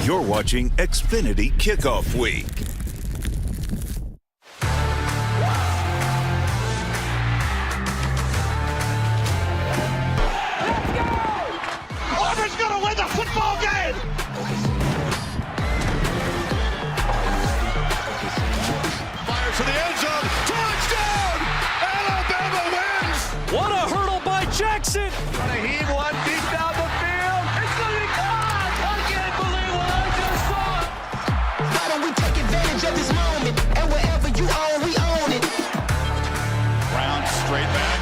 You're watching Xfinity Kickoff Week. Auburn's gonna win the football game! Fires to the end zone. Touchdown! Alabama wins! What a hurdle by Jackson! Gonna heave one deep down the field. It's gonna be caught! I can't believe what I just saw! Why don't we take advantage of this moment? And wherever you own, we own it. Brown straight back.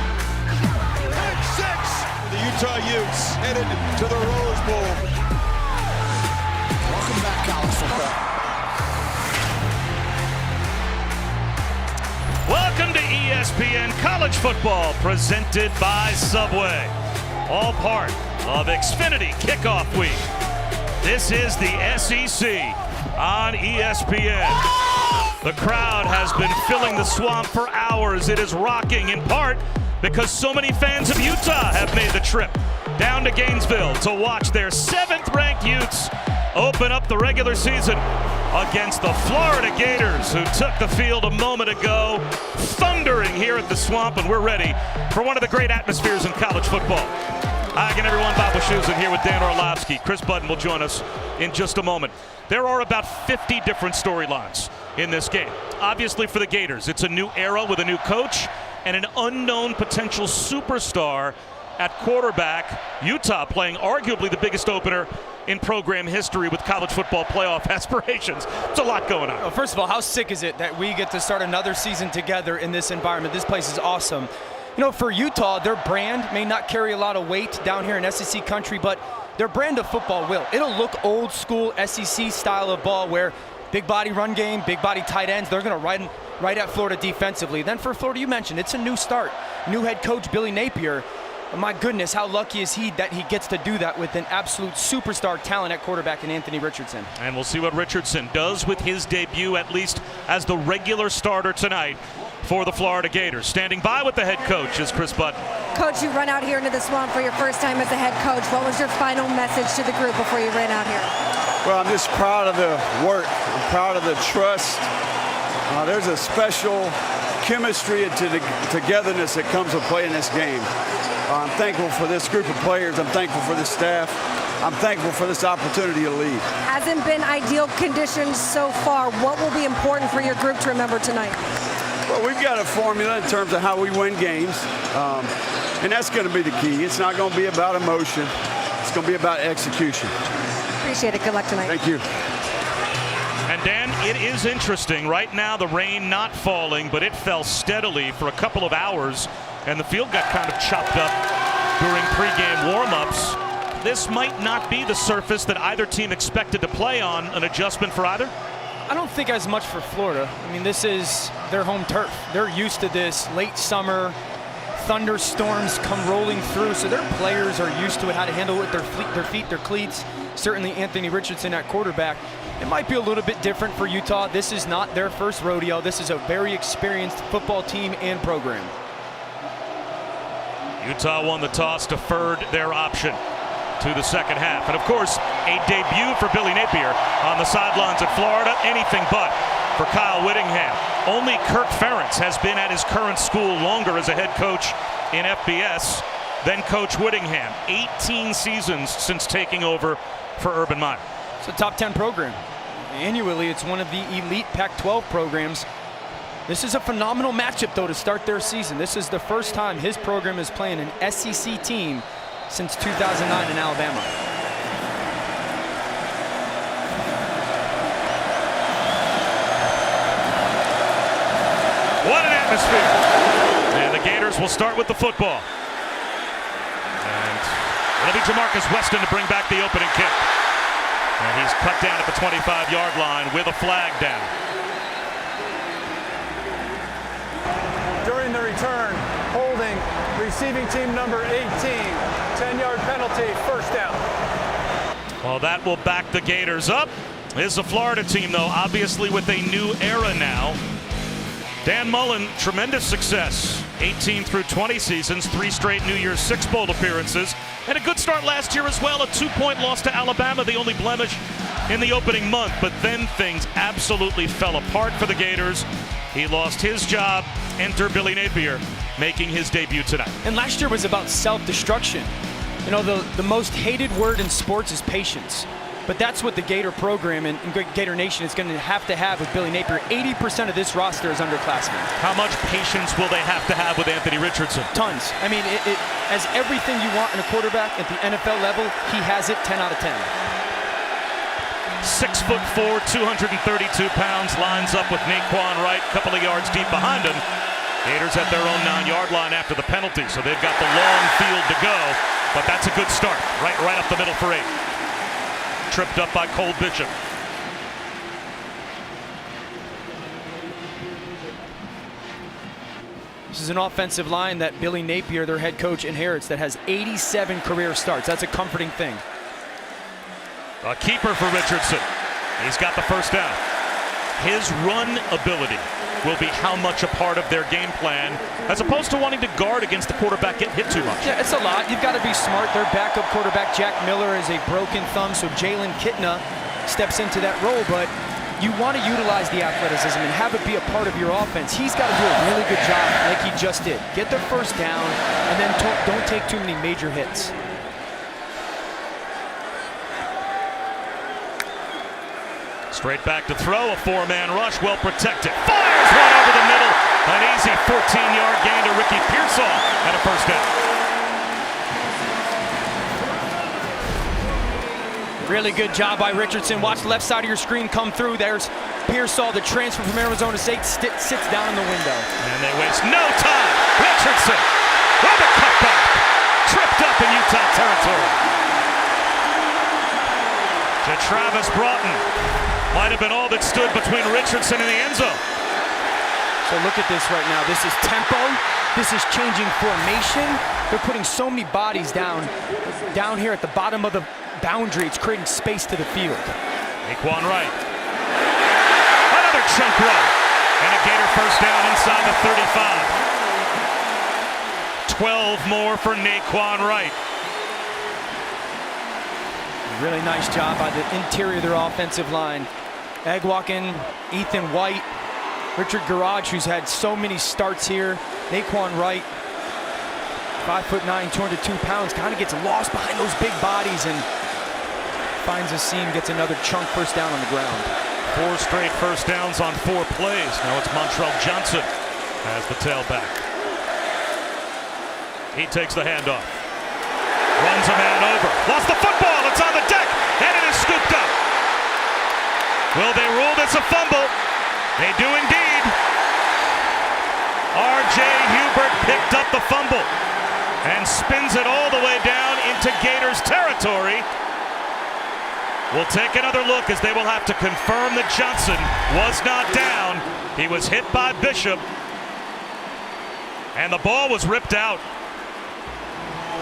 Pick six! The Utah Utes headed to the Rose Bowl. Welcome back, college football. Welcome to ESPN College Football, presented by Subway. All part of Xfinity Kickoff Week. This is the SEC on ESPN. The crowd has been filling the swamp for hours. It is rocking in part because so many fans of Utah have made the trip down to Gainesville to watch their 7th-ranked Utes open up the regular season against the Florida Gators, who took the field a moment ago, thundering here at the Swamp, and we're ready for one of the great atmospheres in college football. Hi again, everyone. Bob Wischusen here with Dan Orlovsky. Chris Budden will join us in just a moment. There are about 50 different storylines in this game. Obviously for the Gators, it's a new era with a new coach and an unknown potential superstar at quarterback. Utah playing arguably the biggest opener in program history with college football playoff aspirations. There's a lot going on. Well, first of all, how sick is it that we get to start another season together in this environment? This place is awesome. You know, for Utah, their brand may not carry a lot of weight down here in SEC country, but their brand of football will. It'll look old school SEC style of ball where big body run game, big body tight ends, they're going to right at Florida defensively. Then for Florida, you mentioned, it's a new start. New head coach, Billy Napier. My goodness, how lucky is he that he gets to do that with an absolute superstar talent at quarterback in Anthony Richardson. And we'll see what Richardson does with his debut, at least as the regular starter tonight for the Florida Gators. Standing by with the head coach is Chris Budden. Coach, you run out here into the Swamp for your first time as a head coach. What was your final message to the group before you ran out here? Well, I'm just proud of the work. I'm proud of the trust. There's a special chemistry and togetherness that comes with playing this game. I'm thankful for this group of players. I'm thankful for this staff. I'm thankful for this opportunity to lead. Hasn't been ideal conditions so far. What will be important for your group to remember tonight? Well, we've got a formula in terms of how we win games, and that's going to be the key. It's not going to be about emotion. It's going to be about execution. Appreciate it. Good luck tonight. Thank you. And Dan, it is interesting. Right now, the rain not falling, but it fell steadily for a couple of hours, and the field got kind of chopped up during pregame warm-ups. This might not be the surface that either team expected to play on. An adjustment for either? I don't think as much for Florida. I mean, this is their home turf. They're used to this late summer, thunderstorms come rolling through, so their players are used to it, how to handle it with their feet, their cleats. Certainly Anthony Richardson at quarterback. It might be a little bit different for Utah. This is not their first rodeo. This is a very experienced football team and program. Utah won the toss, deferred their option to the second half. And of course, a debut for Billy Napier on the sidelines at Florida. Anything but for Kyle Whittingham. Only Kirk Ferentz has been at his current school longer as a head coach in FBS than Coach Whittingham. 18 seasons since taking over for Urban Meyer. It's a top 10 program. Annually, it's one of the elite Pac-12 programs. This is a phenomenal matchup, though, to start their season. This is the first time his program is playing an SEC team since 2009 in Alabama. What an atmosphere. And the Gators will start with the football. And it'll be Jamarcus Weston to bring back the opening kick. And he's cut down at the 25-yard line with a flag down. During the return, holding receiving team number 18, 10-yard penalty, first down. Well, that will back the Gators up. This is a Florida team, though, obviously with a new era now. Dan Mullen, tremendous success. 18 through 20 seasons, 3 straight New Year's Six Bowl appearances, and a good start last year as well. A 2-point loss to Alabama, the only blemish in the opening month, but then things absolutely fell apart for the Gators. He lost his job. Enter Billy Napier, making his debut tonight. And last year was about self-destruction. You know, the most hated word in sports is patience. But that's what the Gator program and Gator Nation is going to have with Billy Napier. 80% of this roster is underclassmen. How much patience will they have to have with Anthony Richardson? Tons. I mean, it has everything you want in a quarterback at the NFL level. He has it 10 out of 10. 6'4", 232 pounds, lines up with Naquan Wright, a couple of yards deep behind him. Gators at their own 9-yard line after the penalty, so they've got the long field to go, but that's a good start. Right up the middle for 8. Tripped up by Cole Bishop. This is an offensive line that Billy Napier, their head coach, inherits that has 87 career starts. That's a comforting thing. A keeper for Richardson. He's got the first down. His run ability will be how much a part of their game plan, as opposed to wanting to guard against the quarterback get hit too much. Yeah, it's a lot. You've got to be smart. Their backup quarterback, Jack Miller, is a broken thumb, so Jalen Kitna steps into that role, but you want to utilize the athleticism and have it be a part of your offense. He's got to do a really good job like he just did. Get the first down, and then don't take too many major hits. Straight back to throw, a 4-man rush, well protected. Fires one over the middle. An easy 14-yard gain to Ricky Pearsall and a first down. Really good job by Richardson. Watch the left side of your screen come through. There's Pearsall, the transfer from Arizona State, sits down in the window. And they waste no time. Richardson with a cutback. Tripped up in Utah territory. To Travis Broughton. Might have been all that stood between Richardson and the end zone. So look at this right now. This is tempo. This is changing formation. They're putting so many bodies down here at the bottom of the boundary. It's creating space to the field. Naquan Wright. Another chunk run. And a Gator first down inside the 35. 12 more for Naquan Wright. Really nice job by the interior of their offensive line. Agwalkin, Ethan White, Richard Garage, who's had so many starts here. Naquan Wright, 5'9", 202 pounds, kind of gets lost behind those big bodies and finds a seam, gets another chunk first down on the ground. 4 straight first downs on 4 plays. Now it's Montrell Johnson as the tailback. He takes the handoff. Runs a man over. Lost the football. It's on the deck. And it is scooped up. Will they rule this a fumble? They do indeed. R.J. Hubert picked up the fumble and spins it all the way down into Gators territory. We'll take another look as they will have to confirm that Johnson was not down. He was hit by Bishop. And the ball was ripped out.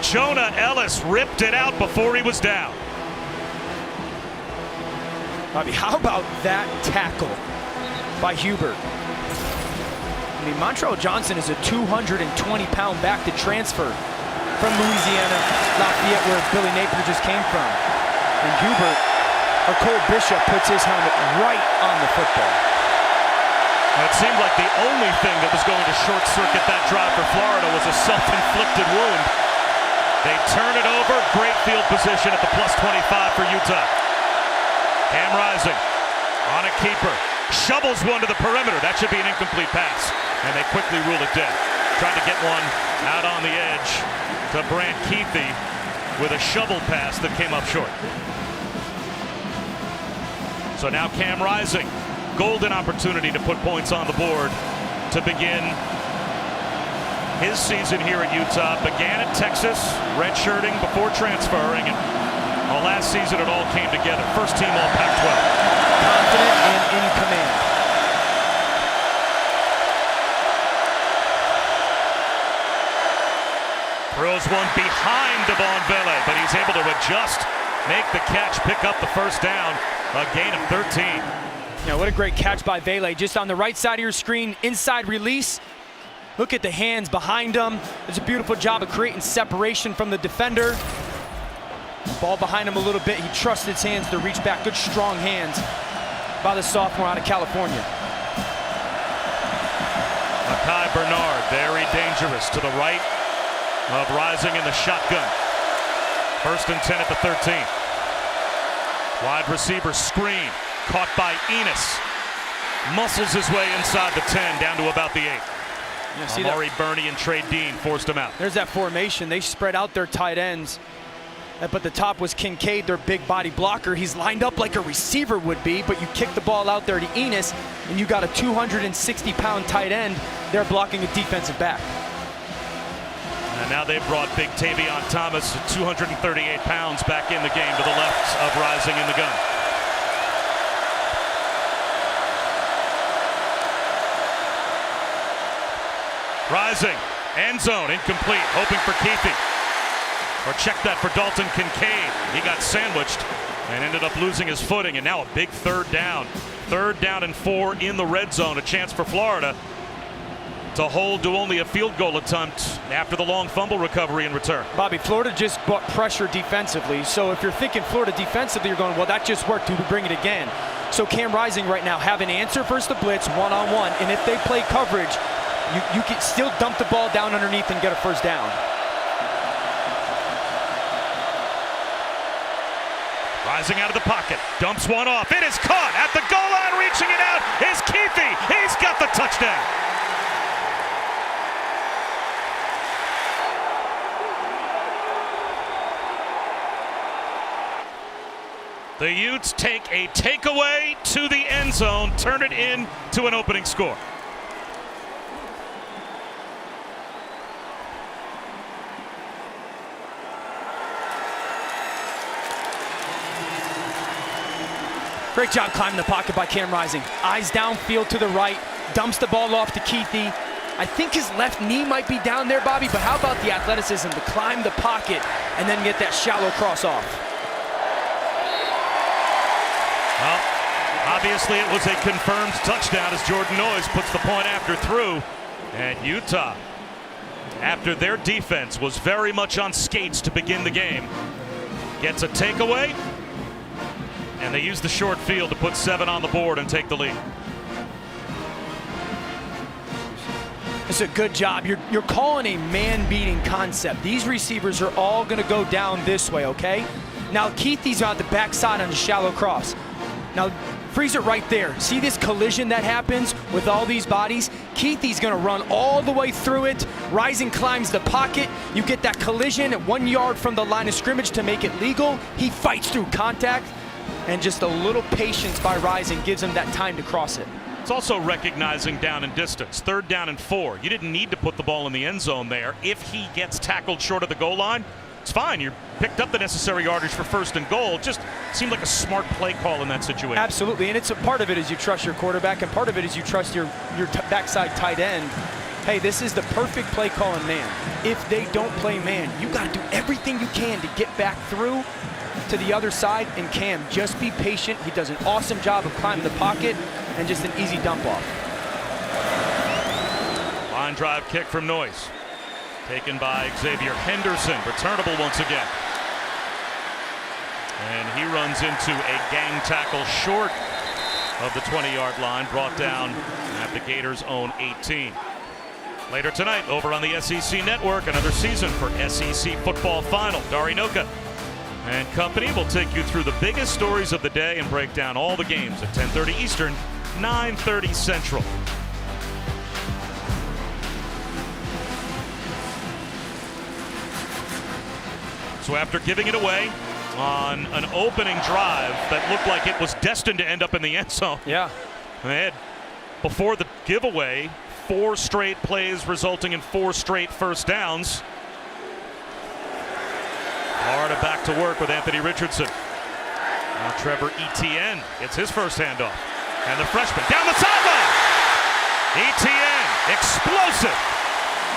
Jonah Ellis ripped it out before he was down. I mean, how about that tackle by Hubert? I mean, Montrell Johnson is a 220-pound back to transfer from Louisiana Lafayette, where Billy Napier just came from. And Hubert, or Cole Bishop, puts his helmet right on the football. It seemed like the only thing that was going to short-circuit that drive for Florida was a self-inflicted wound. They turn it over. Great field position at the +25 for Utah. Cam Rising on a keeper. Shovels one to the perimeter. That should be an incomplete pass. And they quickly rule it dead. Tried to get one out on the edge to Brant Keithy with a shovel pass that came up short. So now Cam Rising. Golden opportunity to put points on the board to begin his season here at Utah. Began at Texas, redshirting before transferring, and last season it all came together. First team all Pac-12. Confident and in command. Throws one behind Devon Vele, but he's able to adjust, make the catch, pick up the first down, a gain of 13. Yeah, what a great catch by Vele. Just on the right side of your screen, inside release. Look at the hands behind him. It's a beautiful job of creating separation from the defender. Ball behind him a little bit. He trusts his hands to reach back. Good, strong hands by the sophomore out of California. Mekhi Bernard, very dangerous to the right of Rising in the shotgun. 1st and 10 at the 13. Wide receiver screen, caught by Enos. Muscles his way inside the 10, down to about the 8. Yeah, see Amari Burney and Trey Dean forced him out. There's that formation. They spread out their tight ends. But the top was Kincaid, their big body blocker. He's lined up like a receiver would be, but you kick the ball out there to Enos, and you got a 260-pound tight end there blocking a defensive back. And now they've brought big Tavion Thomas, 238 pounds, back in the game to the left of Rising in the gun. Rising, end zone, incomplete, hoping for Keithy. Or check that for Dalton Kincaid. He got sandwiched and ended up losing his footing, and now a big 3rd down. 3rd down and 4 in the red zone, a chance for Florida to hold to only a field goal attempt after the long fumble recovery and return. Bobby, Florida just brought pressure defensively. So if you're thinking Florida defensively, you're going, well, that just worked. Do we bring it again? So Cam Rising right now have an answer versus the blitz one-on-one. And if they play coverage, you can still dump the ball down underneath and get a 1st down. Rising out of the pocket, dumps one off. It is caught at the goal line, reaching it out is Keithy. He's got the touchdown. The Utes take a takeaway to the end zone, turn it into an opening score. Great job climbing the pocket by Cam Rising. Eyes downfield to the right, dumps the ball off to Keithy. I think his left knee might be down there, Bobby, but how about the athleticism to climb the pocket and then get that shallow cross off? Well, obviously it was a confirmed touchdown as Jordan Noyes puts the point after through. And Utah, after their defense was very much on skates to begin the game, gets a takeaway. And they use the short field to put 7 on the board and take the lead. It's a good job. You're calling a man-beating concept. These receivers are all going to go down this way, okay? Now Keithy's on the backside on the shallow cross. Now freeze it right there. See this collision that happens with all these bodies? Keithy's going to run all the way through it. Rising climbs the pocket. You get that collision at 1 yard from the line of scrimmage to make it legal. He fights through contact. And just a little patience by Rising gives him that time to cross it. It's also recognizing down and distance. 3rd down and 4. You didn't need to put the ball in the end zone there. If he gets tackled short of the goal line, it's fine. You picked up the necessary yardage for 1st and goal. It just seemed like a smart play call in that situation. Absolutely, and it's a part of it is you trust your quarterback, and part of it is you trust your backside tight end. Hey, this is the perfect play call in man. If they don't play man, you got to do everything you can to get back through to the other side, and Cam, just be patient. He does an awesome job of climbing the pocket and just an easy dump off. Line drive kick from Noyes. Taken by Xavier Henderson. Returnable once again. And he runs into a gang tackle short of the 20-yard line, brought down at the Gators' own 18. Later tonight, over on the SEC Network, another season for SEC Football Final. Dari Noka and company will take you through the biggest stories of the day and break down all the games at 10:30 Eastern, 9:30 Central. So after giving it away on an opening drive that looked like it was destined to end up in the end zone. Yeah. They had, before the giveaway, 4 straight plays resulting in 4 straight 1st downs. Florida back to work with Anthony Richardson. Now Trevor Etienne gets his first handoff. And the freshman down the sideline. Etienne, explosive.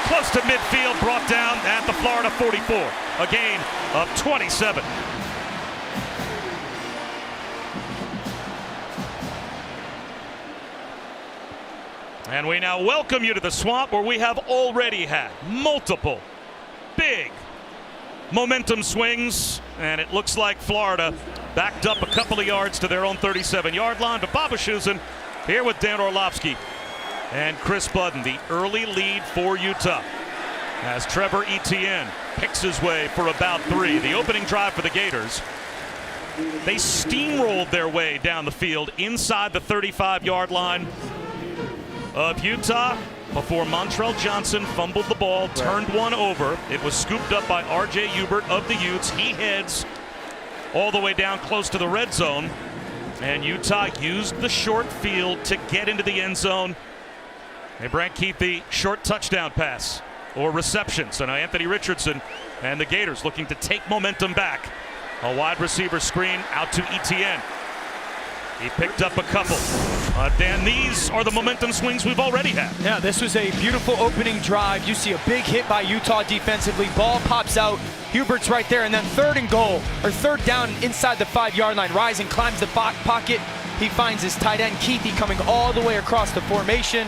Close to midfield, brought down at the Florida 44. A gain of 27. And we now welcome you to the Swamp, where we have already had multiple big momentum swings and it looks like Florida backed up a couple of yards to their own 37-yard line. But Baba Schusen here with Dan Orlovsky and Chris Budden. The early lead for Utah as Trevor Etienne picks his way for about 3. The opening drive for the Gators, they steamrolled their way down the field inside the 35-yard line of Utah before Montrell Johnson fumbled the ball, turned one over. It was scooped up by R.J. Hubert of the Utes. He heads all the way down close to the red zone, and Utah used the short field to get into the end zone. And Brant Keithy, short touchdown pass or reception. So now Anthony Richardson and the Gators looking to take momentum back. A wide receiver screen out to Etienne. He picked up a couple. Dan, these are the momentum swings we've already had. Yeah, this was a beautiful opening drive. You see a big hit by Utah defensively. Ball pops out. Hubert's right there, and then third down inside the 5-yard line. Rising climbs the pocket. He finds his tight end Keithy coming all the way across the formation.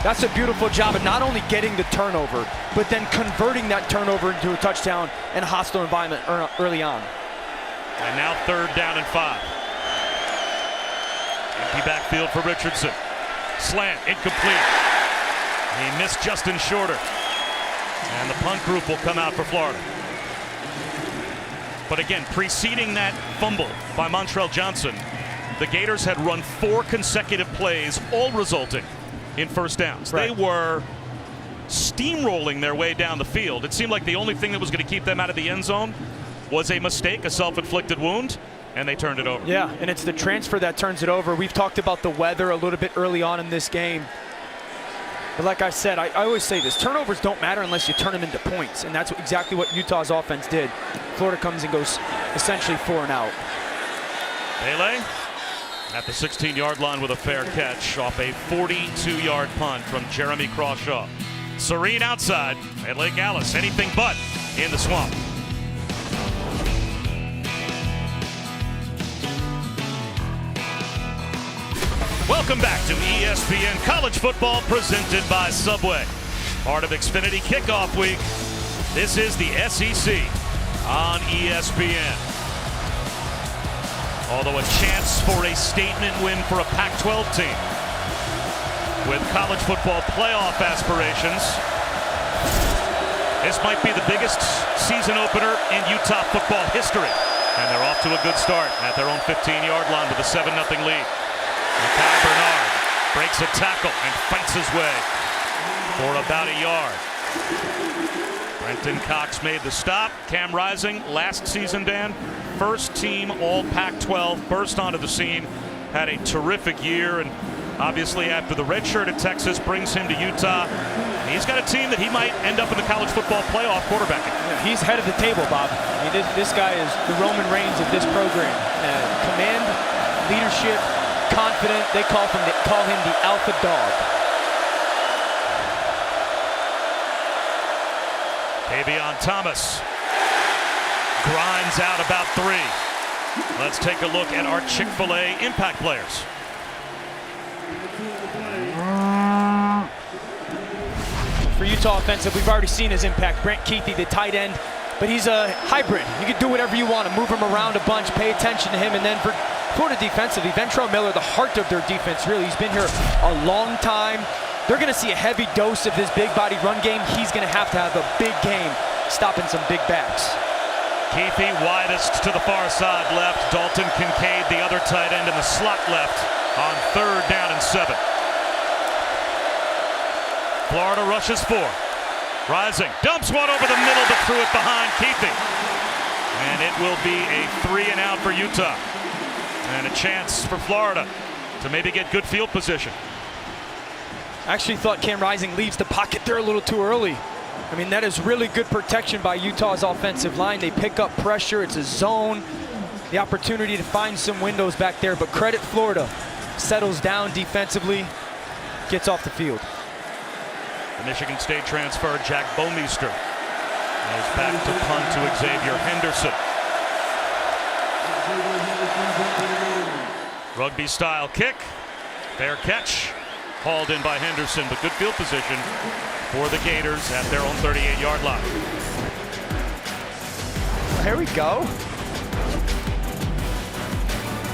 That's a beautiful job of not only getting the turnover, but then converting that turnover into a touchdown in a hostile environment early on. And now 3rd down and 5. Empty backfield for Richardson. Slant, incomplete. He missed Justin Shorter. And the punt group will come out for Florida. But again, preceding that fumble by Montrell Johnson, the Gators had run 4 consecutive plays, all resulting in first downs. Right. They were steamrolling their way down the field. It seemed like the only thing that was going to keep them out of the end zone was a mistake, a self-inflicted wound, and they turned it over. Yeah, and it's the transfer that turns it over. We've talked about the weather a little bit early on in this game. But like I said, I always say this, turnovers don't matter unless you turn them into points, and that's exactly what Utah's offense did. Florida comes and goes essentially 4 and out. Pele at the 16-yard line with a fair catch off a 42-yard punt from Jeremy Crawshaw. Serene outside at Lake Alice, anything but in the swamp. Welcome back to ESPN College Football presented by Subway. Part of Xfinity Kickoff Week. This is the SEC on ESPN. Although a chance for a statement win for a Pac-12 team with college football playoff aspirations. This might be the biggest season opener in Utah football history. And they're off to a good start at their own 15-yard line with a 7-0 lead. Makai Bernard breaks a tackle and fights his way for about a yard. Brenton Cox made the stop. Cam Rising, last season, Dan, first team all Pac-12, burst onto the scene, had a terrific year, and obviously after the red shirt at Texas brings him to Utah. He's got a team that he might end up in the college football playoff quarterbacking. Yeah, he's head of the table, Bob. I mean, this guy is the Roman Reigns of this program. Command, leadership, confident. They call him the alpha dog. Tavion Thomas grinds out about 3. Let's take a look at our Chick-fil-A impact players. For Utah offensive, we've already seen his impact. Brant Keithy, the tight end, but he's a hybrid. You can do whatever you want to, move him around a bunch, pay attention to him, and then for Florida defensively, Ventrell Miller, the heart of their defense, really. He's been here a long time. They're going to see a heavy dose of this big body run game. He's going to have a big game stopping some big backs. Keithy widest to the far side left. Dalton Kincaid, the other tight end in the slot left on 3rd down and 7. Florida rushes 4. Rising, dumps one over the middle, but threw it behind Keithy. And it will be a 3 and out for Utah. And a chance for Florida to maybe get good field position. I actually thought Cam Rising leaves the pocket there a little too early. I mean, that is really good protection by Utah's offensive line. They pick up pressure. It's a zone. The opportunity to find some windows back there, but credit Florida. Settles down defensively, gets off the field. The Michigan State transfer, Jack Bomeister, is back to punt to Xavier Henderson. Rugby style kick, fair catch, hauled in by Henderson, but good field position for the Gators at their own 38-yard line. Here we go.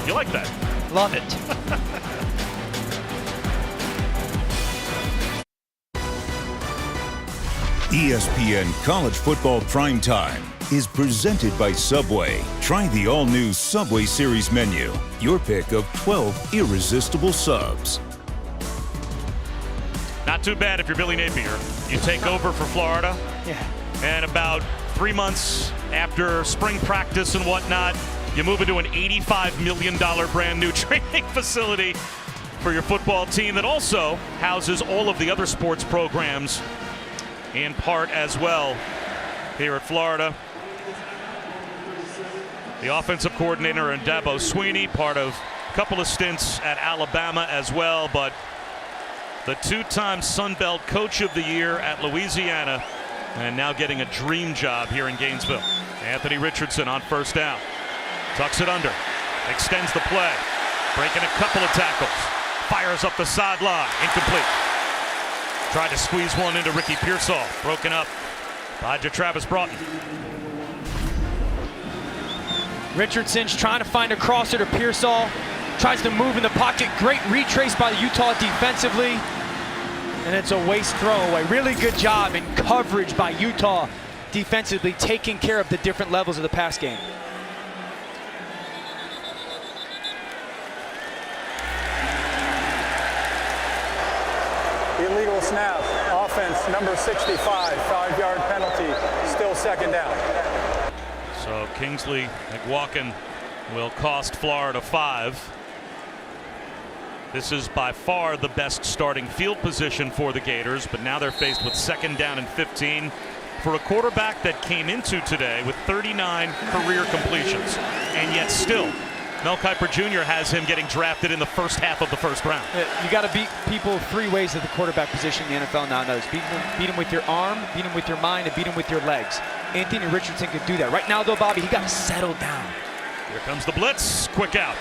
You like that? Love it. ESPN College Football Primetime is presented by Subway. Try the all-new Subway Series menu. Your pick of 12 irresistible subs. Not too bad if you're Billy Napier. You take over for Florida. Yeah. And about 3 months after spring practice and whatnot, you move into an $85 million brand new training facility for your football team that also houses all of the other sports programs in part as well here at Florida. The offensive coordinator and Dabo Sweeney, part of a couple of stints at Alabama as well, but the two-time Sun Belt Coach of the Year at Louisiana, and now getting a dream job here in Gainesville. Anthony Richardson on first down. Tucks it under. Extends the play. Breaking a couple of tackles. Fires up the sideline. Incomplete. Tried to squeeze one into Ricky Pearsall. Broken up by Travis Broughton. Richardson's trying to find a crosser to Pearsall. Tries to move in the pocket. Great retrace by Utah defensively. And it's a waste throwaway. Really good job in coverage by Utah defensively, taking care of the different levels of the pass game. Illegal snap. Offense number 65. 5-yard penalty. Still second down. So Kingsley McWalken will cost Florida 5. This is by far the best starting field position for the Gators, but now they're faced with second down and 15 for a quarterback that came into today with 39 career completions. And yet still, Mel Kiper Jr. has him getting drafted in the first half of the first round. You got to beat people 3 ways at the quarterback position in the NFL nowadays. Beat them with your arm, beat them with your mind, and beat them with your legs. Anthony Richardson could do that. Right now, though, Bobby, he got to settle down. Here comes the blitz. Quick out.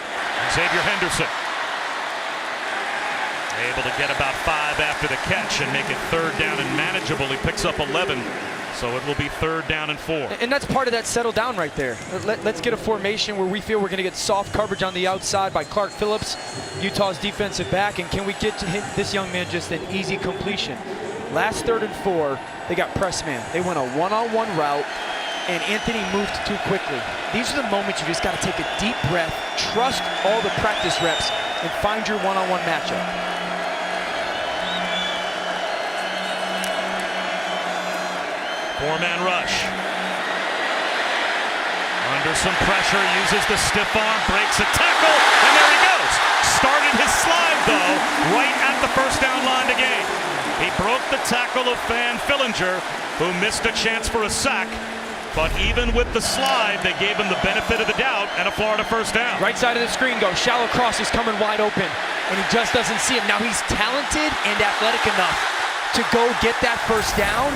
Xavier Henderson able to get about 5 after the catch and make it third down and manageable. He picks up 11, so it will be third down and 4. And that's part of that settle down right there. Let's get a formation where we feel we're going to get soft coverage on the outside by Clark Phillips, Utah's defensive back, and can we get to hit this young man just an easy completion? Last 3rd and 4, they got press man. They went a one-on-one route, and Anthony moved too quickly. These are the moments you just got to take a deep breath, trust all the practice reps, and find your one-on-one matchup. Four-man rush. Under some pressure, uses the stiff arm, breaks a tackle, and there he goes. Started his slide, though, right at the first down line to gain. He broke the tackle of Van Fillinger, who missed a chance for a sack. But even with the slide, they gave him the benefit of the doubt and a Florida first down. Right side of the screen goes. Shallow cross is coming wide open, and he just doesn't see him. Now he's talented and athletic enough to go get that first down.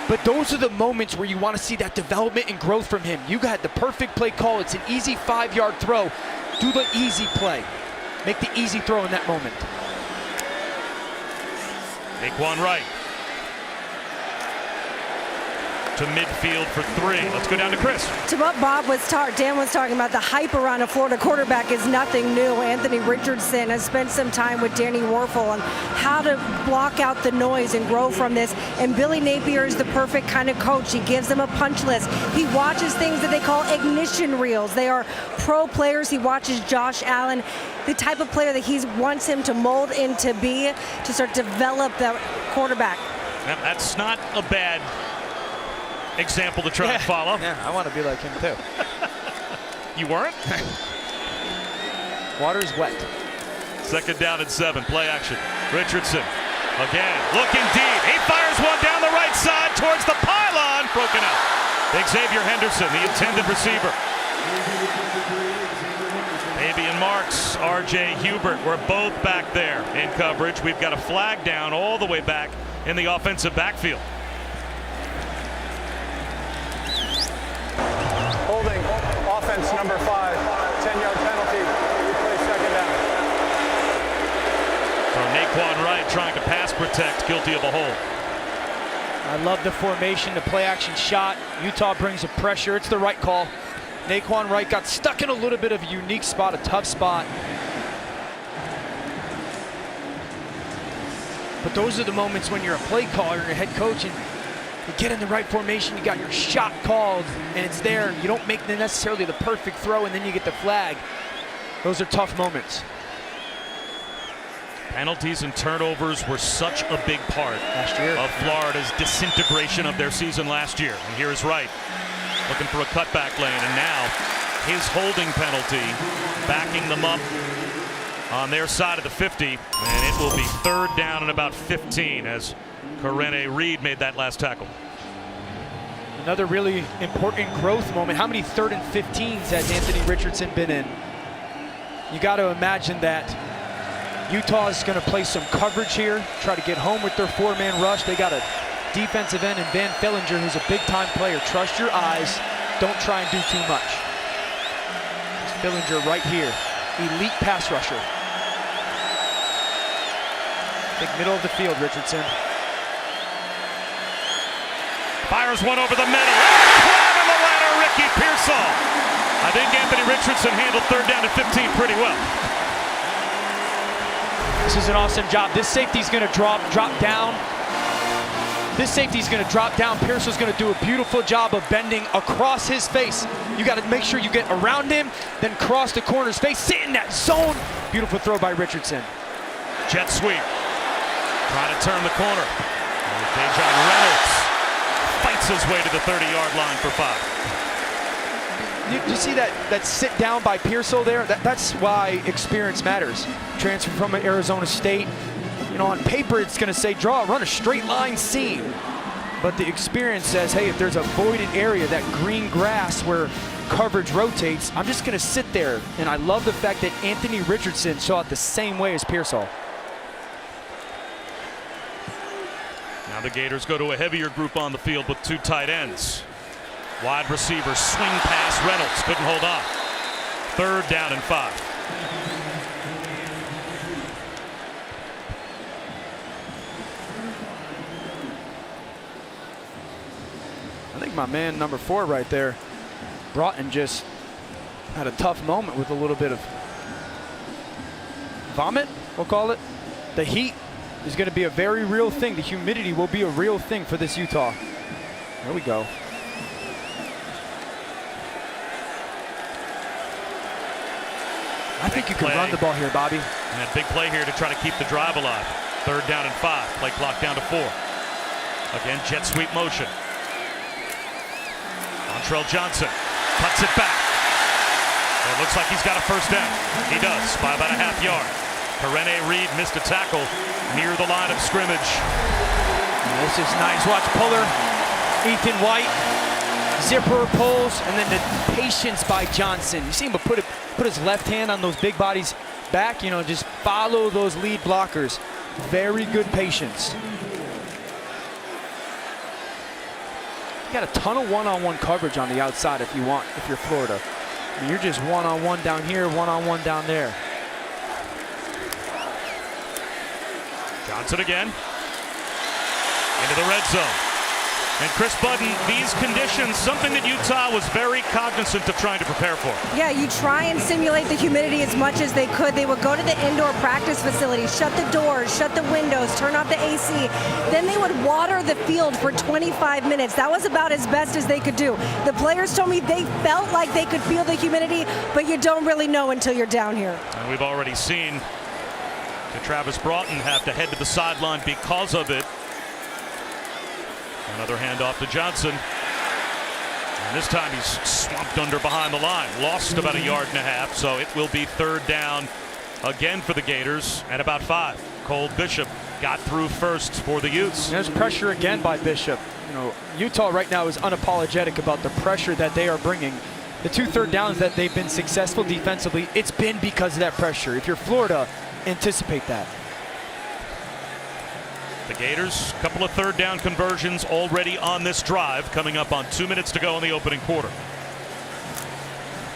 But those are the moments where you want to see that development and growth from him. You got the perfect play call. It's an easy 5-yard throw. Do the easy play. Make the easy throw in that moment. Naquan Wright to midfield for 3. Let's go down to Chris. To what Dan was talking about, the hype around a Florida quarterback is nothing new. Anthony Richardson has spent some time with Danny Werfel on how to block out the noise and grow from this. And Billy Napier is the perfect kind of coach. He gives them a punch list. He watches things that they call ignition reels. They are pro players. He watches Josh Allen, the type of player that he wants him to mold into be, to start to develop the quarterback. That's not a bad example to try to follow. Yeah, I want to be like him too. You weren't? Water's wet. Second down and 7. Play action. Richardson again looking deep. He fires one down the right side towards the pylon. Broken up. Xavier Henderson, the intended receiver. Fabian Marks, R.J. Hubert were both back there in coverage. We've got a flag down all the way back in the offensive backfield. Holding. Offense number 5. 10-yard penalty. Replay second down. So Naquan Wright trying to pass protect, guilty of a hold. I love the formation, the play action shot. Utah brings the pressure. It's the right call. Naquan Wright got stuck in a little bit of a unique spot, a tough spot. But those are the moments when you're a play caller and a head coach and you get in the right formation, you got your shot called, and it's there. You don't make necessarily the perfect throw, and then you get the flag. Those are tough moments. Penalties and turnovers were such a big part last year of Florida's disintegration of their season last year. And here is Wright looking for a cutback lane, and now his holding penalty backing them up on their side of the 50, and it will be 3rd down and about 15 as Correne Reed made that last tackle. Another really important growth moment. How many 3rd and 15s has Anthony Richardson been in? You got to imagine that Utah is going to play some coverage here, try to get home with their 4-man rush. They got a defensive end in Van Fillinger, who's a big-time player. Trust your eyes. Don't try and do too much. It's Fillinger right here, elite pass rusher. Big middle of the field, Richardson. Fires one over the middle. Climb on the ladder, Ricky Pearsall. I think Anthony Richardson handled 3rd down and 15 pretty well. This is an awesome job. This safety's going to drop down. This safety's going to drop down. Pearsall's going to do a beautiful job of bending across his face. You got to make sure you get around him, then cross the corner's face, sit in that zone. Beautiful throw by Richardson. Jet sweep. Trying to turn the corner. Dejon Reynolds fights his way to the 30-yard line for 5. You see that sit down by Pearsall there? That's why experience matters. Transfer from Arizona State. You know, on paper it's going to say run a straight line seam. But the experience says, hey, if there's a voided area, that green grass where coverage rotates, I'm just going to sit there. And I love the fact that Anthony Richardson saw it the same way as Pearsall. Now the Gators go to a heavier group on the field with 2 tight ends. Wide receiver swing pass, Reynolds couldn't hold on. 3rd down and 5. I think my man number 4 right there, Broughton, just had a tough moment with a little bit of vomit, we'll call it. The heat is going to be a very real thing. The humidity will be a real thing for this Utah. There we go. I think you can run the ball here, Bobby. And a big play here to try to keep the drive alive. 3rd down and 5. Play clock down to 4. Again, jet sweep motion. Montrell Johnson cuts it back. It looks like he's got a 1st down. He does, by about a ½ yard. Correne Reed missed a tackle near the line of scrimmage. This is nice. Watch Puller, Ethan White, zipper pulls, and then the patience by Johnson. You see him put his left hand on those big bodies back, you know, just follow those lead blockers. Very good patience. You got a ton of one-on-one coverage on the outside if you want, if you're Florida. I mean, you're just one-on-one down here, one-on-one down there. Johnson again. Into the red zone. And Chris Budden, these conditions, something that Utah was very cognizant of trying to prepare for. Yeah, you try and simulate the humidity as much as they could. They would go to the indoor practice facility, shut the doors, shut the windows, turn off the AC. Then they would water the field for 25 minutes. That was about as best as they could do. The players told me they felt like they could feel the humidity, but you don't really know until you're down here. And we've already seen Travis Broughton have to head to the sideline because of it. Another handoff to Johnson. And this time he's swamped under behind the line. Lost about 1.5 yards, so it will be 3rd down again for the Gators at about 5. Cole Bishop got through first for the Utes. There's pressure again by Bishop. You know, Utah right now is unapologetic about the pressure that they are bringing. The 2 3rd downs that they've been successful defensively, it's been because of that pressure. If you're Florida, anticipate that. The Gators, a couple of 3rd down conversions already on this drive, coming up on 2 minutes to go in the opening quarter.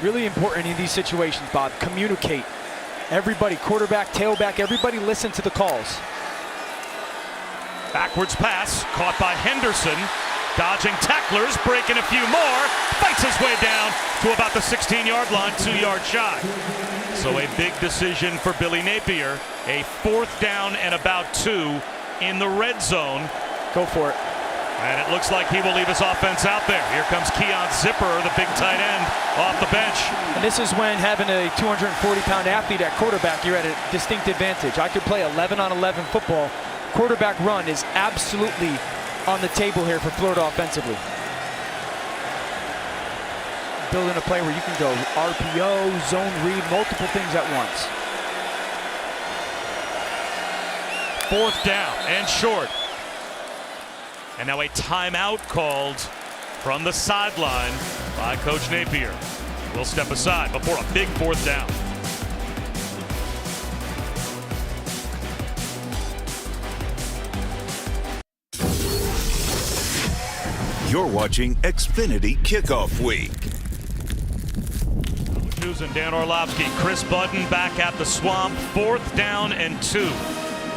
Really important in these situations, Bob. Communicate. Everybody, quarterback, tailback, everybody listen to the calls. Backwards pass caught by Henderson. Dodging tacklers, breaking a few more, fights his way down to about the 16-yard line, 2 yards shy. So a big decision for Billy Napier. A 4th down and about 2 in the red zone. Go for it. And it looks like he will leave his offense out there. Here comes Keon Zipper, the big tight end, off the bench. And this is when having a 240-pound athlete at quarterback, you're at a distinct advantage. I could play 11-on-11 football. Quarterback run is absolutely on the table here for Florida offensively. Building a play where you can go RPO, zone read, multiple things at once. 4th down and short. And now a timeout called from the sideline by Coach Napier. We'll step aside before a big 4th down. You're watching Xfinity Kickoff Week. And Dan Orlovsky, Chris Budden back at the Swamp. 4th down and 2.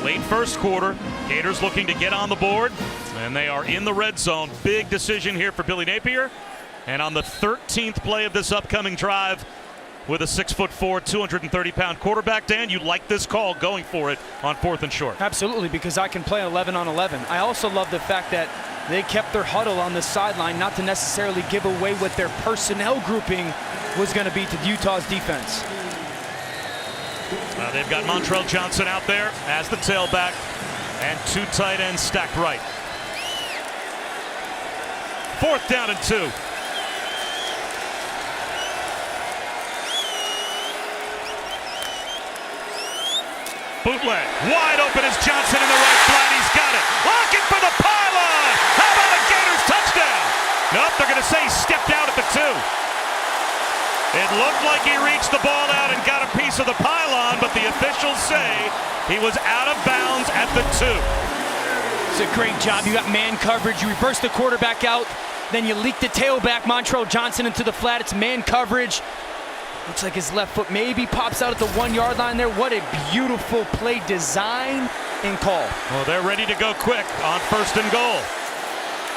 Late first quarter. Gators looking to get on the board. And they are in the red zone. Big decision here for Billy Napier. And on the 13th play of this upcoming drive, with a 6'4", 230-pound quarterback, Dan, you like this call going for it on 4th and short. Absolutely, because I can play 11-on-11. I also love the fact that they kept their huddle on the sideline, not to necessarily give away what their personnel grouping was going to be to Utah's defense. They've got Montrell Johnson out there as the tailback, and 2 tight ends stacked right. 4th down and 2. Bootleg, wide open is Johnson in the right flat. He's got it. Looking for the pylon. How about a Gators touchdown? Nope, they're going to say he stepped out at the 2. It looked like he reached the ball out and got a piece of the pylon, but the officials say he was out of bounds at the 2. It's a great job. You got man coverage. You reverse the quarterback out. Then you leak the tailback, Montrell Johnson, into the flat. It's man coverage. Looks like his left foot maybe pops out at the 1-yard line there. What a beautiful play design and call. Well, they're ready to go quick on 1st and goal.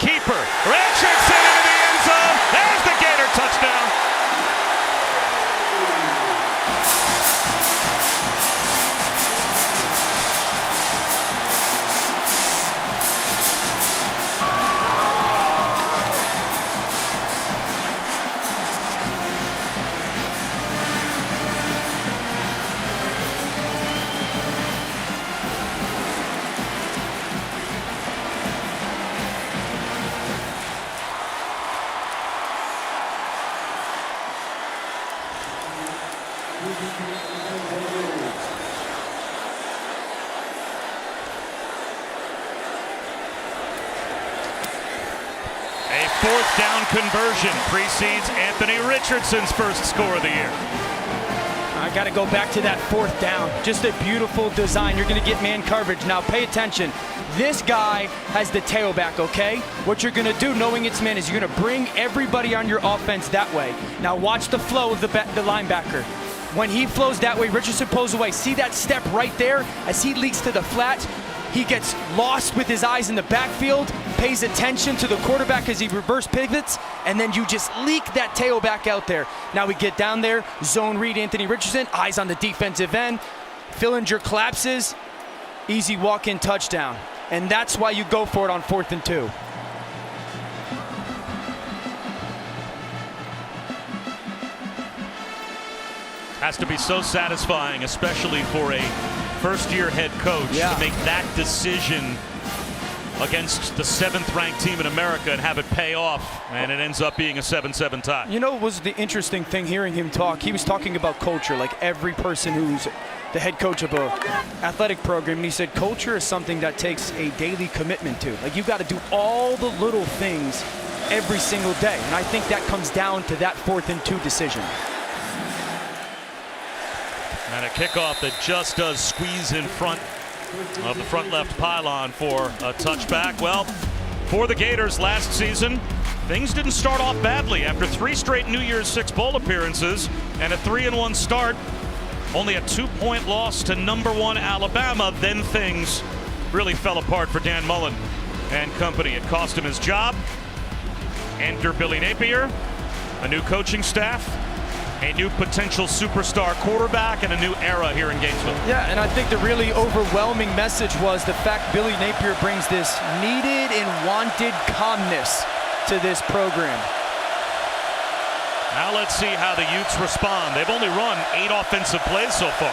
Keeper, Richardson into the end zone. There's the Gator touchdown. A 4th down conversion precedes Anthony Richardson's first score of the year. I got to go back to that 4th down. Just a beautiful design. You're going to get man coverage. Now pay attention. This guy has the tailback, okay? What you're going to do, knowing it's man, is you're going to bring everybody on your offense that way. Now watch the flow of the linebacker. When he flows that way, Richardson pulls away. See that step right there? As he leaks to the flat, he gets lost with his eyes in the backfield, pays attention to the quarterback as he reverse pivots, and then you just leak that tailback out there. Now we get down there, zone read Anthony Richardson, eyes on the defensive end. Fillinger collapses, easy walk-in touchdown. And that's why you go for it on 4th and 2. Has to be so satisfying, especially for a first-year head coach, to make that decision against the 7th-ranked team in America and have it pay off, and it ends up being a 7-7 tie. You know what was the interesting thing hearing him talk? He was talking about culture, like every person who's the head coach of a athletic program, and he said culture is something that takes a daily commitment to. Like, you've got to do all the little things every single day, and I think that comes down to that 4th and 2 decision. And a kickoff that just does squeeze in front of the front left pylon for a touchback. Well, for the Gators last season, things didn't start off badly. After 3 straight New Year's Six bowl appearances and a 3-1 start, only a 2-point loss to #1 Alabama, then things really fell apart for Dan Mullen and company. It cost him his job, Enter Billy Napier, a new coaching staff, a new potential superstar quarterback, and a new era here in Gainesville. Yeah, and I think the really overwhelming message was the fact Billy Napier brings this needed and wanted calmness to this program. Now let's see how the Utes respond. They've only run 8 offensive plays so far.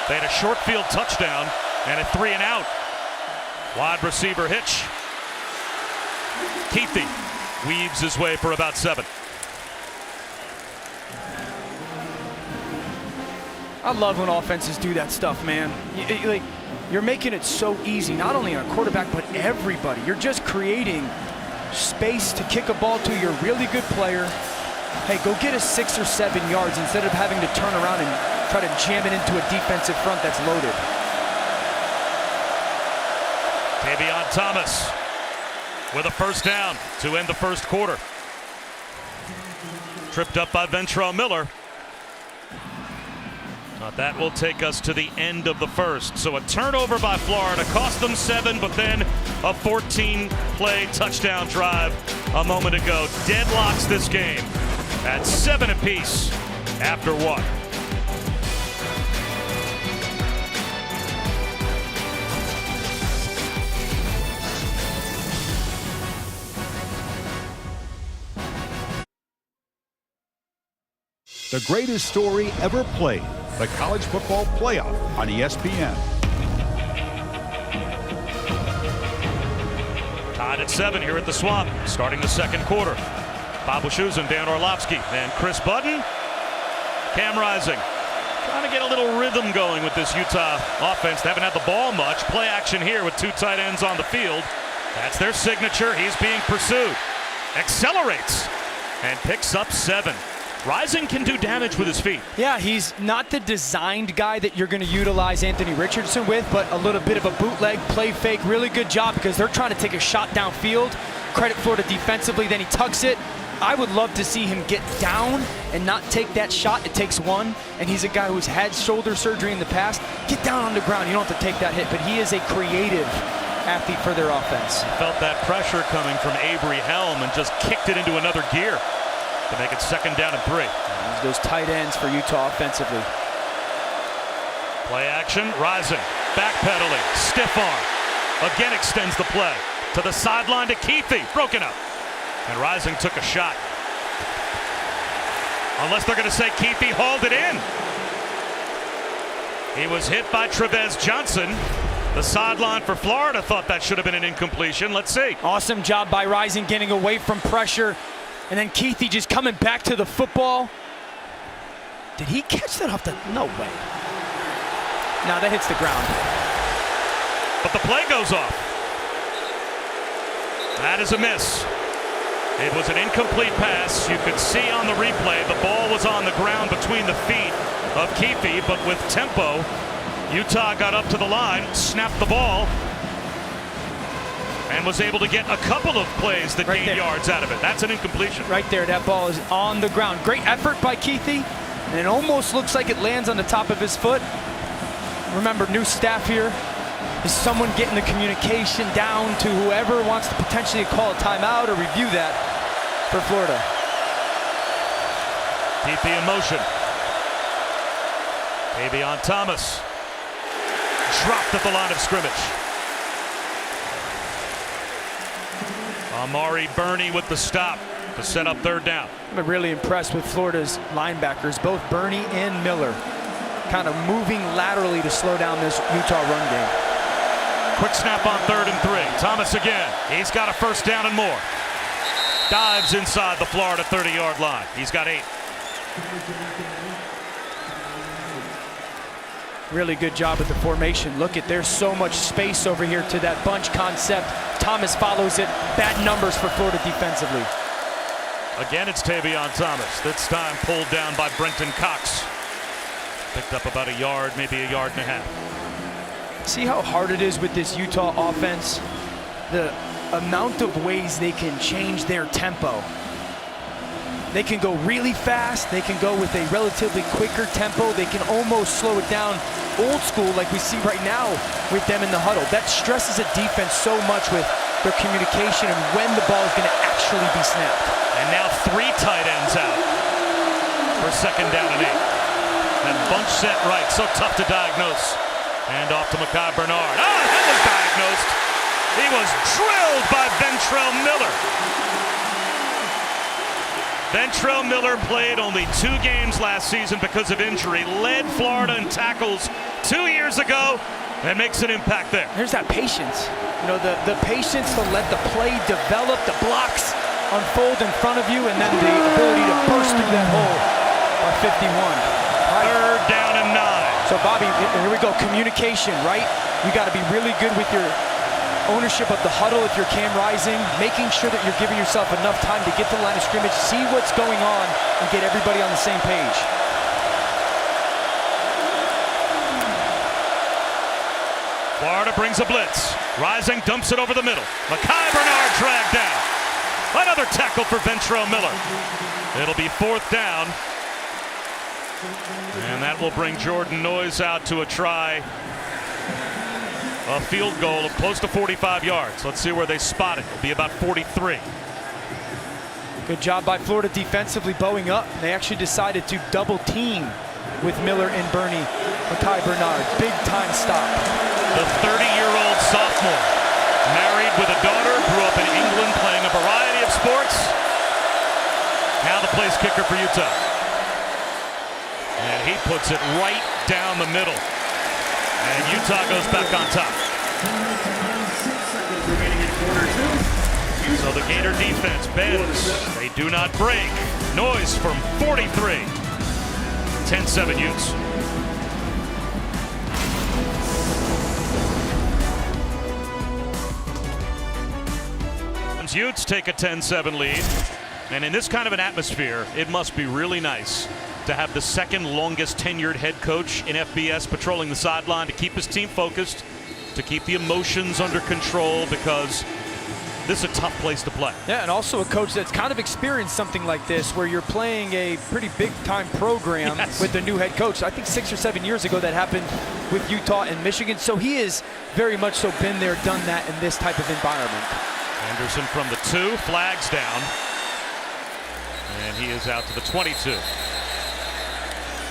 They had a short field touchdown and a 3-and-out. Wide receiver hitch. Keithy weaves his way for about 7. I love when offenses do that stuff, man. You're making it so easy, not only on a quarterback, but everybody. You're just creating space to kick a ball to your really good player. Hey, go get us 6 or 7 yards instead of having to turn around and try to jam it into a defensive front that's loaded. Tavion Thomas with a first down to end the first quarter. Tripped up by Ventrell Miller. That will take us to the end of the first. So a turnover by Florida cost them 7, but then a 14-play touchdown drive a moment ago deadlocks this game at 7 apiece after 1. The greatest story ever played, the college football playoff on ESPN. Tied at 7 here at the Swamp, starting the second quarter. Bob Wischusen, Dan Orlovsky, and Chris Budden. Cam Rising trying to get a little rhythm going with this Utah offense. They haven't had the ball much. Play action here with 2 tight ends on the field. That's their signature. He's being pursued. Accelerates and picks up 7. Rising can do damage with his feet. Yeah, he's not the designed guy that you're going to utilize Anthony Richardson with, but a little bit of a bootleg, play fake, really good job because they're trying to take a shot downfield. Credit Florida defensively, then he tucks it. I would love to see him get down and not take that shot. It takes one, and he's a guy who's had shoulder surgery in the past. Get down on the ground. You don't have to take that hit, but he is a creative athlete for their offense. Felt that pressure coming from Avery Helm and just kicked it into another gear to make it 2nd down and 3. Those tight ends for Utah offensively. Play action, Rising, backpedaling, stiff arm. Again extends the play to the sideline to Keithy, broken up. And Rising took a shot. Unless they're going to say Keithy hauled it in. He was hit by Trevez Johnson. The sideline for Florida thought that should have been an incompletion. Let's see. Awesome job by Rising getting away from pressure. And then Keithy just coming back to the football. Did he catch that off the? No way. No, that hits the ground. But the play goes off. That is a miss. It was an incomplete pass. You could see on the replay the ball was on the ground between the feet of Keithy, but with tempo, Utah got up to the line, snapped the ball, and was able to get a couple of plays that gained yards out of it. That's an incompletion. Right there, that ball is on the ground. Great effort by Keithy, and it almost looks like it lands on the top of his foot. Remember, new staff here. Is someone getting the communication down to whoever wants to potentially call a timeout or review that for Florida? Keithy in motion. Tavion Thomas dropped at the line of scrimmage. Amari Burney with the stop to set up 3rd down. I'm really impressed with Florida's linebackers, both Burney and Miller, kind of moving laterally to slow down this Utah run game. Quick snap on 3rd and 3. Thomas again. He's got a 1st down and more. Dives inside the Florida 30-yard line. He's got 8. Really good job with the formation. Look at, there's so much space over here to that bunch concept. Thomas follows it. Bad numbers for Florida defensively. Again, it's Tavion Thomas. This time pulled down by Brenton Cox. Picked up about a yard, maybe a yard and a half. See how hard it is with this Utah offense? The amount of ways they can change their tempo. They can go really fast. They can go with a relatively quicker tempo. They can almost slow it down old school like we see right now with them in the huddle. That stresses a defense so much with their communication and when the ball is going to actually be snapped. And now 3 tight ends out for 2nd down and 8. And bunch set right, so tough to diagnose. Hand off to Mekhi Bernard. Oh, that was diagnosed. He was drilled by Ventrell Miller. Ventrell Miller played only 2 games last season because of injury, led Florida in tackles 2 years ago, and makes an impact there. There's that patience. You know, the patience to let the play develop, the blocks unfold in front of you, and then the ability to burst through that hole by 51. 3rd down and 9. So, Bobby, here we go. Communication, right? You got to be really good with your ownership of the huddle if you're cam rising, making sure that you're giving yourself enough time to get to the line of scrimmage, see what's going on, and get everybody on the same page. Florida brings a blitz. Rising, dumps it over the middle. Mekhi Bernard dragged down. Another tackle for Ventrell Miller. It'll be 4th down. And that will bring Jordan Noyes out to a try. A field goal of close to 45 yards. Let's see where they spot it. It'll be about 43. Good job by Florida defensively bowing up. They actually decided to double team with Miller and Bernie. Mekhi Bernard, big time stop. The 30-year-old sophomore, married with a daughter, grew up in England playing a variety of sports. Now the place kicker for Utah. And he puts it right down the middle. And Utah goes back on top. So the Gator defense bends. They do not break. Noyes from 43. 10-7 Utes. Utes take a 10-7 lead. And in this kind of an atmosphere, it must be really nice to have the 2nd longest tenured head coach in FBS patrolling the sideline to keep his team focused, to keep the emotions under control, because this is a tough place to play. Yeah, and also a coach that's kind of experienced something like this where you're playing a pretty big-time program with a new head coach. I think 6 or 7 years ago that happened with Utah and Michigan. So he is very much so been there, done that in this type of environment. Anderson from the 2, flags down. And he is out to the 22.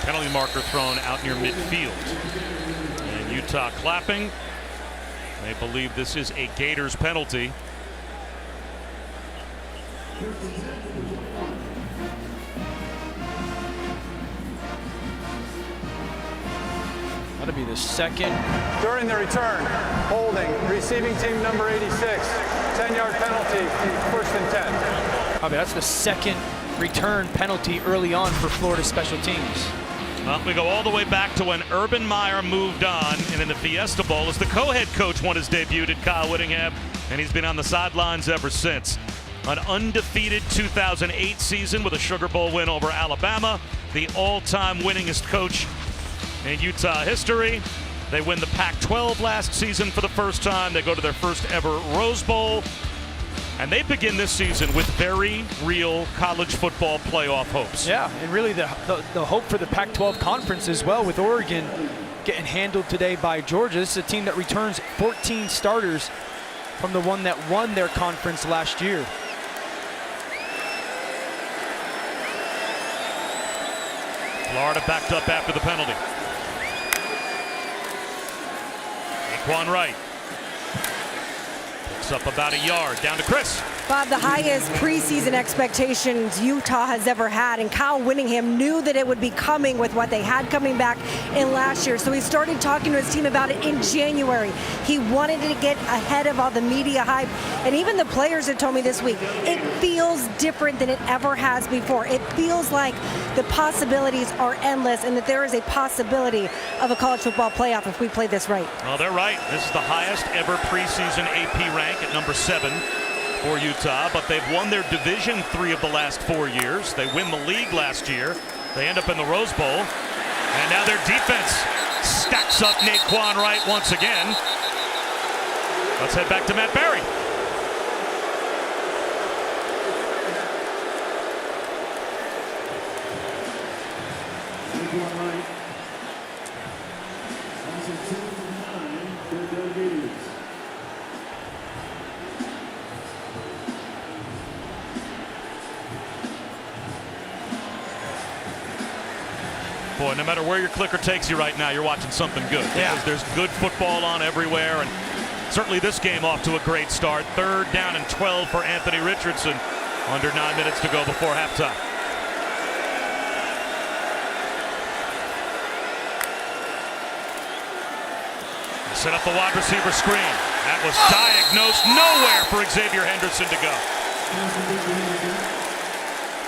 Penalty marker thrown out near midfield. And Utah clapping. They believe this is a Gators penalty. That'll be the 2nd. During the return, holding, receiving team number 86, 10-yard penalty, 1st and 10. I mean, that's the 2nd return penalty early on for Florida special teams. Well, we go all the way back to when Urban Meyer moved on, and in the Fiesta Bowl as the co-head coach won his debut at Kyle Whittingham, and he's been on the sidelines ever since. An undefeated 2008 season with a Sugar Bowl win over Alabama, the all-time winningest coach in Utah history. They win the Pac-12 last season for the first time. They go to their first ever Rose Bowl. And they begin this season with very real college football playoff hopes. Yeah, and really the hope for the Pac-12 conference as well, with Oregon getting handled today by Georgia. This is a team that returns 14 starters from the one that won their conference last year. Florida backed up after the penalty. Quan Wright picks up about a yard, down to Chris. Bob, the highest preseason expectations Utah has ever had, and Kyle Whittingham knew that it would be coming with what they had coming back in last year. So he started talking to his team about it in January. He wanted to get ahead of all the media hype, and even the players had told me this week, it feels different than it ever has before. It feels like the possibilities are endless, and that there is a possibility of a college football playoff if we play this right. Well, they're right. This is the highest ever preseason AP rank at number 7. For Utah, but they've won their Division 3 of the last 4 years. They win the league last year. They end up in the Rose Bowl. And now their defense stacks up Naquan Wright once again. Let's head back to Matt Barry. Boy, no matter where your clicker takes you right now, you're watching something good. Yeah. Because there's good football on everywhere, and certainly this game off to a great start. 3rd down and 12 for Anthony Richardson. Under 9 minutes to go before halftime. Set up the wide receiver screen. That was diagnosed nowhere for Xavier Henderson to go.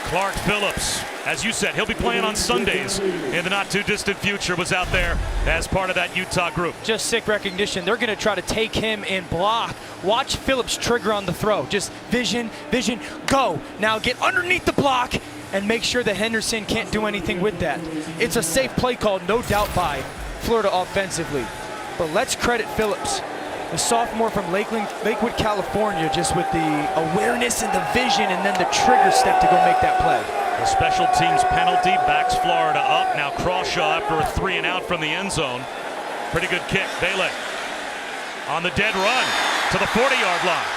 Clark Phillips, as you said, he'll be playing on Sundays in the not too distant future, was out there as part of that Utah group. Just sick recognition. They're going to try to take him and block. Watch Phillips trigger on the throw. Just vision, go. Now get underneath the block and make sure that Henderson can't do anything with that. It's a safe play call, no doubt, by Florida offensively. But let's credit Phillips, the sophomore from Lakewood, California, just with the awareness and the vision and then the trigger step to go make that play. The special teams penalty backs Florida up. Now Crawshaw after a 3 and out from the end zone. Pretty good kick. Bailey on the dead run to the 40-yard line.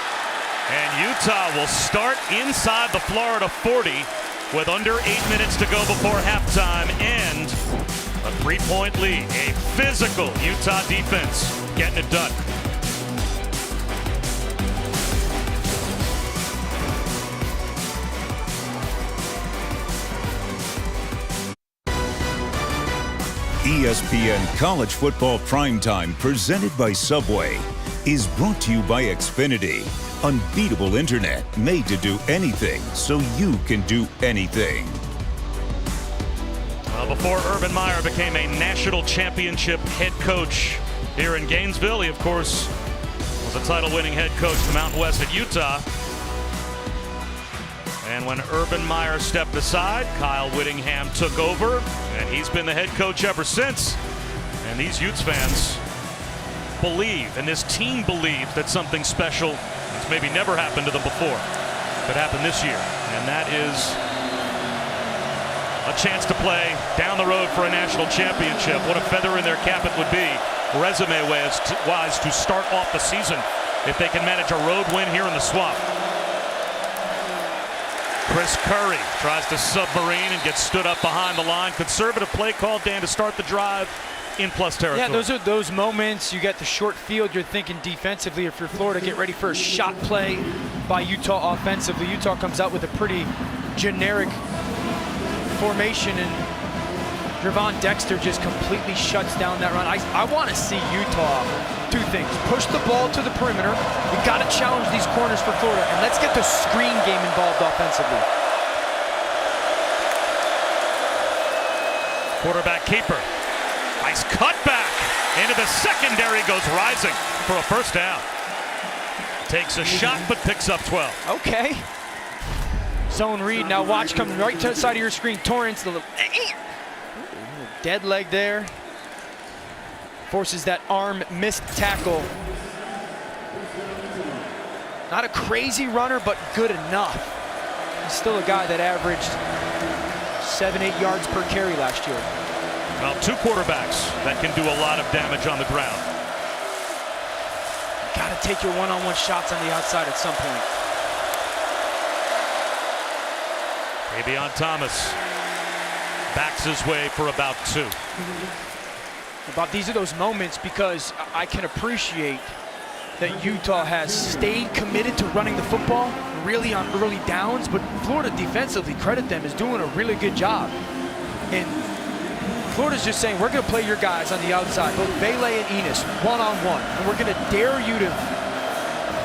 And Utah will start inside the Florida 40 with under 8 minutes to go before halftime and a 3-point lead. A physical Utah defense getting it done. ESPN College Football Primetime, presented by Subway, is brought to you by Xfinity. Unbeatable internet made to do anything so you can do anything. Before Urban Meyer became a national championship head coach here in Gainesville, he, of course, was a title-winning head coach in the Mountain West at Utah. And when Urban Meyer stepped aside, Kyle Whittingham took over, and he's been the head coach ever since. And these Utes fans believe, and this team believes, that something special that's maybe never happened to them before could happen this year. And that is a chance to play down the road for a national championship. What a feather in their cap it would be, resume-wise, to start off the season if they can manage a road win here in the Swamp. Chris Curry tries to submarine and gets stood up behind the line. Conservative play call, Dan, to start the drive in plus territory. Yeah, those are those moments. You get the short field. You're thinking defensively. If you're Florida, get ready for a shot play by Utah offensively. Utah comes out with a pretty generic formation, and Javon Dexter just completely shuts down that run. I want to see Utah do things. Push the ball to the perimeter. You got to challenge these corners for Florida, and let's get the screen game involved offensively. Quarterback keeper. Nice cutback into the secondary, goes rising for a first down. Takes a shot but picks up 12. Okay. Zone read. Now watch coming right to the side of your screen. Torrance, the little dead leg there. Forces that arm missed tackle. Not a crazy runner, but good enough. He's still a guy that averaged 7-8 yards per carry last year. Well, 2 quarterbacks that can do a lot of damage on the ground. Got to take your one-on-one shots on the outside at some point. Davion Thomas backs his way for about 2. Bob, these are those moments because I can appreciate that Utah has stayed committed to running the football really on early downs, but Florida defensively, credit them, is doing a really good job. And Florida's just saying, we're going to play your guys on the outside, both Bailey and Enos, one-on-one, and we're going to dare you to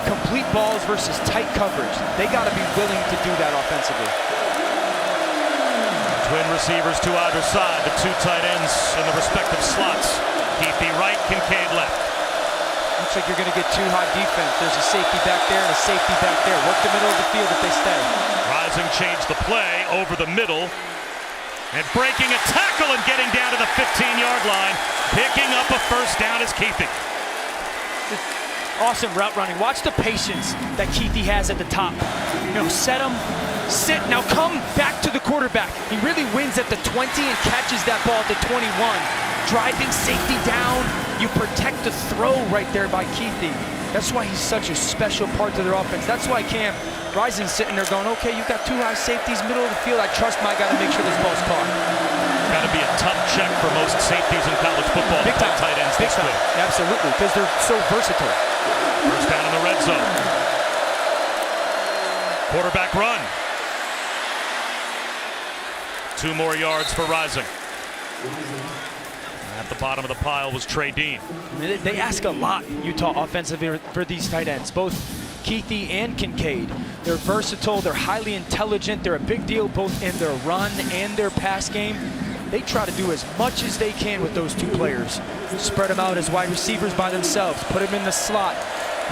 complete balls versus tight coverage. They got to be willing to do that offensively. Twin receivers to either side, the 2 tight ends in the respective slots. Keithy right, Kincaid left. Looks like you're going to get 2 high defense. There's a safety back there and a safety back there. Work the middle of the field if they stay. Rising changed the play over the middle. And breaking a tackle and getting down to the 15-yard line. Picking up a first down is Keithy. Awesome route running. Watch the patience that Keithy has at the top. You know, set him, sit, now come back to the quarterback. He really wins at the 20 and catches that ball at the 21. Driving safety down. You protect the throw right there by Keithy. That's why he's such a special part to their offense. That's why Cam Rising's sitting there going, okay, you've got 2 high safeties, middle of the field. I trust my guy to make sure this ball's caught. got to be a tough check for most safeties in college football. Big time. Tight ends Big this time. way. Absolutely, because they're so versatile. First down in the red zone. Quarterback run. 2 more yards for Rising. At the bottom of the pile was Trey Dean. They ask a lot, Utah offensively, for these tight ends, both Keithy and Kincaid. They're versatile, they're highly intelligent, they're a big deal both in their run and their pass game. They try to do as much as they can with those 2 players. Spread them out as wide receivers by themselves, put them in the slot,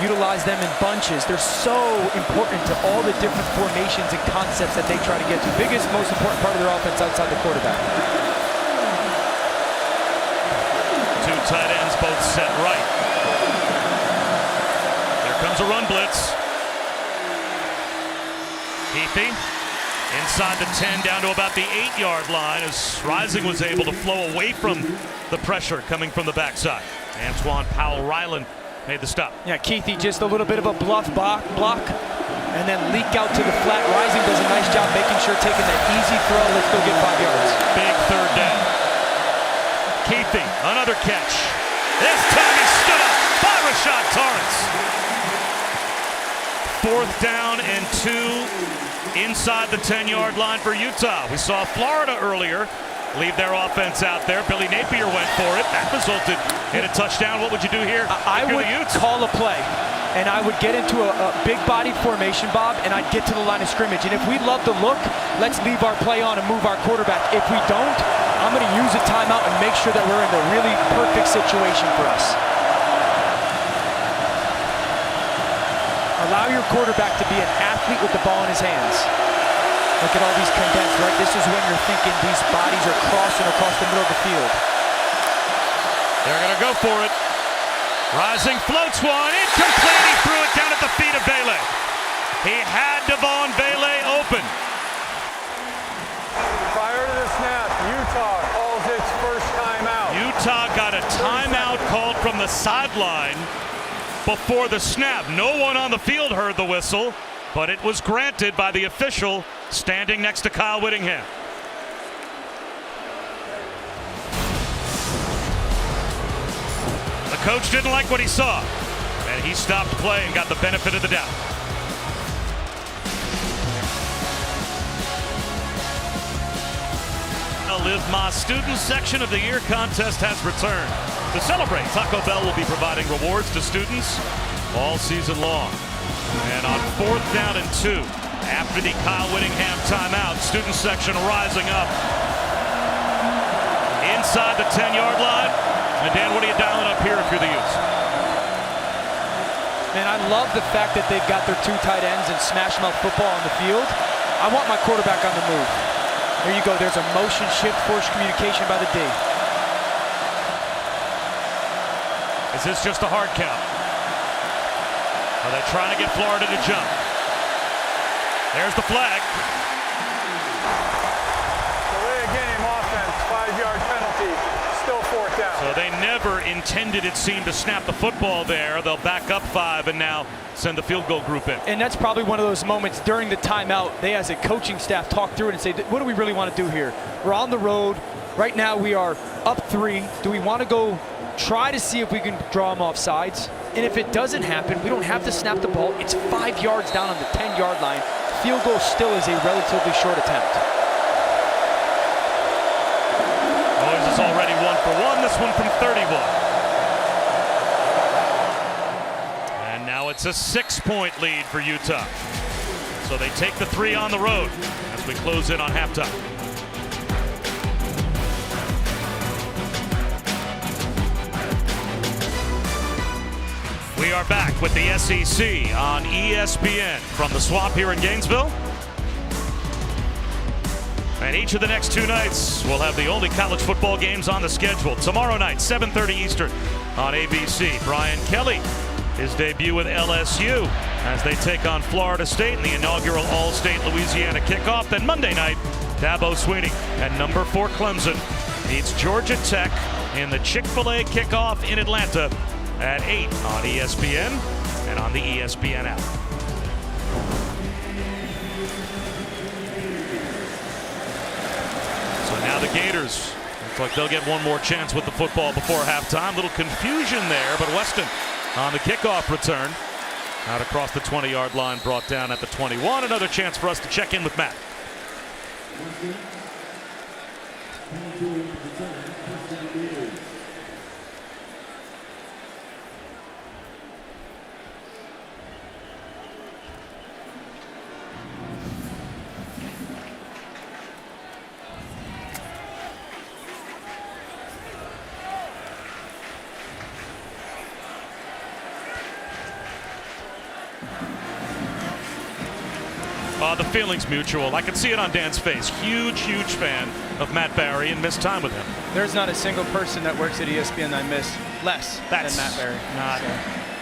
utilize them in bunches. They're so important to all the different formations and concepts that they try to get to. Biggest, most important part of their offense outside the quarterback. 2 tight ends both set right. Here comes a run blitz. Keithy inside the 10 down to about the 8-yard line as Rising was able to flow away from the pressure coming from the backside. Antoine Powell-Ryland made the stop. Yeah, Keithy just a little bit of a bluff block and then leak out to the flat. Rising does a nice job making sure taking that easy throw. Let's go get 5 yards. Big third down. Keithy, another catch. This time he stood up by Rashad Torrance. 4th down and 2 inside the 10-yard line for Utah. We saw Florida earlier leave their offense out there. Billy Napier went for it. That resulted in a touchdown. What would you do here? I would call a play, and I would get into a big-bodied formation, Bob, and I'd get to the line of scrimmage. And if we love the look, let's leave our play on and move our quarterback. If we don't, I'm going to use a timeout and make sure that we're in the really perfect situation for us. Allow your quarterback to be an athlete with the ball in his hands. Look at all these condensed, right? This is when you're thinking these bodies are crossing across the middle of the field. They're going to go for it. Rising floats one. Incomplete. He threw it down at the feet of Bailey. He had Devon Bailey open. Prior to the snap, Utah calls its first timeout. Utah got a timeout called from the sideline before the snap. No one on the field heard the whistle, but it was granted by the official standing next to Kyle Whittingham. The coach didn't like what he saw, and he stopped play and got the benefit of the doubt. The Live My Students section of the year contest has returned. To celebrate, Taco Bell will be providing rewards to students all season long. And on 4th down and 2, after the Kyle Whittingham timeout, student section rising up inside the 10-yard line. And Dan, what are you dialing up here if you're the Utes? Man, I love the fact that they've got their 2 tight ends and smash mouth football on the field. I want my quarterback on the move. There you go. There's a motion shift, forced communication by the D. Is this just a hard count? Are they trying to get Florida to jump? There's the flag. Delay of game offense, 5-yard penalty, still 4th down. So they never intended, it seemed, to snap the football there. They'll back up 5 and now send the field goal group in. And that's probably one of those moments during the timeout, they as a coaching staff talk through it and say, what do we really want to do here? We're on the road. Right now we are up 3. Do we want to go try to see if we can draw them off sides? And if it doesn't happen, we don't have to snap the ball. It's 5 yards down on the 10-yard line. Field goal still is a relatively short attempt. Noyes is already 1 for 1. This one from 31. And now it's a 6-point lead for Utah. So they take the 3 on the road as we close in on halftime. We are back with the SEC on ESPN from the Swamp here in Gainesville. And each of the next 2 nights, we'll have the only college football games on the schedule. Tomorrow night, 7:30 Eastern on ABC. Brian Kelly, his debut with LSU as they take on Florida State in the inaugural All-State Louisiana kickoff. Then Monday night, Dabo Swinney and number 4 Clemson meets Georgia Tech in the Chick-fil-A kickoff in Atlanta at 8 on ESPN and on the ESPN app. So now the Gators. Looks like they'll get one more chance with the football before halftime. Little confusion there, but Weston on the kickoff return. Out across the 20-yard line, brought down at the 21. Another chance for us to check in with Matt. The feeling's mutual. I can see it on Dan's face. Huge fan of Matt Barry and missed time with him. There's not a single person that works at ESPN I miss less than Matt Barry. Not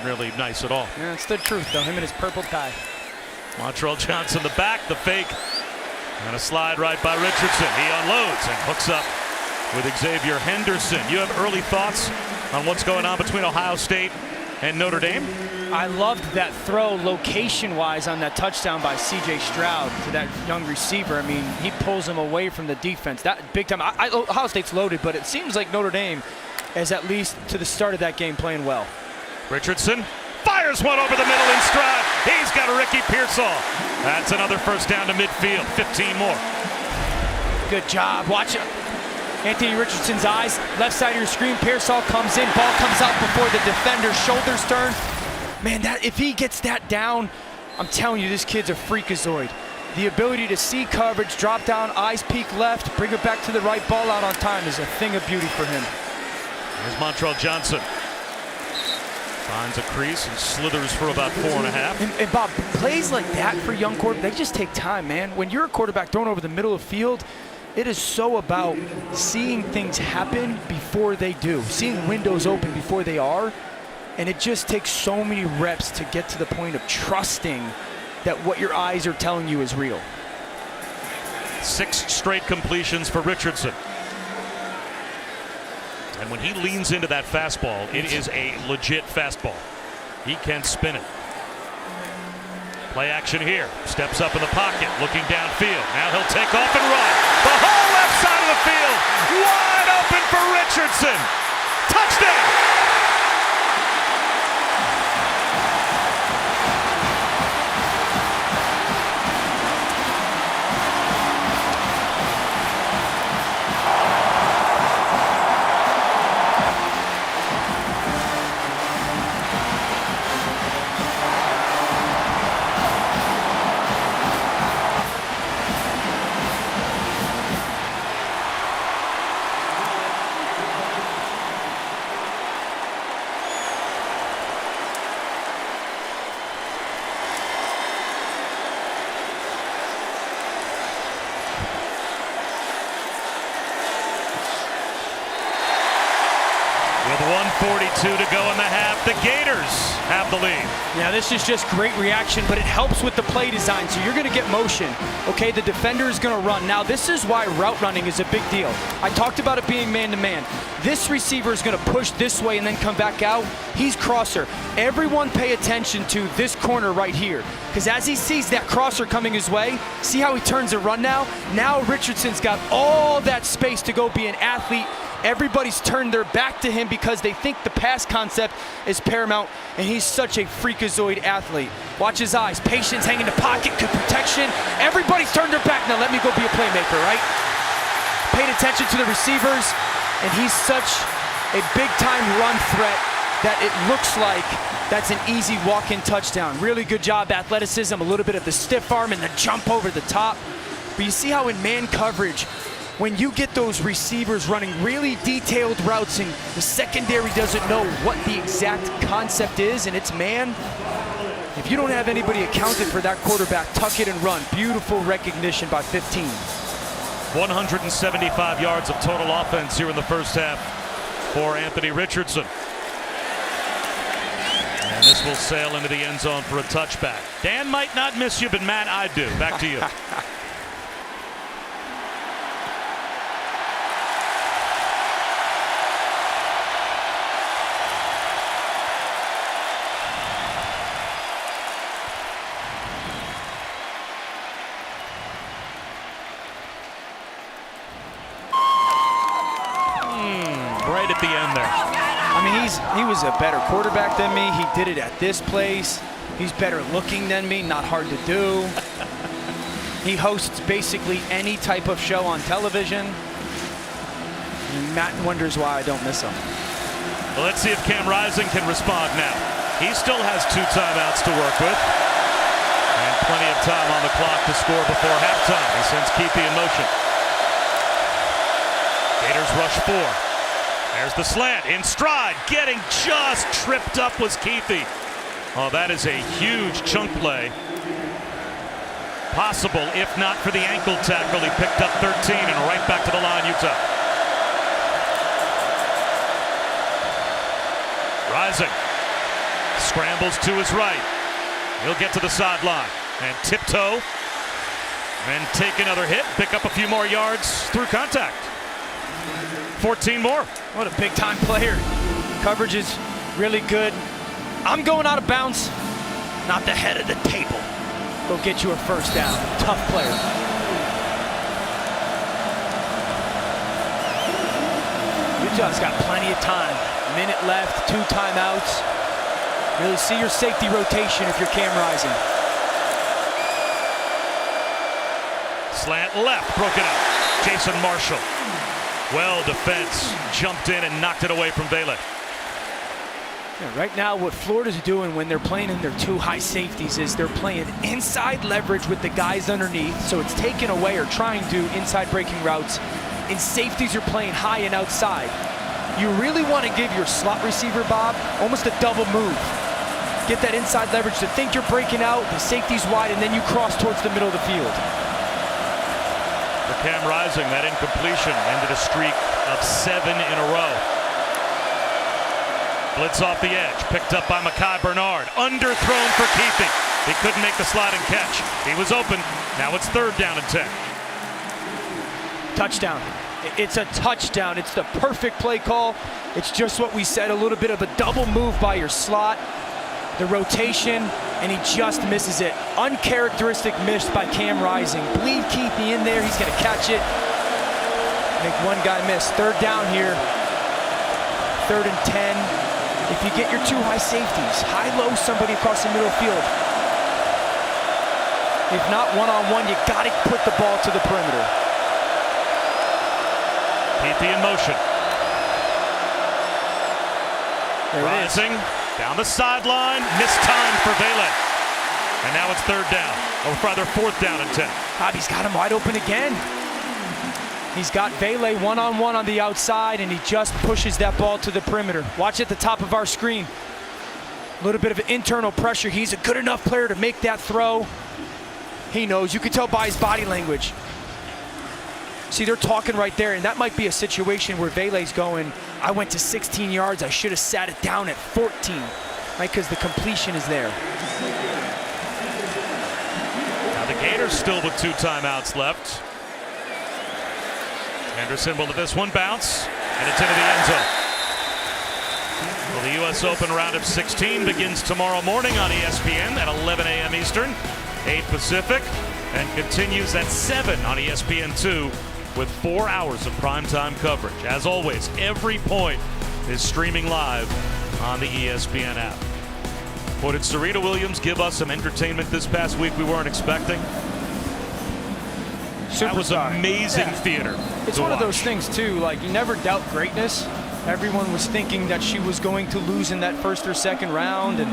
really nice at all. Yeah, it's the truth, though. Him and his purple tie. Montrell Johnson, the back, the fake, and a slide right by Richardson. He unloads and hooks up with Xavier Henderson. You have early thoughts on what's going on between Ohio State and Notre Dame? I loved that throw location-wise on that touchdown by C.J. Stroud to that young receiver. I mean, he pulls him away from the defense. That big time. Ohio State's loaded, but it seems like Notre Dame is at least to the start of that game playing well. Richardson fires one over the middle in stride. He's got a Ricky Pearsall. That's another first down to midfield. 15 more. Good job. Watch it. Anthony Richardson's eyes, left side of your screen. Pearsall comes in, ball comes out before the defender, shoulders turn. Man, if he gets that down, I'm telling you, this kid's a freakazoid. The ability to see coverage, drop down, eyes peek left, bring it back to the right, ball out on time is a thing of beauty for him. There's Montrell Johnson. Finds a crease and slithers for about 4.5. And Bob, plays like that for young quarterbacks, they just take time, man. When you're a quarterback thrown over the middle of the field, it is so about seeing things happen before they do, seeing windows open before they are. And it just takes so many reps to get to the point of trusting that what your eyes are telling you is real. 6 straight completions for Richardson. And when he leans into that fastball, it is a legit fastball. He can spin it. Play action here. Steps up in the pocket, looking downfield. Now he'll take off and run. The whole left side of the field, wide open for Richardson. Touchdown! With 1:42 to go in the half, the Gators have the lead. Yeah, this is just great reaction, but it helps with the play design. So you're going to get motion. Okay, the defender is going to run. Now, this is why route running is a big deal. I talked about it being man-to-man. This receiver is going to push this way and then come back out. He's crosser. Everyone pay attention to this corner right here, because as he sees that crosser coming his way, see how he turns and run now? Now Richardson's got all that space to go be an athlete. Everybody's turned their back to him because they think the pass concept is paramount, and he's such a freakazoid athlete. Watch his eyes, patience, hanging the pocket, good protection. Everybody's turned their back. Now let me go be a playmaker, right? Paid attention to the receivers, and he's such a big-time run threat that it looks like that's an easy walk-in touchdown. Really good job, athleticism, a little bit of the stiff arm and the jump over the top. But you see how in man coverage, when you get those receivers running really detailed routes and the secondary doesn't know what the exact concept is and it's man, if you don't have anybody accounted for that quarterback, tuck it and run. Beautiful recognition by 15. 175 yards of total offense here in the first half for Anthony Richardson. And this will sail into the end zone for a touchback. Dan might not miss you, but Matt, I do. Back to you. is a better quarterback than me. He did it at this place. He's better looking than me, not hard to do. He hosts basically any type of show on television. And Matt wonders why I don't miss him. Well, let's see if Cam Rising can respond now. He still has 2 timeouts to work with. And plenty of time on the clock to score before halftime. He sends Keithy in motion. Gators rush 4. There's the slant in stride. Getting just tripped up was Keithy. Oh, that is a huge chunk play. Possible, if not for the ankle tackle. He picked up 13 and right back to the line, Utah. Rising scrambles to his right. He'll get to the sideline and tiptoe and take another hit, pick up a few more yards through contact. 14 more. What a big time player. Coverage is really good. I'm going out of bounds. Not the head of the table. Go get you a first down. Tough player. Utah's got plenty of time. Minute left, 2 timeouts. Really see your safety rotation if you're Cam Rising. Slant left, broken up. Jason Marshall. Well, defense jumped in and knocked it away from Vele. Yeah, right now, what Florida's doing when they're playing in their 2 high safeties is they're playing inside leverage with the guys underneath, so it's taken away or trying to inside breaking routes. And safeties are playing high and outside. You really want to give your slot receiver, Bob, almost a double move. Get that inside leverage to think you're breaking out, the safety's wide, and then you cross towards the middle of the field. For Cam Rising, that incompletion ended a streak of 7 in a row. Blitz off the edge, picked up by Mekhi Bernard. Underthrown for Keithy. He couldn't make the sliding catch. He was open. Now it's 3rd down and 10. Touchdown. It's a touchdown. It's the perfect play call. It's just what we said, a little bit of a double move by your slot. The rotation, and he just misses it. Uncharacteristic miss by Cam Rising. Bleed Keithy in there. He's going to catch it. Make one guy miss. 3rd down here. 3rd and 10. If you get your 2 high safeties, high-low somebody across the middle field. If not one-on-one, you got to put the ball to the perimeter. Keithy in motion. There it is. Rising down the sideline, missed time for Vele. And now it's 3rd down, or rather 4th down and 10. Bobby's got him wide open again. He's got Vele one-on-one on the outside, and he just pushes that ball to the perimeter. Watch at the top of our screen. A little bit of internal pressure. He's a good enough player to make that throw. He knows. You can tell by his body language. See, they're talking right there, and that might be a situation where Vele's going, I went to 16 yards. I should have sat it down at 14, right? Because the completion is there. Now the Gators still with 2 timeouts left. Henderson will let this one bounce, and it's into the end zone. Well, the U.S. Open round of 16 begins tomorrow morning on ESPN at 11 a.m. Eastern, 8 Pacific, and continues at 7 on ESPN2 with 4 hours of primetime coverage. As always, every point is streaming live on the ESPN app. Boy, did Serena Williams give us some entertainment this past week we weren't expecting? That was amazing theater. It's one of those things, too, like you never doubt greatness. Everyone was thinking that she was going to lose in that 1st or 2nd round. And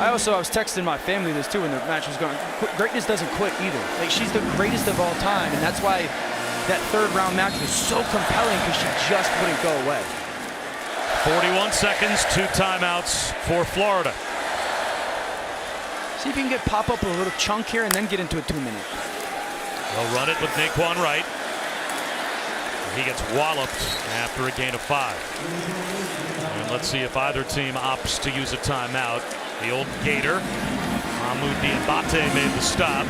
I was texting my family this, too, when the match was going. Greatness doesn't quit either. Like, she's the greatest of all time, and that's why that 3rd round match was so compelling, because she just wouldn't go away. 41 seconds, 2 timeouts for Florida. See if you can pop up a little chunk here and then get into a 2-minute. They'll run it with Naquan Wright. He gets walloped after a gain of 5. And let's see if either team opts to use a timeout. The old Gator, Mahmoud Diabate, made the stop.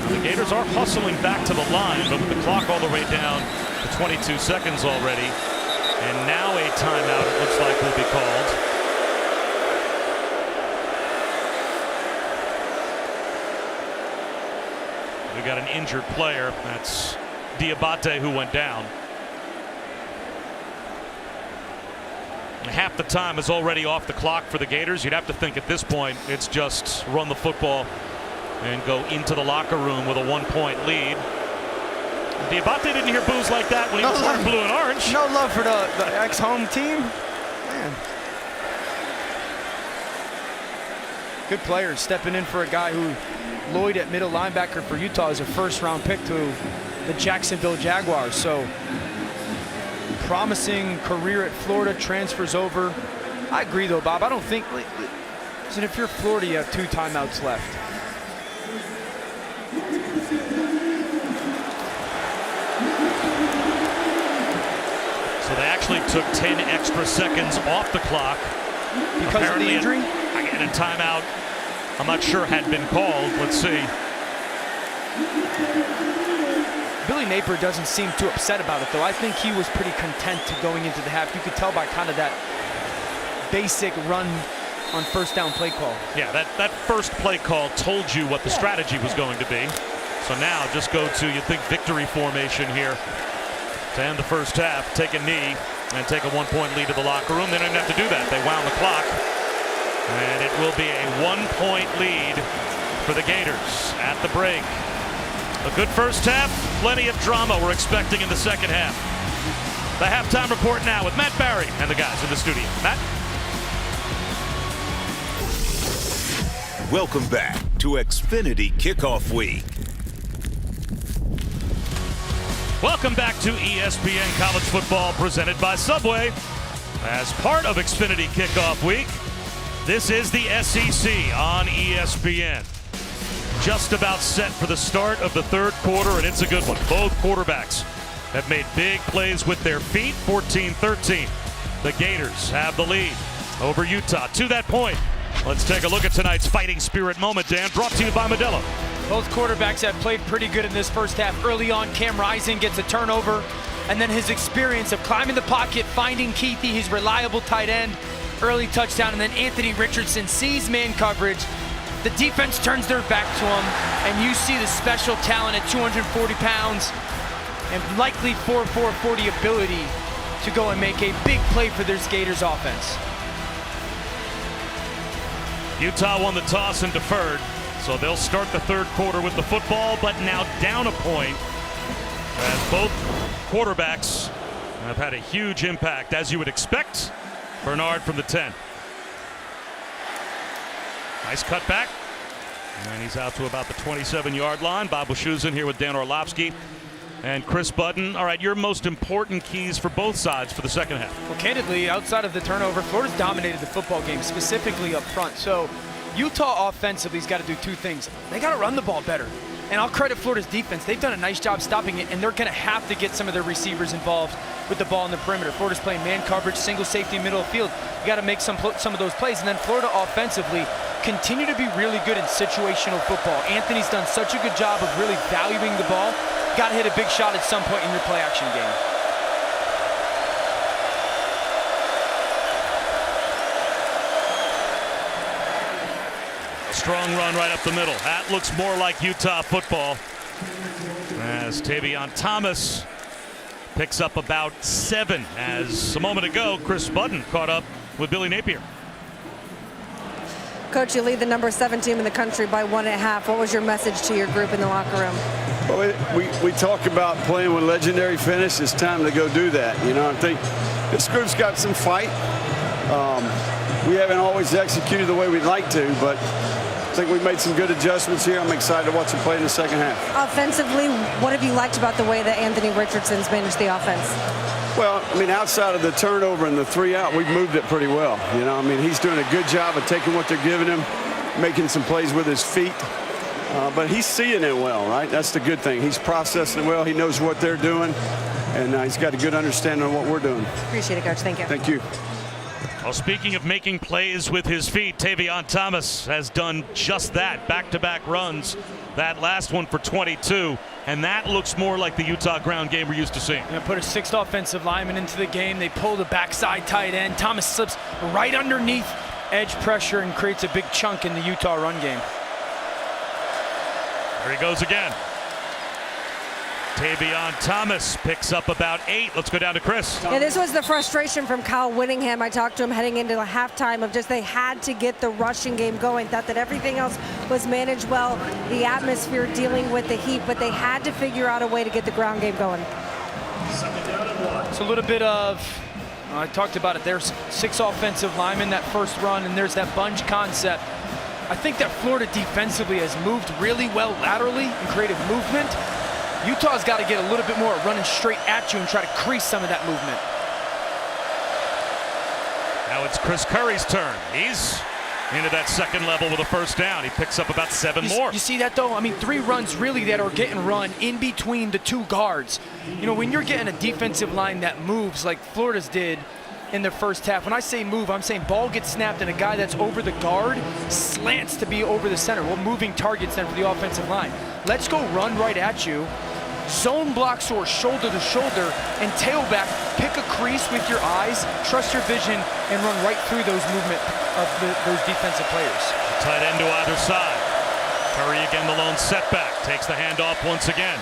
The Gators are hustling back to the line, but with the clock all the way down to 22 seconds already. And now a timeout, it looks like, will be called. We got an injured player. That's Diabate, who went down. Half the time is already off the clock for the Gators. You'd have to think at this point it's just run the football and go into the locker room with a 1-point lead. Diabate didn't hear boos like that when he was wearing blue and orange. No love for the ex-home team. Man. Good players stepping in for a guy who Lloyd at middle linebacker for Utah is a first-round pick to the Jacksonville Jaguars. So promising career at Florida, transfers over. I agree though, Bob. I don't think, listen, if you're Florida, you have 2 timeouts left. So they actually took 10 extra seconds off the clock. Because of the injury? And a timeout, I'm not sure had been called. Let's see. Billy Napier doesn't seem too upset about it, though. I think he was pretty content to going into the half. You could tell by kind of that basic run on first down play call. Yeah, that first play call told you what the strategy was going to be. So now just go to, you think, victory formation here to end the first half. Take a knee and take a 1-point lead to the locker room. They didn't have to do that. They wound the clock. And it will be a 1-point lead for the Gators at the break. A good first half, plenty of drama we're expecting in the second half. The halftime report now with Matt Barry and the guys in the studio. Matt? Welcome back to Xfinity Kickoff Week. Welcome back to ESPN College Football presented by Subway. As part of Xfinity Kickoff Week, this is the SEC on ESPN. Just about set for the start of the third quarter, and it's a good one. Both quarterbacks have made big plays with their feet. 14-13. The Gators have the lead over Utah. To that point, let's take a look at tonight's fighting spirit moment, Dan, brought to you by Modelo. Both quarterbacks have played pretty good in this first half. Early on, Cam Rising gets a turnover, and then his experience of climbing the pocket, finding Keithy, his reliable tight end, early touchdown, and then Anthony Richardson sees man coverage. The defense turns their back to him, and you see the special talent at 240 pounds and likely 4.40 ability to go and make a big play for their Gators offense. Utah won the toss and deferred, so they'll start the third quarter with the football, but now down a point as both quarterbacks have had a huge impact, as you would expect. Bernard from the 10. Nice cutback. And he's out to about the 27-yard line. Bob Wischusen here with Dan Orlovsky and Chris Budden. All right, your most important keys for both sides for the second half. Well, candidly, outside of the turnover, Florida's dominated the football game, specifically up front. So Utah offensively has got to do 2 things. They got to run the ball better. And I'll credit Florida's defense. They've done a nice job stopping it, and they're going to have to get some of their receivers involved with the ball in the perimeter. Florida's playing man coverage, single safety, middle of the field. You got to make some of those plays. And then Florida offensively continue to be really good in situational football. Anthony's done such a good job of really valuing the ball. Got to hit a big shot at some point in your play action game. Strong run right up the middle. That looks more like Utah football as Tavion Thomas picks up about 7, as a moment ago Chris Budden caught up with Billy Napier. Coach, you lead the number 7 team in the country by 1.5. What was your message to your group in the locker room? Well, we talk about playing with legendary finish. It's time to go do that. You know, I think this group's got some fight. We haven't always executed the way we'd like to, but I think we've made some good adjustments here. I'm excited to watch him play in the second half. Offensively, what have you liked about the way that Anthony Richardson's managed the offense? Well, I mean, outside of the turnover and the 3 out, we've moved it pretty well. You know, I mean, he's doing a good job of taking what they're giving him, making some plays with his feet. But he's seeing it well, right? That's the good thing. He's processing it well. He knows what they're doing, and he's got a good understanding of what we're doing. Appreciate it, Coach. Thank you. Thank you. Well, speaking of making plays with his feet, Tavion Thomas has done just that. Back-to-back runs. That last one for 22, and that looks more like the Utah ground game we're used to seeing. Put a 6th offensive lineman into the game. They pull the backside tight end. Thomas slips right underneath edge pressure and creates a big chunk in the Utah run game. There he goes again. Tavion Thomas picks up about 8. Let's go down to Chris. Yeah, this was the frustration from Kyle Whittingham. I talked to him heading into the halftime of just they had to get the rushing game going. Thought that everything else was managed well, the atmosphere dealing with the heat, but they had to figure out a way to get the ground game going. It's a little bit of, I talked about it, there's 6 offensive linemen that first run, and there's that bunch concept. I think that Florida defensively has moved really well laterally and created movement. Utah's got to get a little bit more running straight at you and try to crease some of that movement. Now it's Chris Curry's turn. He's into that second level with a first down. He picks up about 7 more. You see that though? I mean, 3 runs really that are getting run in between the 2 guards. You know, when you're getting a defensive line that moves like Florida's did in the first half, when I say move, I'm saying ball gets snapped and a guy that's over the guard slants to be over the center. Well, moving targets then for the offensive line. Let's go run right at you. Zone blocks or shoulder to shoulder and tailback, pick a crease with your eyes, trust your vision, and run right through those movement of those defensive players. Tight end to either side. Curry again, the lone setback, takes the handoff once again.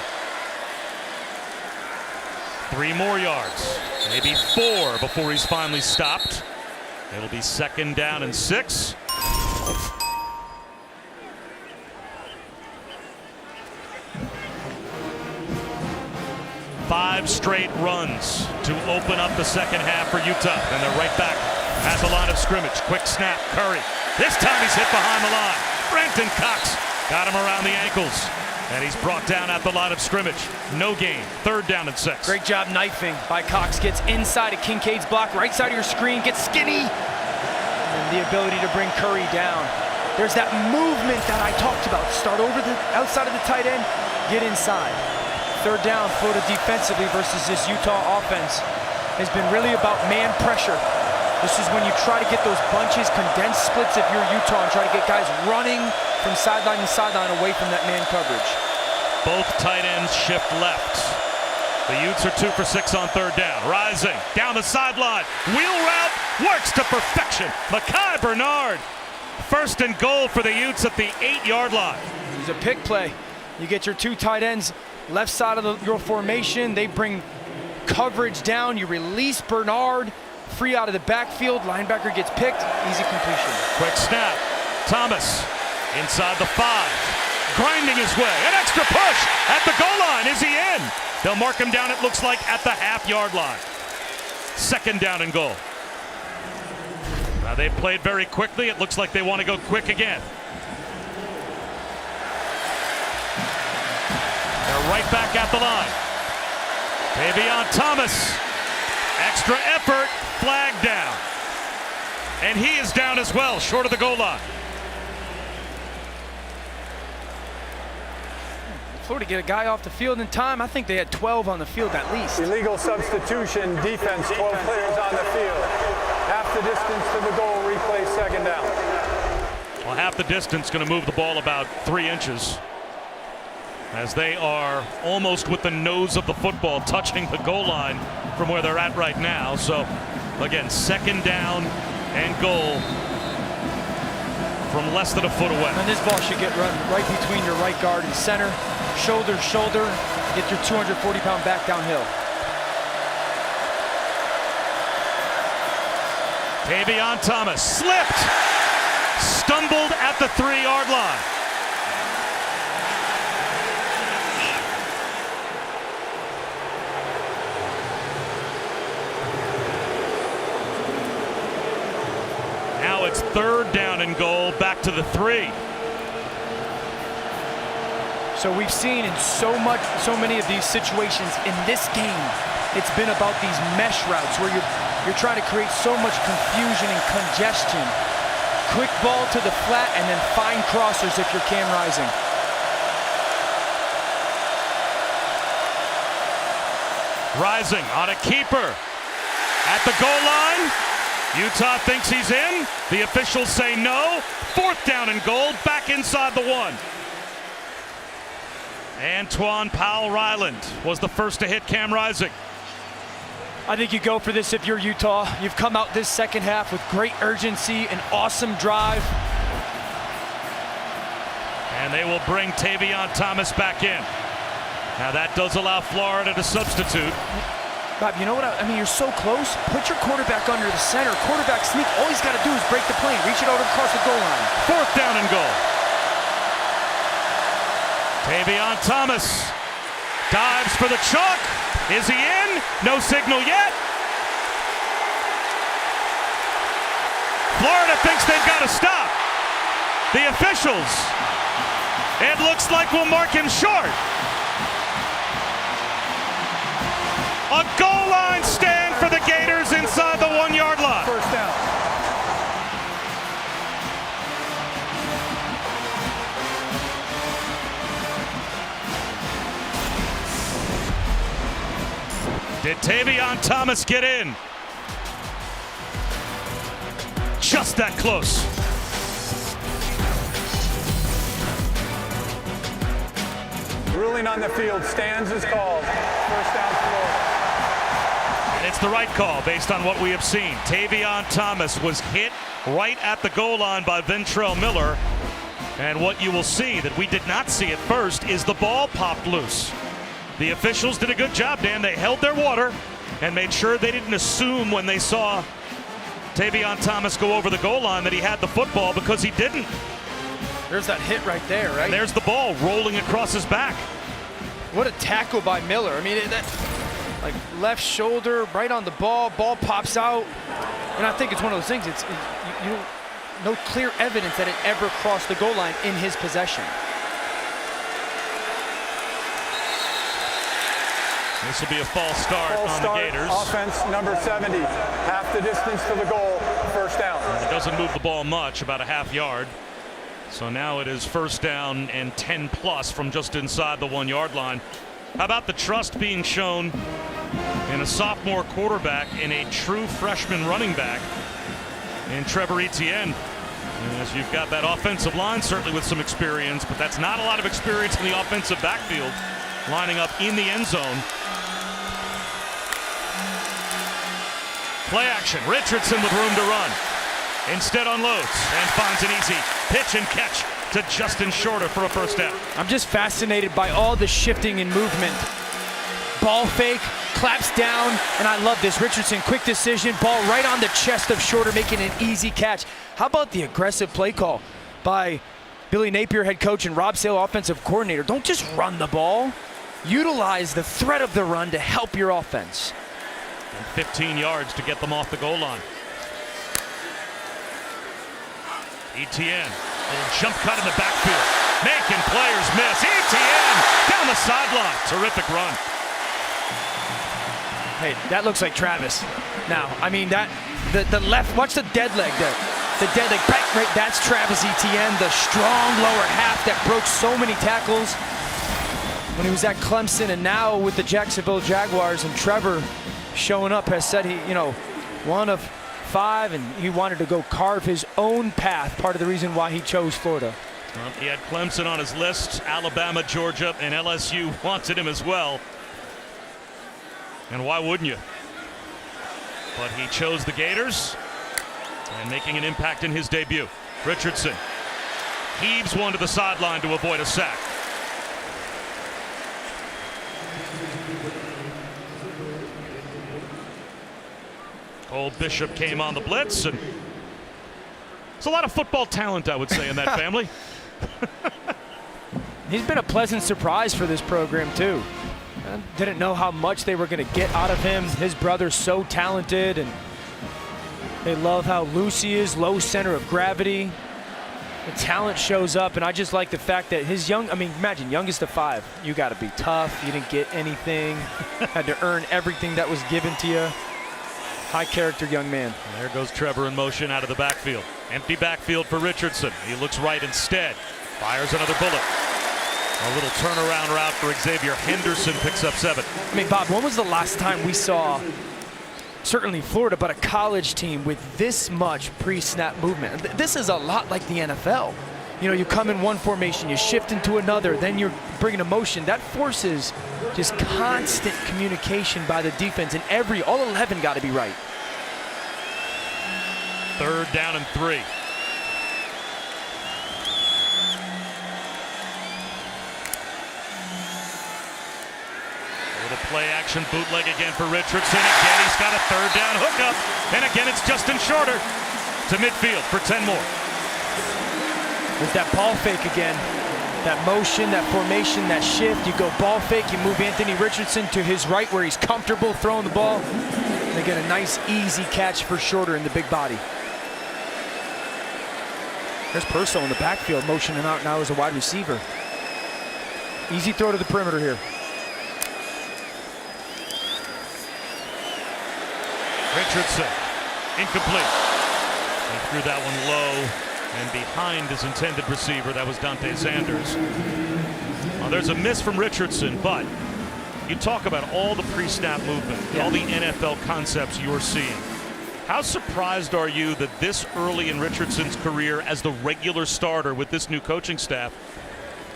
3 more yards, maybe 4 before he's finally stopped. It'll be 2nd down and 6. Five straight runs to open up the second half for Utah. And they're right back at the line of scrimmage. Quick snap, Curry. This time he's hit behind the line. Brenton Cox got him around the ankles. And he's brought down at the line of scrimmage. No gain. 3rd down and 6. Great job knifing by Cox. Gets inside of Kincaid's block, right side of your screen, gets skinny. And the ability to bring Curry down. There's that movement that I talked about. Start over the outside of the tight end, get inside. 3rd down, Florida defensively versus this Utah offense has been really about man pressure. This is when you try to get those bunches, condensed splits if you're Utah, and try to get guys running from sideline to sideline away from that man coverage. Both tight ends shift left. The Utes are 2 for 6 on 3rd down. Rising down the sideline. Wheel route works to perfection. Mekhi Bernard. 1st and goal for the Utes at the 8-yard line. It's a pick play. You get your 2 tight ends left side of your formation. They bring coverage down. You release Bernard, free out of the backfield. Linebacker gets picked. Easy completion. Quick snap. Thomas inside the 5. Grinding his way. An extra push at the goal line. Is he in? They'll mark him down, it looks like, at the half-yard line. 2nd down and goal. Now they've played very quickly. It looks like they want to go quick again. They're right back at the line. Tavion Thomas. Extra effort. Flag down. And he is down as well, short of the goal line. Florida get a guy off the field in time. I think they had 12 on the field at least. Illegal substitution, defense, 12 players on the field. Half the distance to the goal, replay 2nd down. Well, half the distance, going to move the ball about 3 inches. As they are almost with the nose of the football touching the goal line from where they're at right now. So, again, 2nd down and goal from less than a foot away. And this ball should get run right between your right guard and center. Shoulder, shoulder, get your 240-pound back downhill. Tavion Thomas slipped, stumbled at the 3-yard line. Now it's 3rd down and goal, back to the 3. So we've seen in so many of these situations in this game, it's been about these mesh routes where you're trying to create so much confusion and congestion. Quick ball to the flat and then fine crossers if you're Cam Rising. Rising on a keeper at the goal line. Utah thinks he's in. The officials say no. 4th down and goal, back inside the 1. Antoine Powell-Ryland was the first to hit Cam Rising. I think you go for this if you're Utah. You've come out this second half with great urgency, an awesome drive. And they will bring Tavion Thomas back in. Now that does allow Florida to substitute. Bob, you know what? I mean, you're so close. Put your quarterback under the center. Quarterback sneak. All he's got to do is break the plane. Reach it over across the goal line. 4th down and goal. Tavion Thomas dives for the chalk. Is he in? No signal yet. Florida thinks they've got to stop. The officials, it looks like we'll mark him short. A goal line stand for the Gators inside the 1-yard line. First down. Did Tavion Thomas get in? Just that close. Ruling on the field. Stands is called. First down, Florida. And it's the right call based on what we have seen. Tavion Thomas was hit right at the goal line by Ventrell Miller. And what you will see that we did not see at first is the ball popped loose. The officials did a good job, Dan. They held their water and made sure they didn't assume when they saw Tavion Thomas go over the goal line that he had the football, because he didn't. There's that hit right there, right? And there's the ball rolling across his back. What a tackle by Miller. I mean, that like left shoulder right on the ball. Ball pops out. And I think it's one of those things. It's you don't, no clear evidence that it ever crossed the goal line in his possession. This will be a false start on the Gators. Offense number 70. Half the distance to the goal. First down. It doesn't move the ball much, about a half yard. So now it is 1st down and 10 plus from just inside the 1-yard line. How about the trust being shown in a sophomore quarterback and a true freshman running back in Trevor Etienne? As you've got that offensive line certainly with some experience, but that's not a lot of experience in the offensive backfield, lining up in the end zone. Play action. Richardson with room to run. Instead unloads and finds an easy pitch and catch to Justin Shorter for a 1st down. I'm just fascinated by all the shifting and movement. Ball fake, claps down, and I love this. Richardson, quick decision, ball right on the chest of Shorter, making an easy catch. How about the aggressive play call by Billy Napier, head coach, and Rob Sale, offensive coordinator? Don't just run the ball. Utilize the threat of the run to help your offense. And 15 yards to get them off the goal line. Etienne, little jump cut in the backfield, making players miss. Etienne down the sideline. Terrific run. Hey, that looks like Travis. Now, I mean, that the left, watch the dead leg there. The dead leg, right, that's Travis Etienne, the strong lower half that broke so many tackles when he was at Clemson, and now with the Jacksonville Jaguars. And Trevor showing up has said he, one of 5, and he wanted to go carve his own path. Part of the reason why he chose Florida. Well, he had Clemson on his list. Alabama, Georgia, and LSU wanted him as well. And why wouldn't you? But he chose the Gators, and making an impact in his debut. Richardson heaves one to the sideline to avoid a sack. Cole Bishop came on the blitz, and there's a lot of football talent, I would say, in that family. He's been a pleasant surprise for this program, too. I didn't know how much they were going to get out of him. His brother's so talented, and they love how loose he is, low center of gravity. The talent shows up, and I just like the fact that his imagine, youngest of 5. You got to be tough. You didn't get anything. Had to earn everything that was given to you. High character young man. There goes Trevor in motion out of the backfield. Empty backfield for Richardson. He looks right instead. Fires another bullet. A little turnaround route for Xavier Henderson, picks up 7. I mean, Bob, when was the last time we saw, certainly Florida, but a college team with this much pre-snap movement? This is a lot like the NFL. You come in one formation, you shift into another, then you're bringing a motion. That forces just constant communication by the defense, and all 11 got to be right. 3rd down and 3. Play action bootleg again for Richardson. Again, he's got a third down hookup. And again, it's Justin Shorter to midfield for 10 more. There's that ball fake again. That motion, that formation, that shift. You go ball fake, you move Anthony Richardson to his right where he's comfortable throwing the ball. And they get a nice, easy catch for Shorter in the big body. There's Purcell in the backfield, motioning out now as a wide receiver. Easy throw to the perimeter here. Richardson, incomplete. He threw that one low and behind his intended receiver. That was Dante Sanders. Well, there's a miss from Richardson, but you talk about all the pre-snap movement, all the NFL concepts you're seeing. How surprised are you that this early in Richardson's career as the regular starter with this new coaching staff,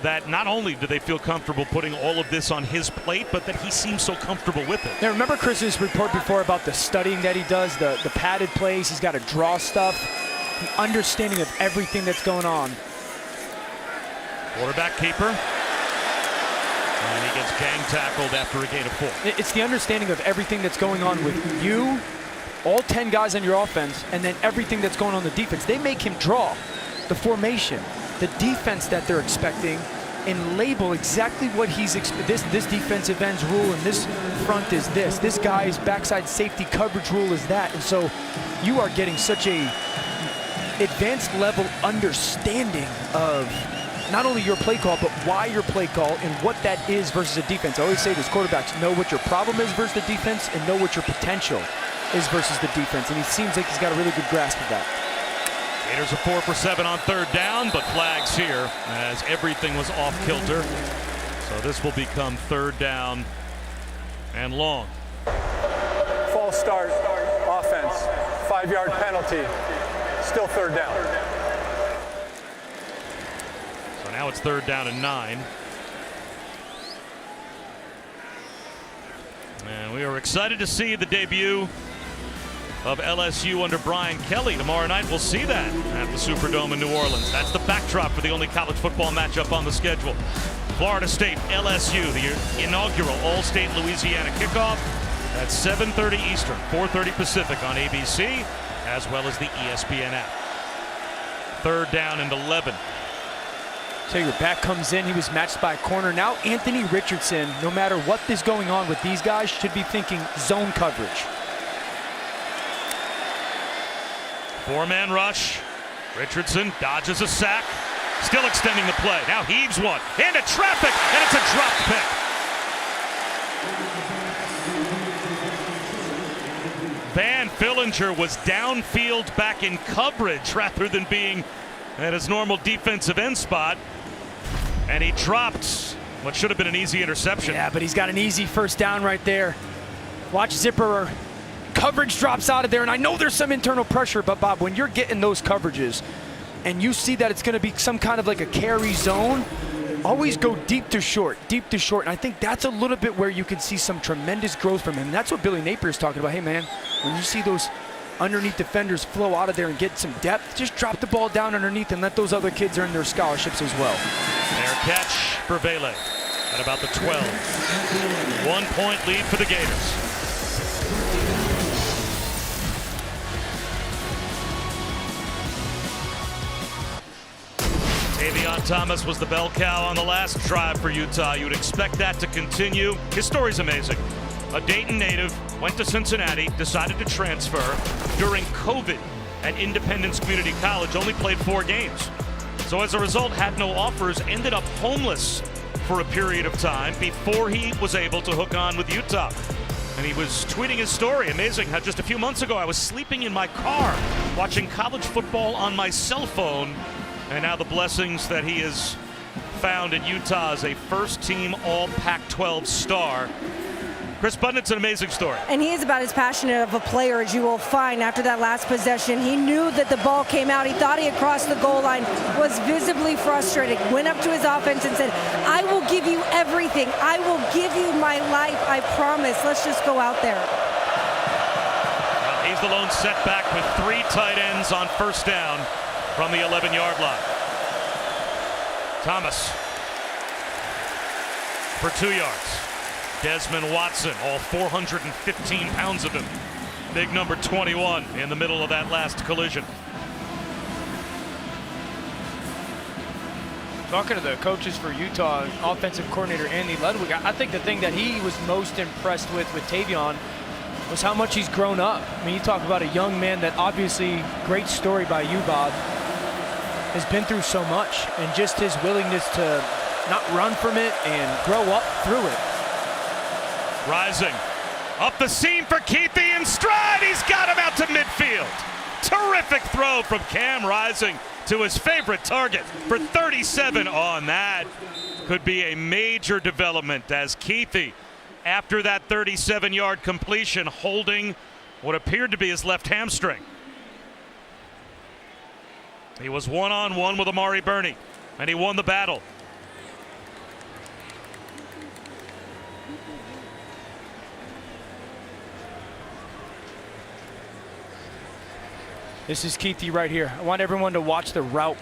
that not only do they feel comfortable putting all of this on his plate, but that he seems so comfortable with it? Now, remember Chris's report before about the studying that he does, the padded plays, he's got to draw stuff, the understanding of everything that's going on. Quarterback keeper. And he gets gang tackled after a gain of 4. It's the understanding of everything that's going on with you, all 10 guys on your offense, and then everything that's going on the defense. They make him draw the formation, the defense that they're expecting, and label exactly what he's this defensive end's rule and this front is this. This guy's backside safety coverage rule is that. And so you are getting such a advanced level understanding of not only your play call, but why your play call and what that is versus a defense. I always say this, quarterbacks know what your problem is versus the defense and know what your potential is versus the defense. And he seems like he's got a really good grasp of that. Gators are 4 for 7 on third down, but flags here as everything was off kilter. So this will become third down and long. False start, offense, 5-yard penalty, still third down. So now it's third down and 9. And we are excited to see the debut of LSU under Brian Kelly. Tomorrow night we'll see that at the Superdome in New Orleans. That's the backdrop for the only college football matchup on the schedule. Florida State, LSU, the inaugural All-State Louisiana kickoff at 7:30 Eastern, 4:30 Pacific on ABC, as well as the ESPN app. Third down and 11. So your back comes in, he was matched by a corner. Now Anthony Richardson, no matter what is going on with these guys, should be thinking zone coverage. 4-man rush. Richardson dodges a sack. Still extending the play. Now heaves one into traffic, and it's a dropped pick. Van Fillinger was downfield back in coverage rather than being at his normal defensive end spot. And he dropped what should have been an easy interception. Yeah, but he's got an easy first down right there. Watch Zipper. Coverage drops out of there, and I know there's some internal pressure, but Bob, when you're getting those coverages and you see that it's going to be some kind of like a carry zone, always go deep to short, and I think that's a little bit where you can see some tremendous growth from him. And that's what Billy Napier is talking about. Hey, man, when you see those underneath defenders flow out of there and get some depth, just drop the ball down underneath and let those other kids earn their scholarships as well. Fair catch for Vele at about the 12. 1 point lead for the Gators. Tavion Thomas was the bell cow on the last drive for Utah. You would expect that to continue. His story's amazing. A Dayton native, went to Cincinnati, decided to transfer during COVID at Independence Community College, only played 4 games. So as a result, had no offers, ended up homeless for a period of time before he was able to hook on with Utah. And he was tweeting his story. Amazing how just a few months ago I was sleeping in my car watching college football on my cell phone. And now the blessings that he has found in Utah as a first-team All-Pac-12 star. Chris Button, it's an amazing story. And he is about as passionate of a player as you will find after that last possession. He knew that the ball came out. He thought he had crossed the goal line, was visibly frustrated, went up to his offense and said, I will give you everything. I will give you my life. I promise. Let's just go out there. Well, he's the lone setback with 3 tight ends on first down from the 11-yard line. Thomas for 2 yards. Desmond Watson, all 415 pounds of him. Big number 21 in the middle of that last collision. Talking to the coaches for Utah, offensive coordinator Andy Ludwig, I think the thing that he was most impressed with Tavion was how much he's grown up. I mean, you talk about a young man that obviously, great story by you, Bob, has been through so much, and just his willingness to not run from it and grow up through it. Rising up the seam for Keithy in stride. He's got him out to midfield. Terrific throw from Cam Rising to his favorite target for 37 on that. Could be a major development as Keithy, after that 37-yard completion, holding what appeared to be his left hamstring. He was one-on-one with Amari Burney, and he won the battle. This is Keithy right here. I want everyone to watch the route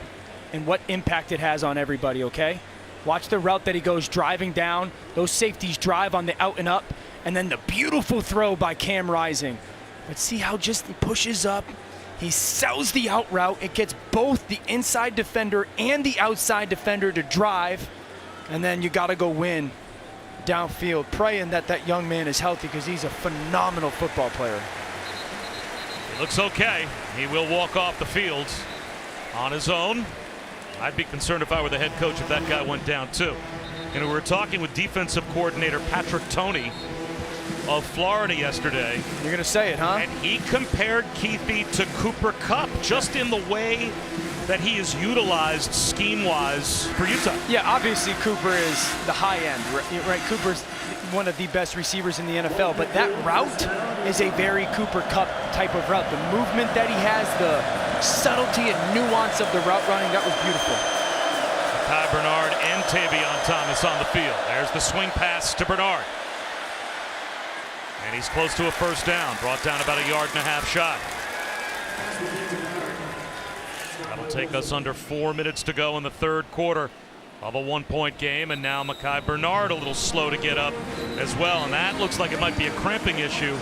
and what impact it has on everybody, okay? Watch the route that he goes driving down. Those safeties drive on the out and up, and then the beautiful throw by Cam Rising. But see how just he pushes up. He sells the out route. It gets both the inside defender and the outside defender to drive, and then you got to go win downfield, praying that that young man is healthy because he's a phenomenal football player. He looks okay. He will walk off the field on his own. I'd be concerned if I were the head coach if that guy went down too. And we were talking with defensive coordinator Patrick Toney of Florida yesterday. You're going to say it, huh? And he compared Keithy to Cooper Kupp just in the way that he is utilized scheme-wise for Utah. Yeah, obviously Cooper is the high end, right? Cooper's one of the best receivers in the NFL, but that route is a very Cooper Kupp type of route. The movement that he has, the subtlety and nuance of the route running, that was beautiful. Ty Bernard and Tavion Thomas on the field. There's the swing pass to Bernard. And he's close to a first down, brought down about a yard and a half shot. That'll take us under 4 minutes to go in the third quarter of a one-point game, and now Mekhi Bernard a little slow to get up as well, and that looks like it might be a cramping issue.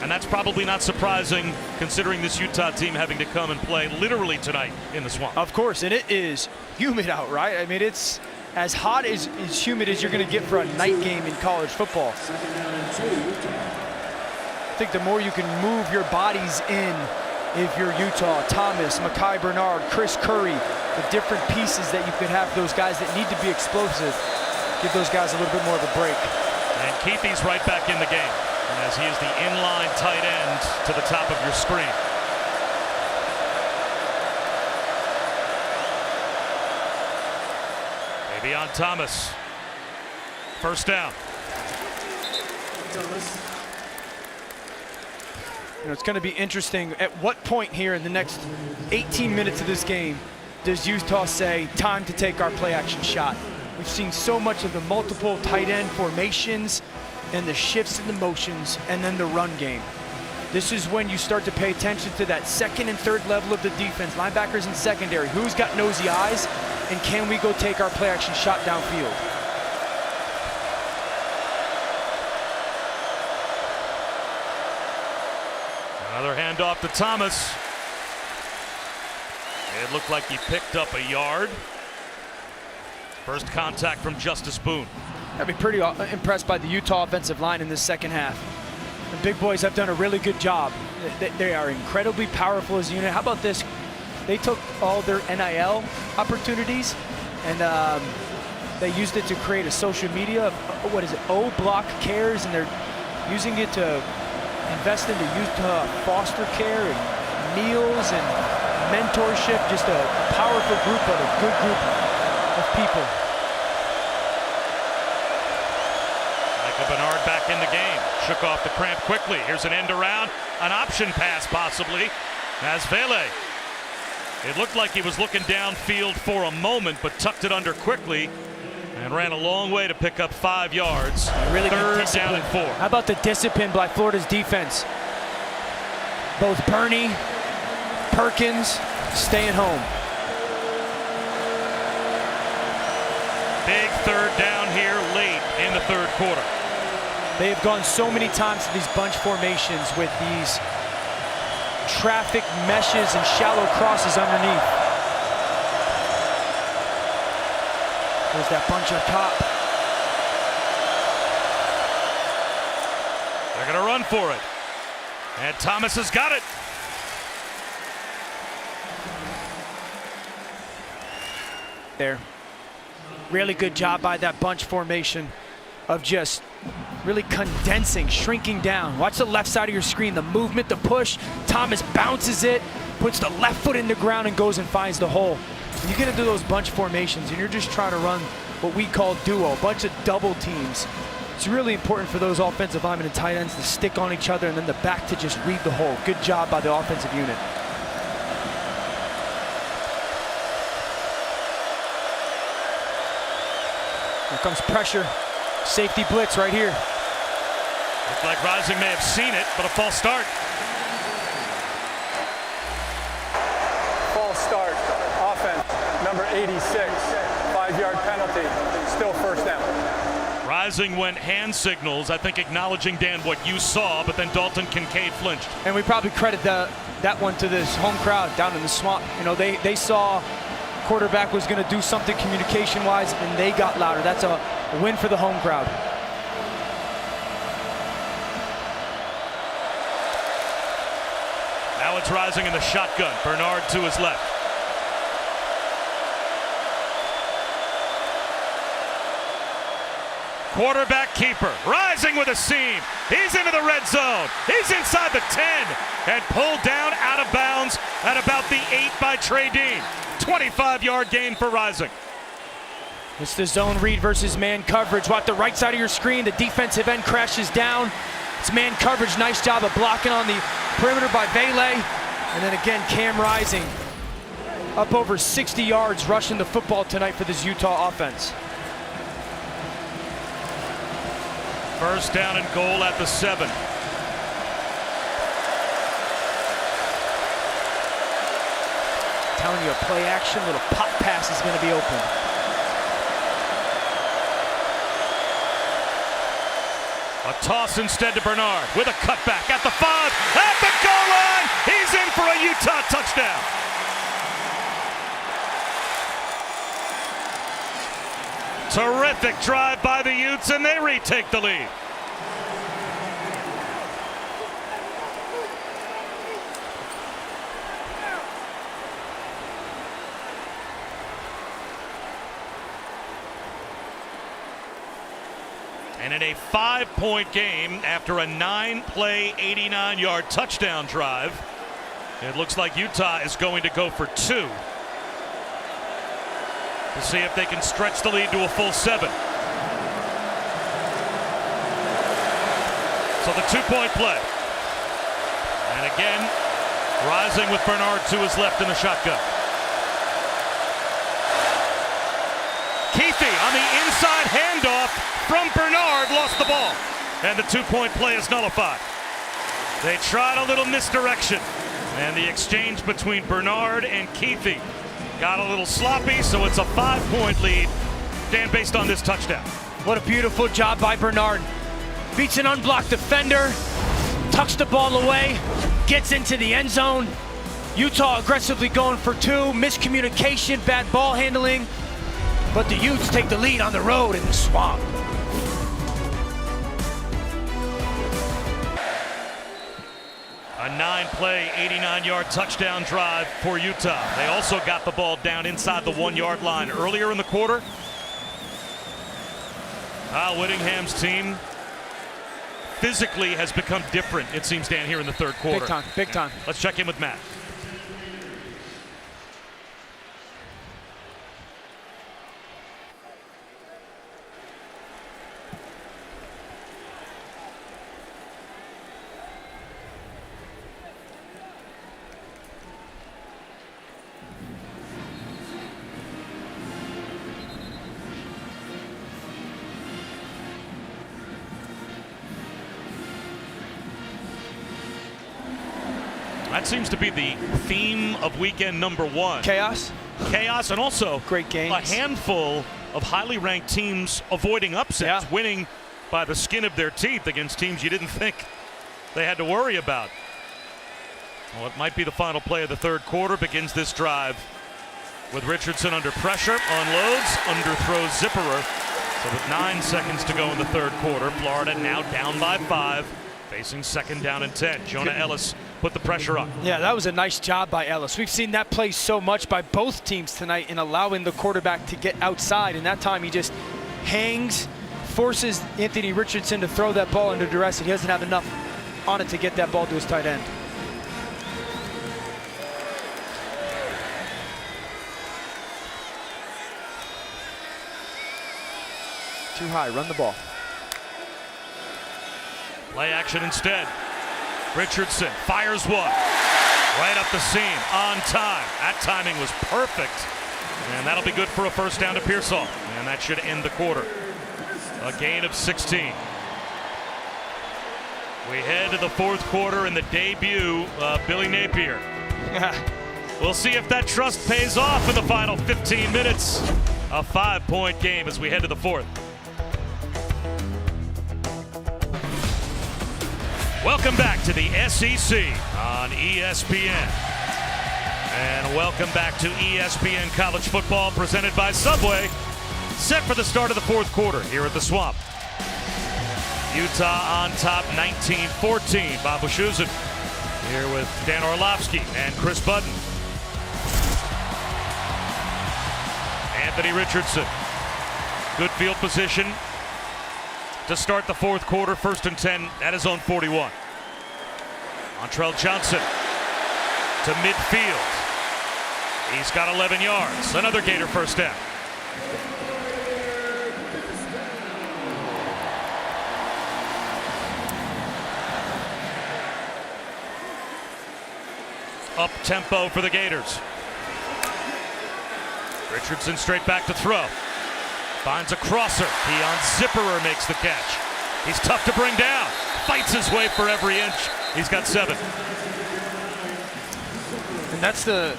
And that's probably not surprising considering this Utah team having to come and play literally tonight in the swamp. Of course, and it is humid out, right? I mean, it's as hot as humid as you're going to get for a night game in college football. I think the more you can move your bodies in, if you're Utah, Thomas, Mekhi Bernard, Chris Curry, the different pieces that you could have, those guys that need to be explosive, give those guys a little bit more of a break. And Keithy's right back in the game, as he is the inline tight end to the top of your screen. Tavion Thomas, first down. You know, it's going to be interesting. At what point here in the next 18 minutes of this game does Utah say, time to take our play action shot? We've seen so much of the multiple tight end formations and the shifts in the motions and then the run game. This is when you start to pay attention to that second and third level of the defense, linebackers and secondary. Who's got nosy eyes, and can we go take our play action shot downfield? Another handoff to Thomas. It looked like he picked up a yard. First contact from Justice Boone. I'd be pretty impressed by the Utah offensive line in this second half. The big boys have done a really good job. They are incredibly powerful as a unit. How about this? They took all their NIL opportunities and they used it to create a social media, what is it, O Block Cares, and they're using it to invest into Utah foster care and meals and mentorship. Just a powerful group, but a good group of people. Micah Bernard back in the game. Shook off the cramp quickly. Here's an end around, an option pass possibly, as Vele. It looked like he was looking downfield for a moment, but tucked it under quickly and ran a long way to pick up 5 yards. Really third down and 4. How about the discipline by Florida's defense? Both Burney, Perkins, staying home. Big third down here late in in the third quarter. They have gone so many times to these bunch formations with these traffic meshes and shallow crosses underneath. There's that bunch up top. They're going to run for it. And Thomas has got it. There. Really good job by that bunch formation of just really condensing, shrinking down. Watch the left side of your screen, the movement, the push. Thomas bounces it, puts the left foot in the ground and goes and finds the hole. When you get into those bunch formations and you're just trying to run what we call duo, a bunch of double teams, it's really important for those offensive linemen and tight ends to stick on each other and then the back to just read the hole. Good job by the offensive unit. Here comes pressure. Safety blitz right here. Looks like Rising may have seen it, but a false start. False start. Offense, number 86. 5-yard penalty. Still first down. Rising went hand signals, I think acknowledging, Dan, what you saw, but then Dalton Kincaid flinched. And we probably credit that one to this home crowd down in the swamp. You know, they saw quarterback was going to do something communication-wise, and they got louder. That's a win for the home crowd. Now it's Rising in the shotgun. Bernard to his left. Quarterback keeper. Rising with a seam. He's into the red zone. He's inside the 10 and pulled down out of bounds at about the 8 by Trey Dean. 25-yard gain for Rising. It's the zone read versus man coverage. Watch the right side of your screen. The defensive end crashes down. It's man coverage. Nice job of blocking on the perimeter by Vele. And then again, Cam Rising up over 60 yards rushing the football tonight for this Utah offense. First down and goal at the 7. Telling you, a play action, little pop pass is going to be open. A toss instead to Bernard with a cutback at the 5, at the goal line. He's in for a Utah touchdown. Terrific drive by the Utes, and they retake the lead. And in a 5-point game, after a 9-play, 89-yard touchdown drive, it looks like Utah is going to go for 2 to see if they can stretch the lead to a full 7. So the 2-point play. And again, Rising with Bernard to his left in the shotgun. Keithy on the inside handoff from Bernard, lost the ball. And the 2-point play is nullified. They tried a little misdirection. And the exchange between Bernard and Keithy got a little sloppy, so it's a 5-point lead, Dan, based on this touchdown. What a beautiful job by Bernard. Beats an unblocked defender, tucks the ball away, gets into the end zone. Utah aggressively going for 2, miscommunication, bad ball handling, but the Utes take the lead on the road in the swamp. A 9-play, 89-yard touchdown drive for Utah. They also got the ball down inside the 1-yard line earlier in the quarter. Whittingham's team physically has become different, it seems, Dan, here in the third quarter. Big time, big time. Let's check in with Matt. That seems to be the theme of weekend number 1. Chaos. Chaos, and also great games. A handful of highly ranked teams avoiding upsets, winning by the skin of their teeth against teams you didn't think they had to worry about. Well, it might be the final play of the third quarter. Begins this drive with Richardson under pressure, unloads, underthrows Zipperer. So with 9 seconds to go in the third quarter, Florida now down by 5, facing second down and 10. Jonah Ellis put the pressure on. Yeah, that was a nice job by Ellis. We've seen that play so much by both teams tonight in allowing the quarterback to get outside, and that time he just hangs, forces Anthony Richardson to throw that ball under duress, and he doesn't have enough on it to get that ball to his tight end. Too high, run the ball. Play action instead. Richardson fires one. Right up the seam, on time. That timing was perfect. And that'll be good for a first down to Pearsall. And that should end the quarter. A gain of 16. We head to the fourth quarter and the debut of Billy Napier. We'll see if that trust pays off in the final 15 minutes. A 5-point game as we head to the fourth. Welcome back to the SEC on ESPN. And welcome back to ESPN College Football presented by Subway. Set for the start of the fourth quarter here at the Swamp. Utah on top 19-14. Bob Wischusen here with Dan Orlovsky and Chris Budden. Anthony Richardson. Good field position to start the fourth quarter, 1st and 10 at his own 41. Montrell Johnson to midfield. He's got 11 yards. Another Gator first down. Up tempo for the Gators. Richardson straight back to throw. Finds a crosser. Keon Zipperer makes the catch. He's tough to bring down. Fights his way for every inch. He's got 7. And that's the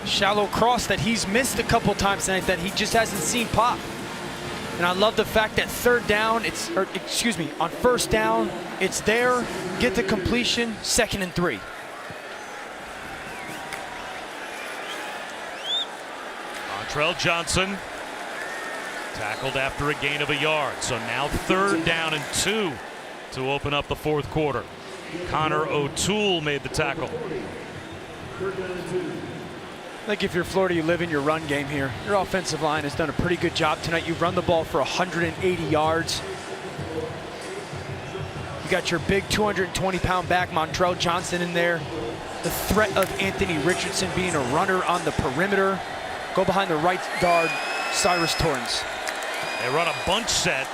shallow cross that he's missed a couple times tonight that he just hasn't seen pop. And I love the fact that on first down, it's there, get the completion, 2nd and 3. Montrell Johnson tackled after a gain of a yard. So now 3rd down and 2 to open up the fourth quarter. Connor O'Toole made the tackle. I think if you're Florida, you live in your run game here. Your offensive line has done a pretty good job tonight. You've run the ball for 180 yards. You got your big 220-pound back, Montrell Johnson, in there. The threat of Anthony Richardson being a runner on the perimeter. Go behind the right guard, Cyrus Torrance. They run a bunch set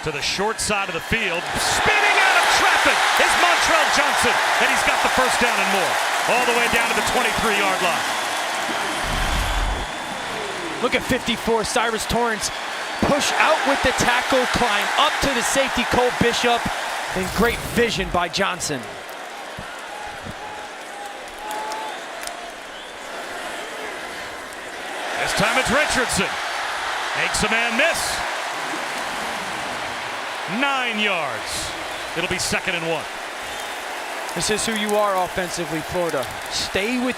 to the short side of the field. Spinning out of traffic is Montrell Johnson, and he's got the first down and more. All the way down to the 23-yard line. Look at 54, Cyrus Torrance. Push out with the tackle, climb up to the safety, Cole Bishop, and great vision by Johnson. This time it's Richardson. Makes a man miss. 9 yards. It'll be 2nd and 1. This is who you are offensively, Florida. Stay with,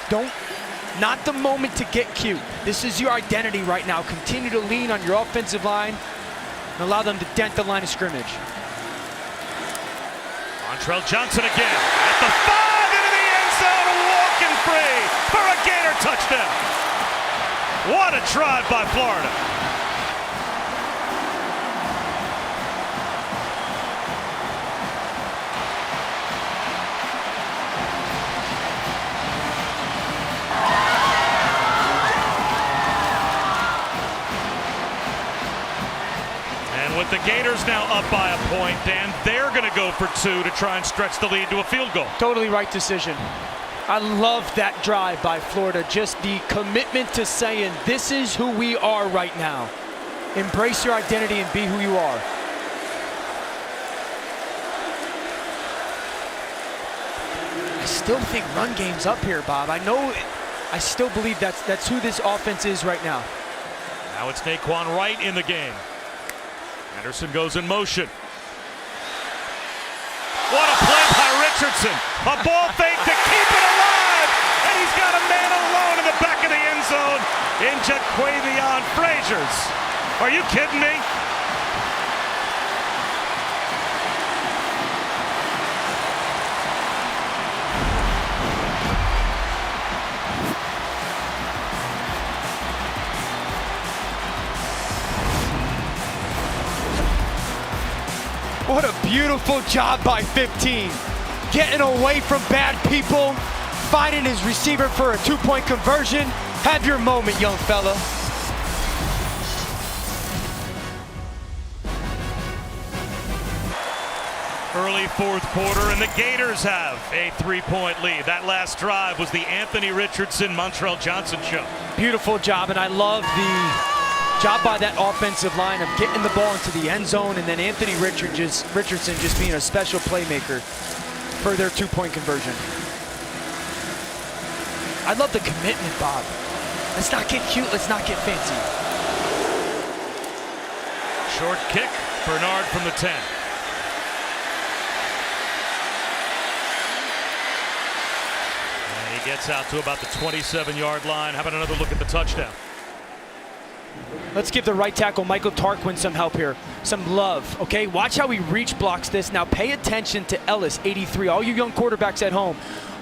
not the moment to get cute. This is your identity right now. Continue to lean on your offensive line and allow them to dent the line of scrimmage. Montrell Johnson again at the 5 into the end zone, walking free for a Gator touchdown. What a drive by Florida. With the Gators now up by a point, Dan, they're going to go for 2 to try and stretch the lead to a field goal. Totally right decision. I love that drive by Florida. Just the commitment to saying, this is who we are right now. Embrace your identity and be who you are. I still think run game's up here, Bob. I still believe that's who this offense is right now. Now it's Naquan Wright in the game. Anderson goes in motion. What a play by Richardson. A ball fake to keep it alive. And he's got a man alone in the back of the end zone in Jaquavion Fraziers. Are you kidding me? What a beautiful job by 15. Getting away from bad people, finding his receiver for a two-point conversion. Have your moment, young fella. Early fourth quarter, and the Gators have a three-point lead. That last drive was the Anthony Richardson, Montrell Johnson show. Beautiful job, and I love the job by that offensive line of getting the ball into the end zone, and then Anthony Richardson just being a special playmaker for their two-point conversion. I love the commitment, Bob. Let's not get cute, let's not get fancy. Short kick, Bernard from the 10. And he gets out to about the 27-yard line. How about another look at the touchdown? Let's give the right tackle, Michael Tarquin, some help here, some love, okay? Watch how he reach blocks this. Now pay attention to Ellis, 83. All you young quarterbacks at home,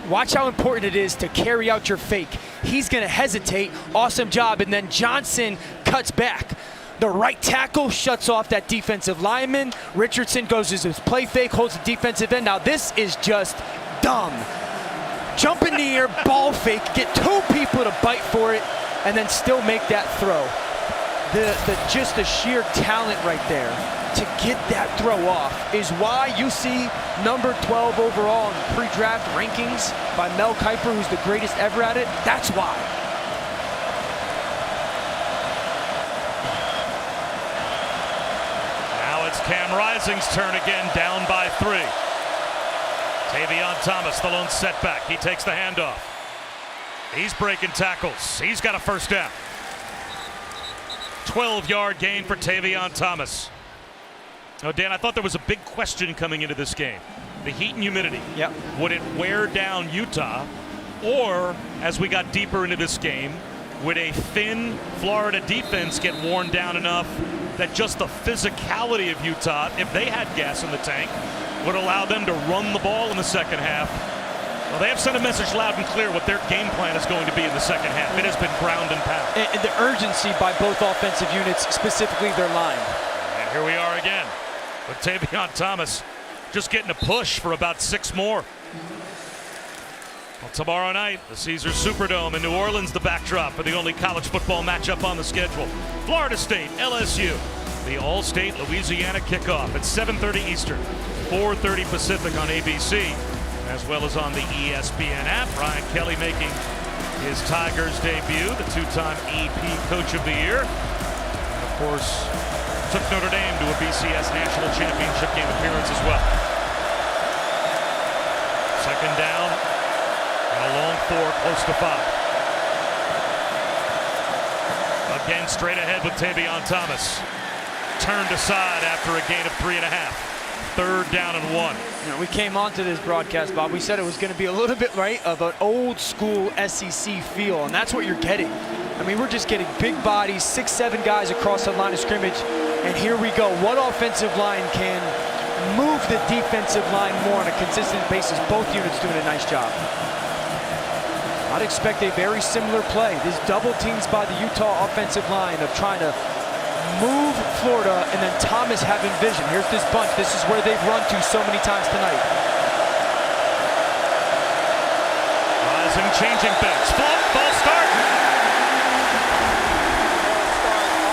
watch how important it is to carry out your fake. He's gonna hesitate, awesome job, and then Johnson cuts back. The right tackle shuts off that defensive lineman. Richardson goes as his play fake, holds the defensive end. Now this is just dumb. Jump in the air, ball fake, get two people to bite for it, and then still make that throw. Just the sheer talent right there to get that throw off is why you see number 12 overall in pre-draft rankings by Mel Kiper, who's the greatest ever at it. That's why. Now it's Cam Rising's turn again, down by 3. Tavion Thomas, the lone setback. He takes the handoff. He's breaking tackles. He's got a first down. 12-yard gain for Tavion Thomas. Oh, Dan, I thought there was a big question coming into this game. The heat and humidity. Yep. Would it wear down Utah? Or, as we got deeper into this game, would a thin Florida defense get worn down enough that just the physicality of Utah, if they had gas in the tank, would allow them to run the ball in the second half? Well, they have sent a message loud and clear what their game plan is going to be in the second half. It has been ground and pound. And the urgency by both offensive units, specifically their line. And here we are again with Tavion Thomas just getting a push for about 6 more. Well, tomorrow night, the Caesars Superdome in New Orleans, the backdrop for the only college football matchup on the schedule. Florida State, LSU, the All-State Louisiana kickoff at 7:30 Eastern, 4:30 Pacific on ABC, as well as on the ESPN app. Ryan Kelly making his Tigers debut, the 2-time EP Coach of the Year. And of course, took Notre Dame to a BCS National Championship game appearance as well. Second down, and a long 4, close to 5. Again, straight ahead with Tavion Thomas. Turned aside after a gain of 3.5. 3rd down and 1. You know, we came onto this broadcast, Bob. We said it was going to be a little bit, right, of an old school SEC feel, and that's what you're getting. I mean, we're just getting big bodies, 6'7" guys across the line of scrimmage, and here we go. What offensive line can move the defensive line more on a consistent basis? Both units doing a nice job. I'd expect a very similar play. These double teams by the Utah offensive line of trying to move Florida, and then Thomas having vision. Here's this bunch. This is where they've run to so many times tonight. Rising, changing things. False start.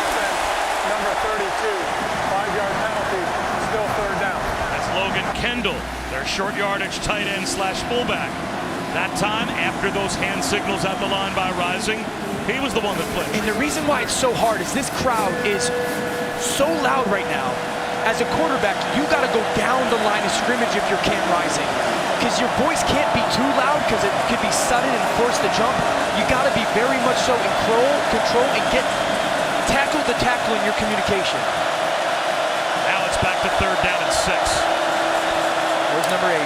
Offense, number 32. 5-yard penalty, still 3rd down. That's Logan Kendall, their short yardage tight end slash fullback. That time, after those hand signals at the line by Rising, he was the one that played. And the reason why it's so hard is this crowd is so loud right now. As a quarterback, you got to go down the line of scrimmage if you're Cam Rising, because your voice can't be too loud because it could be sudden and force the jump. You got to be very much so in control and get tackle the tackle in your communication. Now it's back to 3rd down and 6. There's number 80.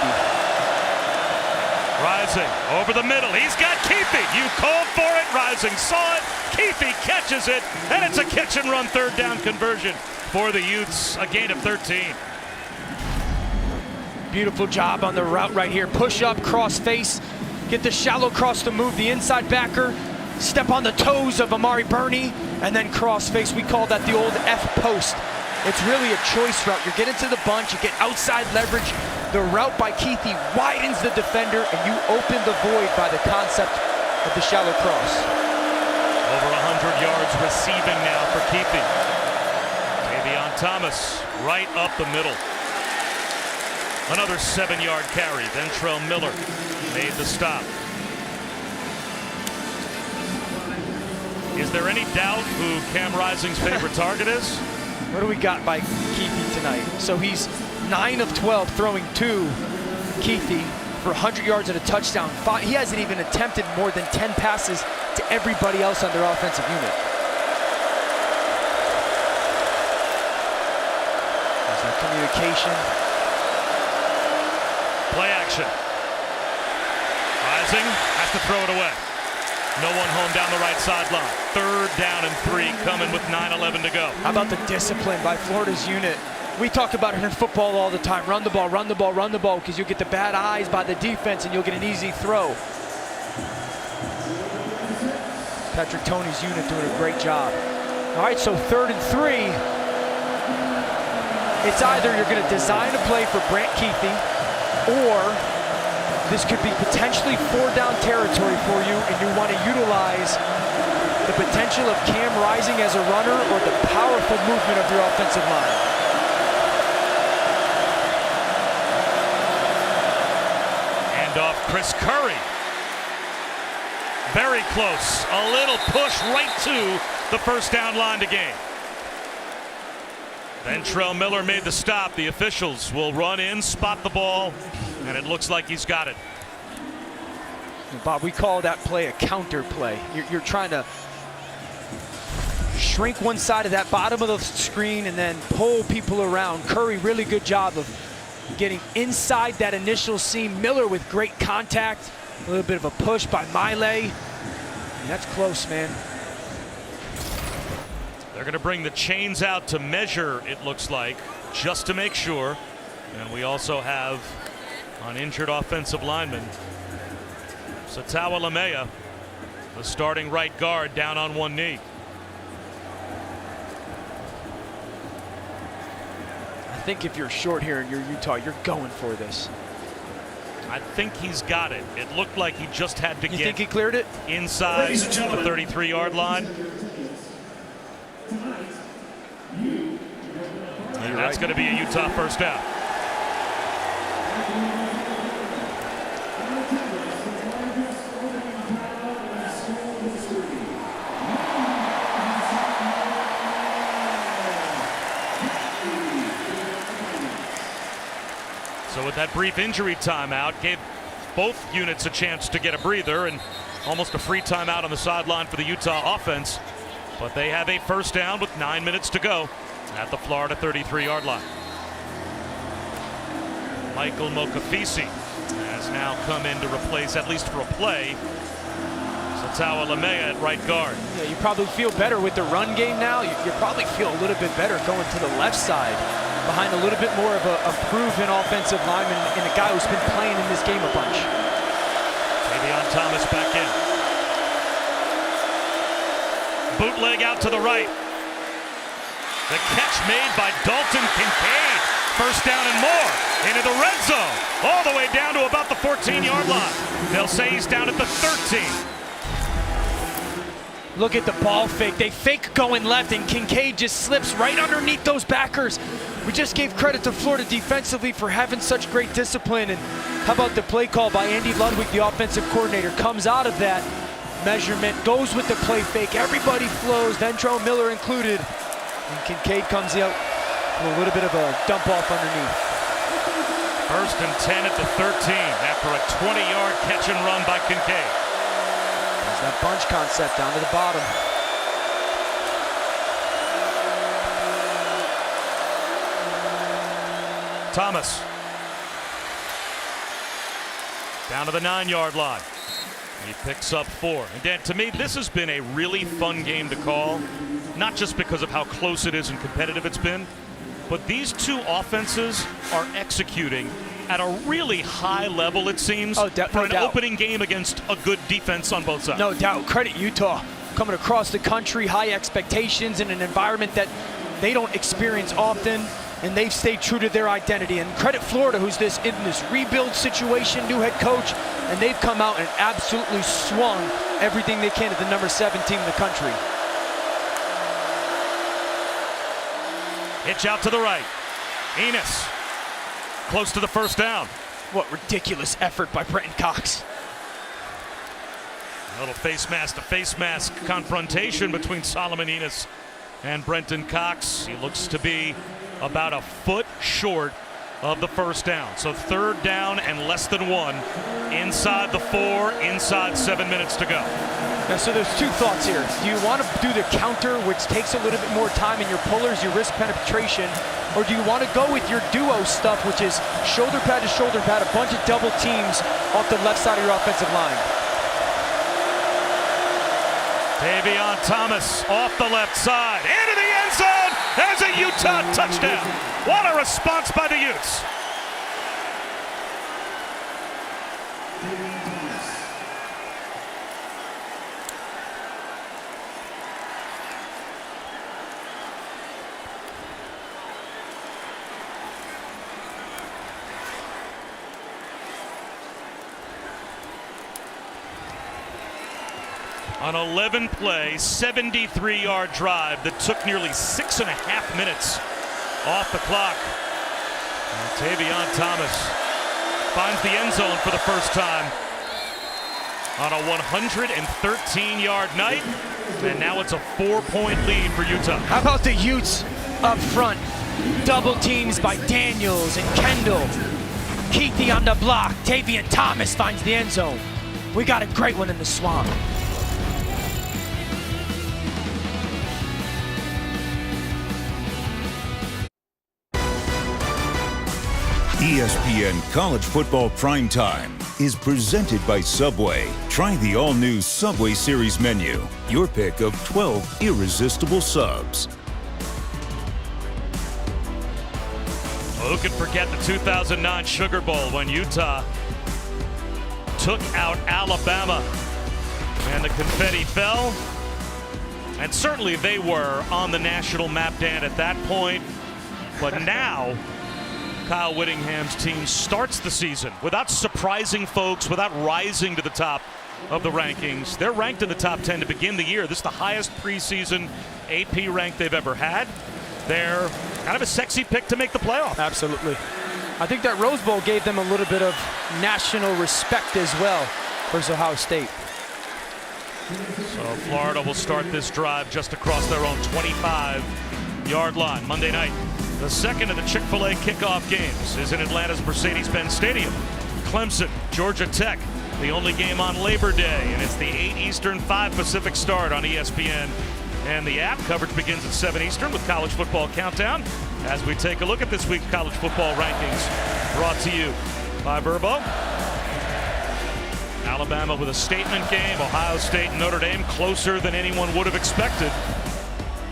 Rising over the middle. He's got Keefe. You called for it. Rising saw it. Keefe catches it. And it's a catch and run 3rd down conversion for the Utes. A gain of 13. Beautiful job on the route right here. Push up, cross face. Get the shallow cross to move the inside backer. Step on the toes of Amari Burney. And then cross face. We call that the old F post. It's really a choice route. You get into the bunch, you get outside leverage. The route by Keefe widens the defender, and you open the void by the concept of the shallow cross. Over 100 yards receiving now for Keefe. Tavion Thomas right up the middle. Another 7-yard carry. Ventrell Miller made the stop. Is there any doubt who Cam Rising's favorite target is? What do we got by Keefe tonight? So he's 9 of 12 throwing to Keefe for 100 yards and a touchdown. He hasn't even attempted more than 10 passes to everybody else on their offensive unit. There's that communication. Play action. Rising has to throw it away. No one home down the right sideline. 3rd down and 3 coming with 9:11 to go. How about the discipline by Florida's unit? We talk about it in football all the time. Run the ball, run the ball, run the ball, because you'll get the bad eyes by the defense and you'll get an easy throw. Patrick Toney's unit doing a great job. All right, so 3rd and 3. It's either you're going to design a play for Brant Keefe, or this could be potentially 4-down territory for you, and you want to utilize the potential of Cam Rising as a runner or the powerful movement of your offensive line. And off Chris Curry. Very close. A little push right to the 1st down line to gain. Ventrell Miller made the stop. The officials will run in, spot the ball, and it looks like he's got it. Bob, we call that play a counter play. You're trying to shrink one side of that bottom of the screen and then pull people around. Curry, really good job of getting inside that initial seam. Miller with great contact. A little bit of a push by Miley. That's close, man. They're going to bring the chains out to measure, it looks like, just to make sure. And we also have an injured offensive lineman. Satawa Lamea, the starting right guard, down on one knee. I think if you're short here and you're Utah, you're going for this. I think he's got it. It looked like he just had to You get think he cleared it? inside the 33-yard line. And that's going to be a Utah 1st down. So with that brief injury timeout, gave both units a chance to get a breather and almost a free timeout on the sideline for the Utah offense. But they have a 1st down with 9 minutes to go at the Florida 33-yard line. Michael Mokafisi has now come in to replace, at least for a play, Satawa Lamea at right guard. Yeah, you probably feel better with the run game now. You probably feel a little bit better going to the left side behind a little bit more of a proven offensive lineman and a guy who's been playing in this game a bunch. Tavion Thomas back in. Bootleg out to the right. The catch made by Dalton Kincaid. 1st down and more into the red zone. All the way down to about the 14-yard line. They'll say he's down at the 13. Look at the ball fake. They fake going left, and Kincaid just slips right underneath those backers. We just gave credit to Florida defensively for having such great discipline. And how about the play call by Andy Ludwig, the offensive coordinator, comes out of that measurement, goes with the play fake. Everybody flows, Ventrell Miller included. And Kincaid comes out with a little bit of a dump off underneath. 1st and 10 at the 13 after a 20-yard catch and run by Kincaid. There's that bunch concept down to the bottom. Thomas. Down to the 9-yard line. He picks up 4. And Dan, to me, this has been a really fun game to call. Not just because of how close it is and competitive it's been, but these two offenses are executing at a really high level, it seems, for an opening game against a good defense on both sides. No doubt. Credit Utah. Coming across the country, high expectations in an environment that they don't experience often, and they've stayed true to their identity. And credit Florida, who's in this rebuild situation, new head coach, and they've come out and absolutely swung everything they can at the number 7 team in the country. Hitch out to the right. Enos close to the first down. What ridiculous effort by Brenton Cox. A little face mask to face mask confrontation between Solomon Enos and Brenton Cox. He looks to be about a foot short of the first down. So 3rd down and less than 1 inside the 4, inside 7 minutes to go. Now, so there's 2 thoughts here. Do you want to do the counter, which takes a little bit more time in your pullers, your wrist penetration, or do you want to go with your duo stuff, which is shoulder pad to shoulder pad, a bunch of double teams off the left side of your offensive line? Davion Thomas off the left side, into the end zone as a Utah touchdown. What a response by the Utes. An 11-play, 73-yard drive that took nearly 6.5 minutes off the clock. And Davion Thomas finds the end zone for the first time on a 113-yard night, and now it's a 4-point lead for Utah. How about the Utes up front? Double teams by Daniels and Kendall. Keithy on the block. Davion Thomas finds the end zone. We got a great one in the swamp. ESPN College Football Primetime is presented by Subway. Try the all-new Subway Series menu. Your pick of 12 irresistible subs. Well, who can forget the 2009 Sugar Bowl when Utah took out Alabama and the confetti fell? And certainly they were on the national map, Dan, at that point. But now Kyle Whittingham's team starts the season without surprising folks, without rising to the top of the rankings. They're ranked in the top 10 to begin the year. This is the highest preseason AP rank they've ever had. They're kind of a sexy pick to make the playoff. Absolutely. I think that Rose Bowl gave them a little bit of national respect as well versus Ohio State. So Florida will start this drive just across their own 25-yard line. Monday night, the second of the Chick-fil-A kickoff games is in Atlanta's Mercedes-Benz Stadium. Clemson, Georgia Tech, the only game on Labor Day, and it's the 8 Eastern, 5 Pacific start on ESPN and the app. Coverage begins at 7 Eastern with College Football Countdown as we take a look at this week's college football rankings, brought to you by Verbo. Alabama with a statement game. Ohio State and Notre Dame closer than anyone would have expected,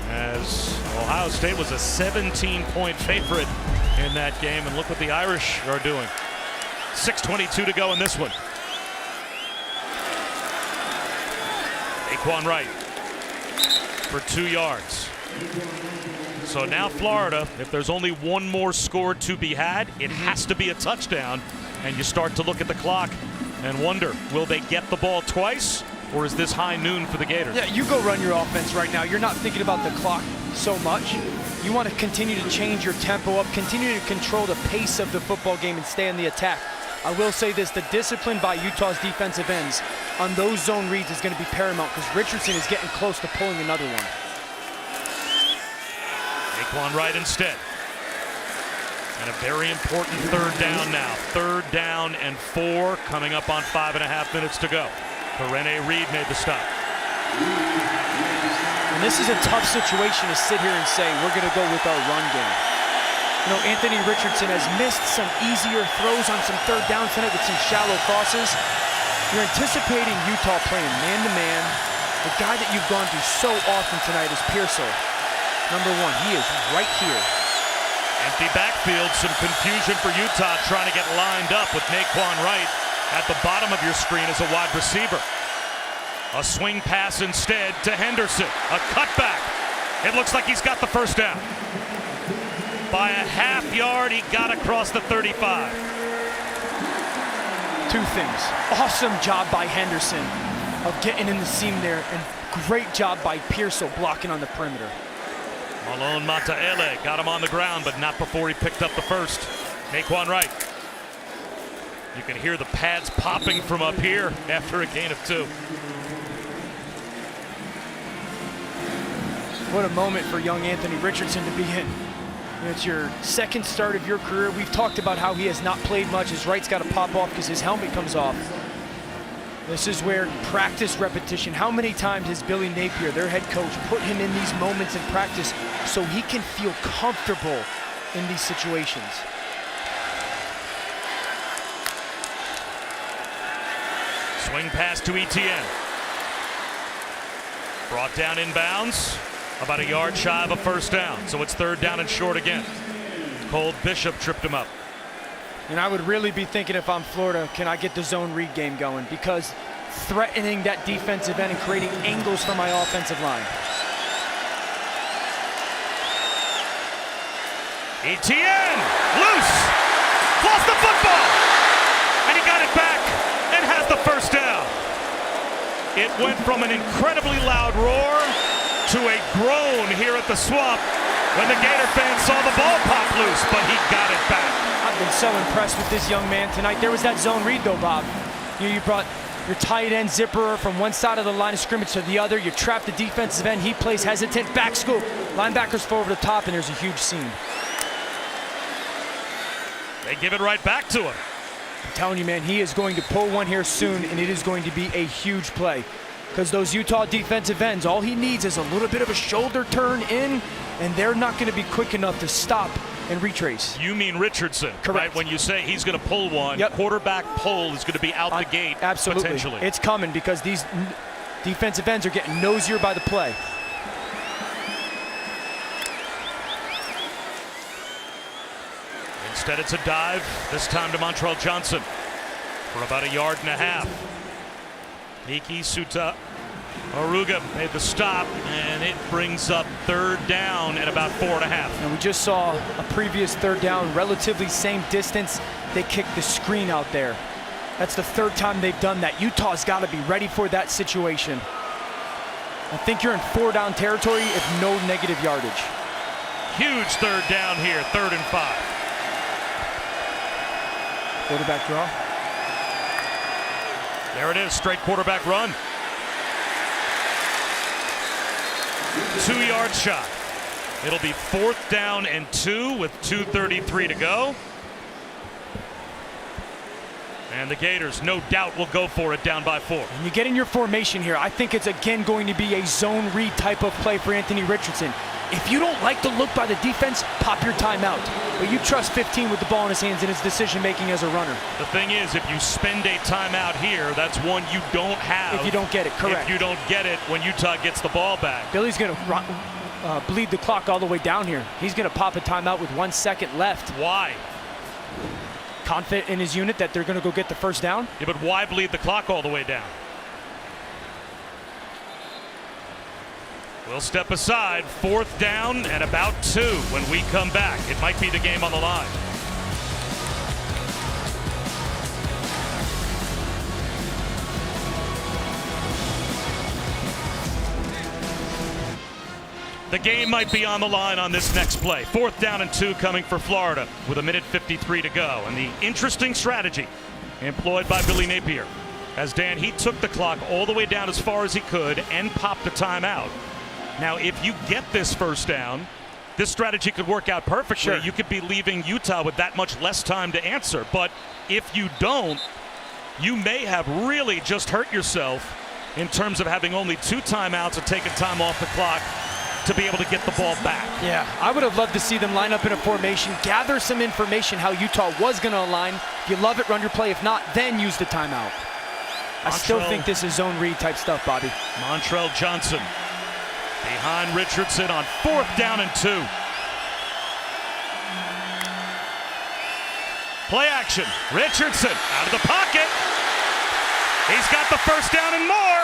as Ohio State was a 17-point favorite in that game. And look what the Irish are doing. 6:22 to go in this one. Daquan Wright for 2 yards. So now Florida, if there's only one more score to be had, it has to be a touchdown. And you start to look at the clock and wonder, will they get the ball twice, or is this high noon for the Gators? Yeah, you go run your offense right now. You're not thinking about the clock so much. You want to continue to change your tempo up, continue to control the pace of the football game and stay on the attack. I will say this, the discipline by Utah's defensive ends on those zone reads is going to be paramount, because Richardson is getting close to pulling another one. Daquan Wright instead. And a very important 3rd down now. 3rd down and 4 coming up on 5.5 minutes to go. Perrene Reed made the stop. And this is a tough situation to sit here and say, we're going to go with our run game. You know, Anthony Richardson has missed some easier throws on some third downs tonight with some shallow crosses. You're anticipating Utah playing man-to-man. The guy that you've gone to so often tonight is Pearsall. Number 1, he is right here. Empty backfield, some confusion for Utah trying to get lined up with Naquan Wright at the bottom of your screen as a wide receiver. A swing pass instead to Henderson. A cutback. It looks like he's got the first down. By a half yard, he got across the 35. 2 things. Awesome job by Henderson of getting in the seam there, and great job by Pearsall blocking on the perimeter. Malone Mataele got him on the ground, but not before he picked up the first. Naquan Wright. You can hear the pads popping from up here after a gain of 2. What a moment for young Anthony Richardson to be in. It's your second start of your career. We've talked about how he has not played much. His right's got to pop off because his helmet comes off. This is where practice repetition. How many times has Billy Napier, their head coach, put him in these moments in practice so he can feel comfortable in these situations? Swing pass to Etienne. Brought down inbounds. About a yard shy of a first down. So it's 3rd down and short again. Cole Bishop tripped him up. And I would really be thinking, if I'm Florida, can I get the zone read game going? Because threatening that defensive end and creating angles for my offensive line. Etienne, loose, lost the football, and he got it back and has the first down. It went from an incredibly loud roar to a groan here at the Swamp when the Gator fans saw the ball pop loose, but he got it back. I've been so impressed with this young man tonight. There was that zone read though, Bob. You brought your tight end zipper from one side of the line of scrimmage to the other. You trap the defensive end. He plays hesitant, back scoop. Linebackers fall over the top, and there's a huge seam. They give it right back to him. I'm telling you, man, he is going to pull one here soon, and it is going to be a huge play. Because those Utah defensive ends, all he needs is a little bit of a shoulder turn in, and they're not going to be quick enough to stop and retrace. You mean Richardson, correct? Right? When you say he's going to pull one, yep. Quarterback pull is going to be out the gate. Absolutely. Potentially. It's coming because these defensive ends are getting nosier by the play. Instead, it's a dive, this time to Montrell Johnson for about 1.5 yards. Miki Suta Aruga made the stop, and it brings up 3rd down at about 4.5. And we just saw a previous 3rd down, relatively same distance. They kicked the screen out there. That's the 3rd time they've done that. Utah's got to be ready for that situation. I think you're in 4-down territory if no negative yardage. Huge 3rd down here, 3rd and 5. Quarterback draw. There it is, straight quarterback run. 2-yard shot. It'll be 4th down and 2 with 2:33 to go. And the Gators, no doubt, will go for it down by 4. And you get in your formation here. I think it's again going to be a zone read type of play for Anthony Richardson. If you don't like the look by the defense, pop your timeout. But you trust 15 with the ball in his hands in his decision-making as a runner. The thing is, if you spend a timeout here, that's one you don't have. If you don't get it, correct. If you don't get it when Utah gets the ball back. Billy's going to bleed the clock all the way down here. He's going to pop a timeout with 1 second left. Why? Confident in his unit that they're going to go get the first down? Yeah, but why bleed the clock all the way down? We'll step aside, 4th down and about 2 when we come back. It might be the game on the line. The game might be on the line on this next play. 4th down and 2 coming for Florida with 1:53 to go. And the interesting strategy employed by Billy Napier, as Dan, he took the clock all the way down as far as he could and popped the timeout. Now, if you get this first down, this strategy could work out perfectly. Sure. You could be leaving Utah with that much less time to answer. But if you don't, you may have really just hurt yourself in terms of having only 2 timeouts and taking time off the clock to be able to get the ball back. Yeah, I would have loved to see them line up in a formation, gather some information how Utah was going to align. If you love it, run your play. If not, then use the timeout. I still think this is zone read type stuff, Bobby. Montrell Johnson behind Richardson on 4th down and 2. Play action. Richardson out of the pocket. He's got the first down and more.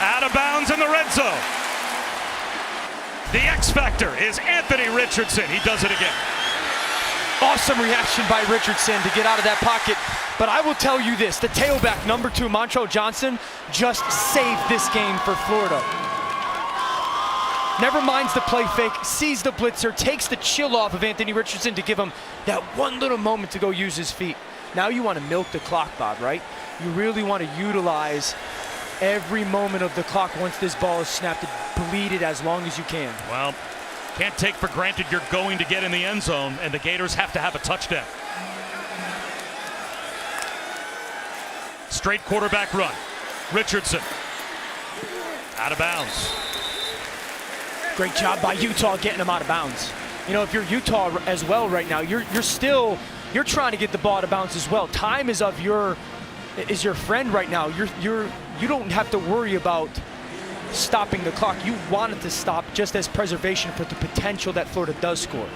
Out of bounds in the red zone. The X factor is Anthony Richardson. He does it again. Awesome reaction by Richardson to get out of that pocket. But I will tell you this, the tailback, number 2, Montrell Johnson, just saved this game for Florida. Never minds the play fake, sees the blitzer, takes the chill off of Anthony Richardson to give him that one little moment to go use his feet. Now you want to milk the clock, Bob, right? You really want to utilize every moment of the clock once this ball is snapped, to bleed it as long as you can. Well, can't take for granted you're going to get in the end zone, and the Gators have to have a touchdown. Straight quarterback run. Richardson out of bounds. Great job by Utah getting him out of bounds. You know, if you're Utah as well right now, you're trying to get the ball out of bounds as well. Time is your friend right now. You don't have to worry about stopping the clock. You want it to stop just as preservation for the potential that Florida does score.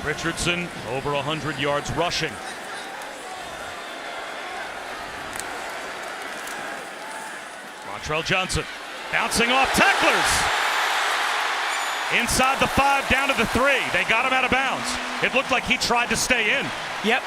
Richardson over 100 yards rushing. Montrell Johnson bouncing off tacklers. Inside the 5, down to the 3. They got him out of bounds. It looked like he tried to stay in. Yep.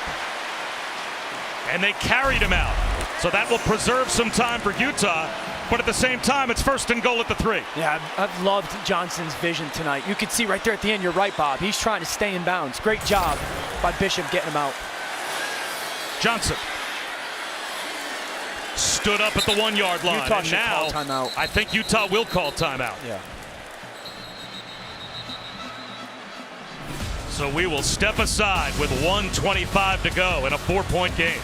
And they carried him out. So that will preserve some time for Utah. But at the same time, it's 1st and goal at the 3. Yeah, I've loved Johnson's vision tonight. You can see right there at the end, you're right, Bob. He's trying to stay in bounds. Great job by Bishop getting him out. Johnson stood up at the 1-yard line. Utah and should now, call timeout. I think Utah will call timeout. Yeah. So we will step aside with 1:25 to go in a 4-point game.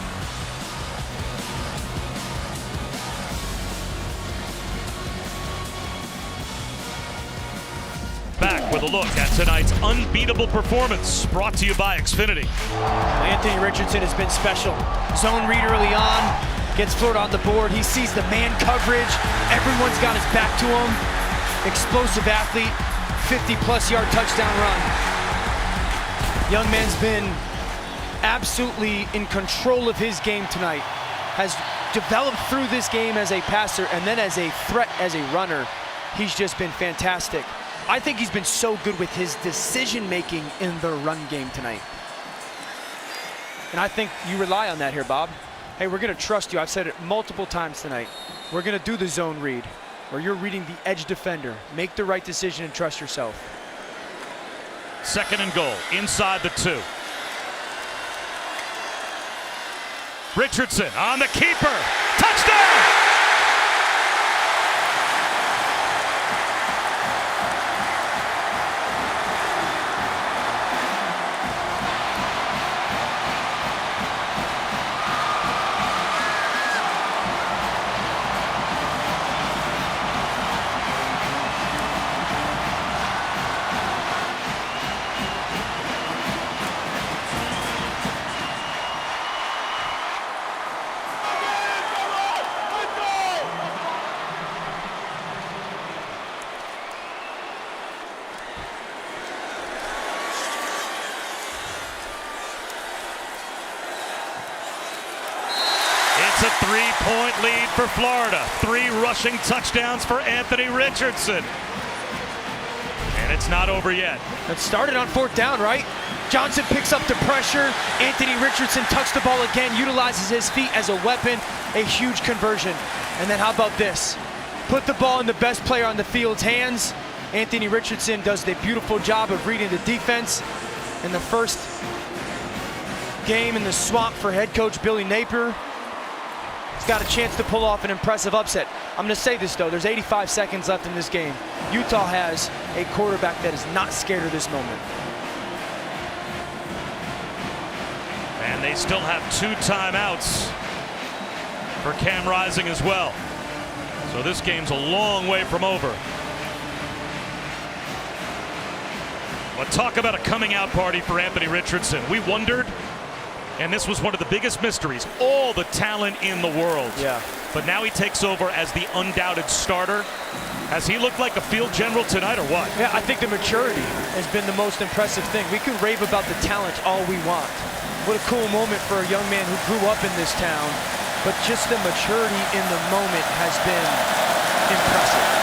Back with a look at tonight's unbeatable performance, brought to you by Xfinity. Anthony Richardson has been special. Zone read early on, gets Florida on the board. He sees the man coverage. Everyone's got his back to him. Explosive athlete, 50-plus yard touchdown run. Young man's been absolutely in control of his game tonight. Has developed through this game as a passer and then as a threat as a runner. He's just been fantastic. I think he's been so good with his decision-making in the run game tonight. And I think you rely on that here, Bob. Hey, we're going to trust you. I've said it multiple times tonight. We're going to do the zone read, where you're reading the edge defender. Make the right decision and trust yourself. 2nd and goal, inside the 2. Richardson on the keeper. Touchdown! It's a 3-point lead for Florida. 3 rushing touchdowns for Anthony Richardson. And it's not over yet. It started on 4th down, right? Johnson picks up the pressure. Anthony Richardson tucks the ball again, utilizes his feet as a weapon. A huge conversion. And then how about this? Put the ball in the best player on the field's hands. Anthony Richardson does the beautiful job of reading the defense. In the first game in the swamp for head coach Billy Napier, he's got a chance to pull off an impressive upset. I'm going to say this, though. There's 85 seconds left in this game. Utah has a quarterback that is not scared of this moment. And they still have 2 timeouts for Cam Rising as well. So this game's a long way from over. Well, talk about a coming out party for Anthony Richardson. We wondered, and this was one of the biggest mysteries, all the talent in the world. Yeah. But now he takes over as the undoubted starter. Has he looked like a field general tonight or what? Yeah, I think the maturity has been the most impressive thing. We can rave about the talent all we want. What a cool moment for a young man who grew up in this town. But just the maturity in the moment has been impressive.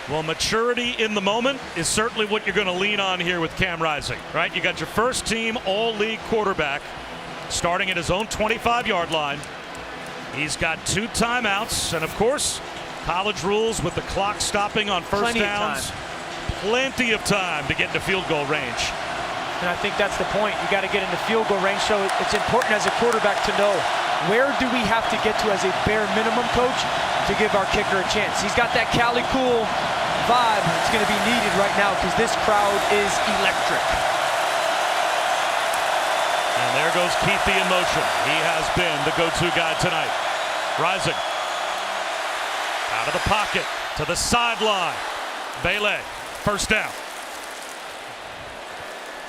Well, maturity in the moment is certainly what you're going to lean on here with Cam Rising, right? You got your first team all-league quarterback starting at his own 25-yard line. He's got 2 timeouts, and of course, college rules with the clock stopping on first downs. Plenty of time to get into field goal range. And I think that's the point. You got to get into field goal range, so it's important as a quarterback to know where do we have to get to as a bare minimum, coach, to give our kicker a chance. He's got that Cali cool vibe. It's going to be needed right now because this crowd is electric. And there goes Keithy in motion. He has been the go-to guy tonight. Rising out of the pocket to the sideline. Bailey, first down.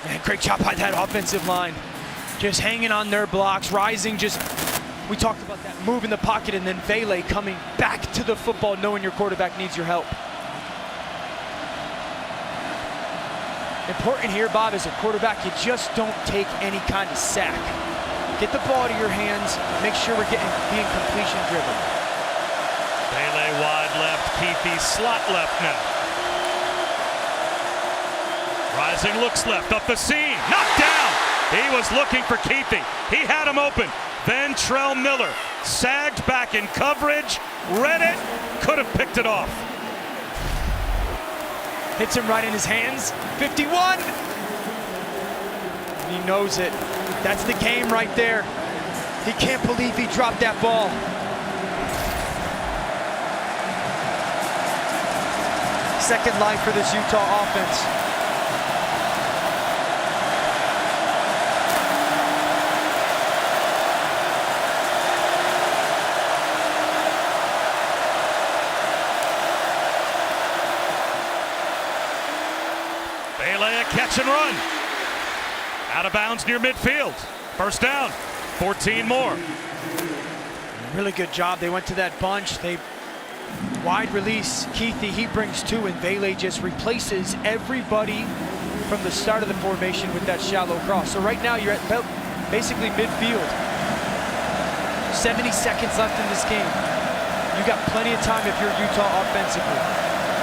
Man, great job by that offensive line. Just hanging on their blocks. Rising just, we talked about that move in the pocket, and then Vele coming back to the football knowing your quarterback needs your help. Important here, Bob, as a quarterback, you just don't take any kind of sack. Get the ball to your hands, make sure we're being completion driven. Bailey wide left, Keithy slot left now. Rising looks left, up the seam, knocked down. He was looking for Keithy. He had him open. Then Trell Miller sagged back in coverage, read it, could have picked it off. Hits him right in his hands. 51. He knows it. That's the game right there. He can't believe he dropped that ball. Second line for this Utah offense. Catch and run. Out of bounds near midfield. First down. 14 more. Really good job. They went to that bunch. They wide release. Keithy, he brings 2, and Vele just replaces everybody from the start of the formation with that shallow cross. So right now you're at basically midfield. 70 seconds left in this game. You got plenty of time if you're Utah offensively.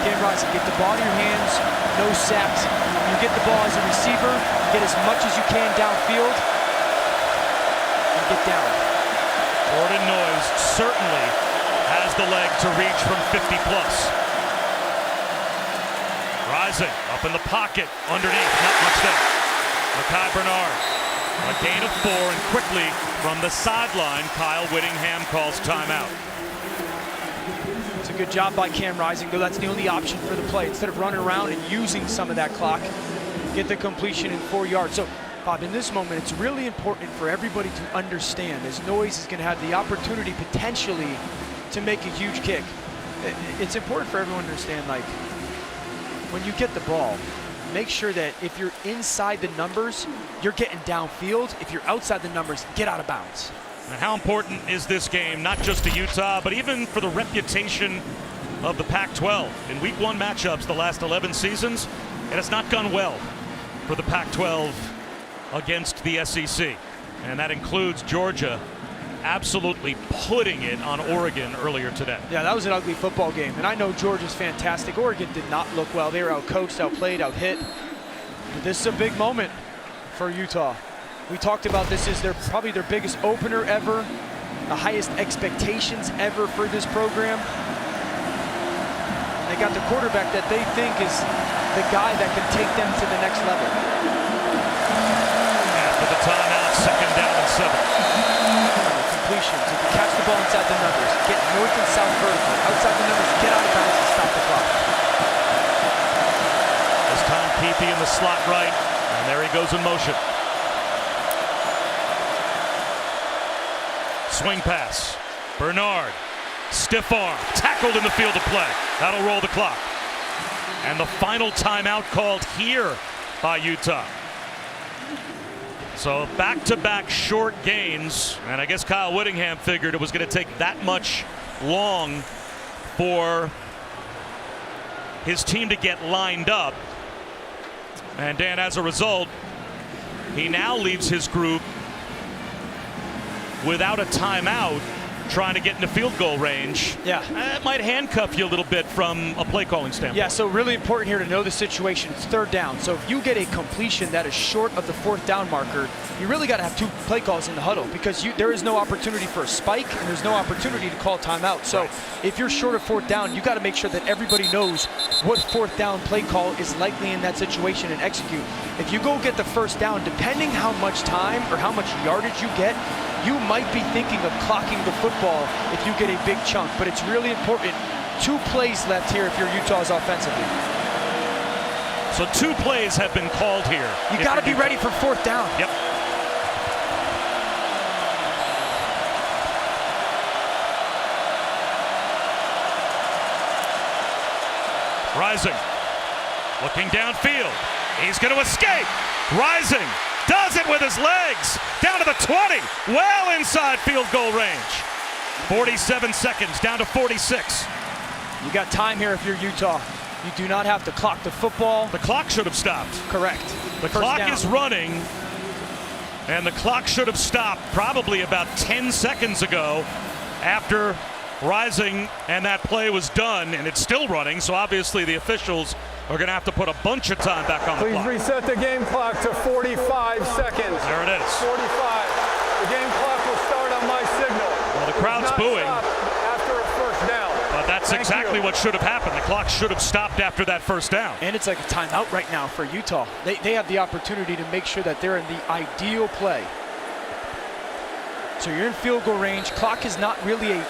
Cam Rising, get the ball in your hands, no sacks. You get the ball as a receiver, get as much as you can downfield, and get down. Jordan Noyes certainly has the leg to reach from 50 plus. Rising up in the pocket, underneath, not much there. Mekhi Bernard, a gain of 4, and quickly from the sideline, Kyle Whittingham calls timeout. It's a good job by Cam Rising, though that's the only option for the play. Instead of running around and using some of that clock, get the completion in 4 yards. So, Bob, in this moment, it's really important for everybody to understand, as Noyes is going to have the opportunity potentially to make a huge kick. It's important for everyone to understand, like, when you get the ball, make sure that if you're inside the numbers, you're getting downfield. If you're outside the numbers, get out of bounds. And how important is this game, not just to Utah, but even for the reputation of the Pac-12? In Week 1 matchups the last 11 seasons, it has not gone well for the Pac-12 against the SEC. And that includes Georgia absolutely putting it on Oregon earlier today. Yeah, that was an ugly football game. And I know Georgia's fantastic. Oregon did not look well. They were out-coached, outplayed, out-hit. But this is a big moment for Utah. We talked about this as probably their biggest opener ever, the highest expectations ever for this program. And they got the quarterback that they think is the guy that can take them to the next level. After the timeout, second down and 7. Completions. If you catch the ball inside the numbers, get north and south vertical. Outside the numbers, get out of bounds and stop the clock. This time Keithy in the slot right, and there he goes in motion. Swing pass. Bernard Stiff arm, tackled in the field of play. That'll roll the clock. And the final timeout called here by Utah. So back-to-back short gains, and I guess Kyle Whittingham figured it was going to take that much long for his team to get lined up. And Dan, as a result, he now leaves his group without a timeout, trying to get into field goal range. Yeah. That might handcuff you a little bit from a play calling standpoint. Yeah, so really important here to know the situation. It's third down. So if you get a completion that is short of the fourth down marker, you really got to have 2 play calls in the huddle, because there is no opportunity for a spike and there's no opportunity to call timeout. So if you're short of fourth down, you got to make sure that everybody knows what fourth down play call is likely in that situation and execute. If you go get the first down, depending how much time or how much yardage you get, you might be thinking of clocking the football if you get a big chunk, but it's really important. 2 plays left here if you're Utah's offensively. So 2 plays have been called here. You got to be ready for fourth down. Yep. Rising, looking downfield. He's going to escape. Rising. Does it with his legs, down to the 20, well inside field goal range. 47 seconds, down to 46. You got time here if you're Utah. You do not have to clock the football. The clock should have stopped. Correct. The clock is running, and the clock should have stopped probably about 10 seconds ago after Rising and that play was done, and it's still running, so obviously the officials are going to have to put a bunch of time back on the clock. Please reset the game clock to 45 seconds. There it is. 45. The game clock will start on my signal. Well, the crowd's booing. After a first down. But that's exactly what should have happened. The clock should have stopped after that first down. And it's like a timeout right now for Utah. They have the opportunity to make sure that they're in the ideal play. So you're in field goal range. Clock is not really an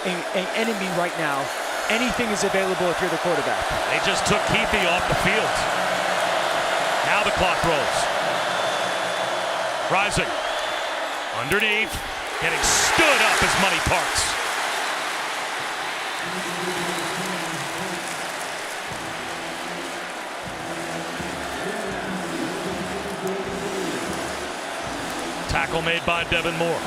enemy right now. Anything is available if you're the quarterback. They just took Keithy off the field. Now the clock rolls. Rising. Underneath. Getting stood up as Money Parks. Tackle made by Devin Moore.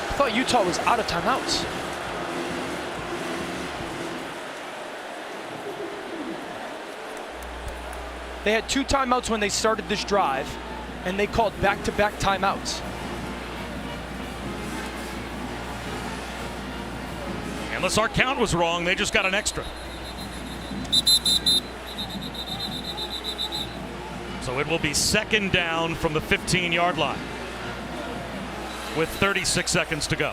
I thought Utah was out of timeouts. They had 2 timeouts when they started this drive, and they called back-to-back timeouts. Unless our count was wrong, they just got an extra. So it will be second down from the 15-yard line with 36 seconds to go.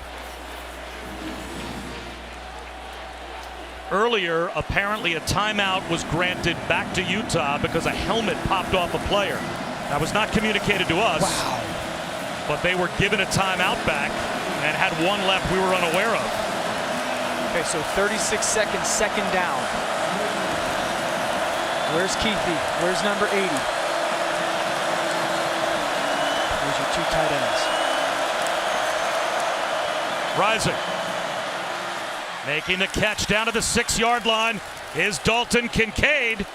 Earlier, apparently a timeout was granted back to Utah because a helmet popped off a player. That was not communicated to us. Wow. But they were given a timeout back and had one left we were unaware of. Okay, so 36 seconds, second down. Where's Keithy? Where's number 80? There's your 2 tight ends. Rising. Making the catch down to the 6-yard line is Dalton Kincaid.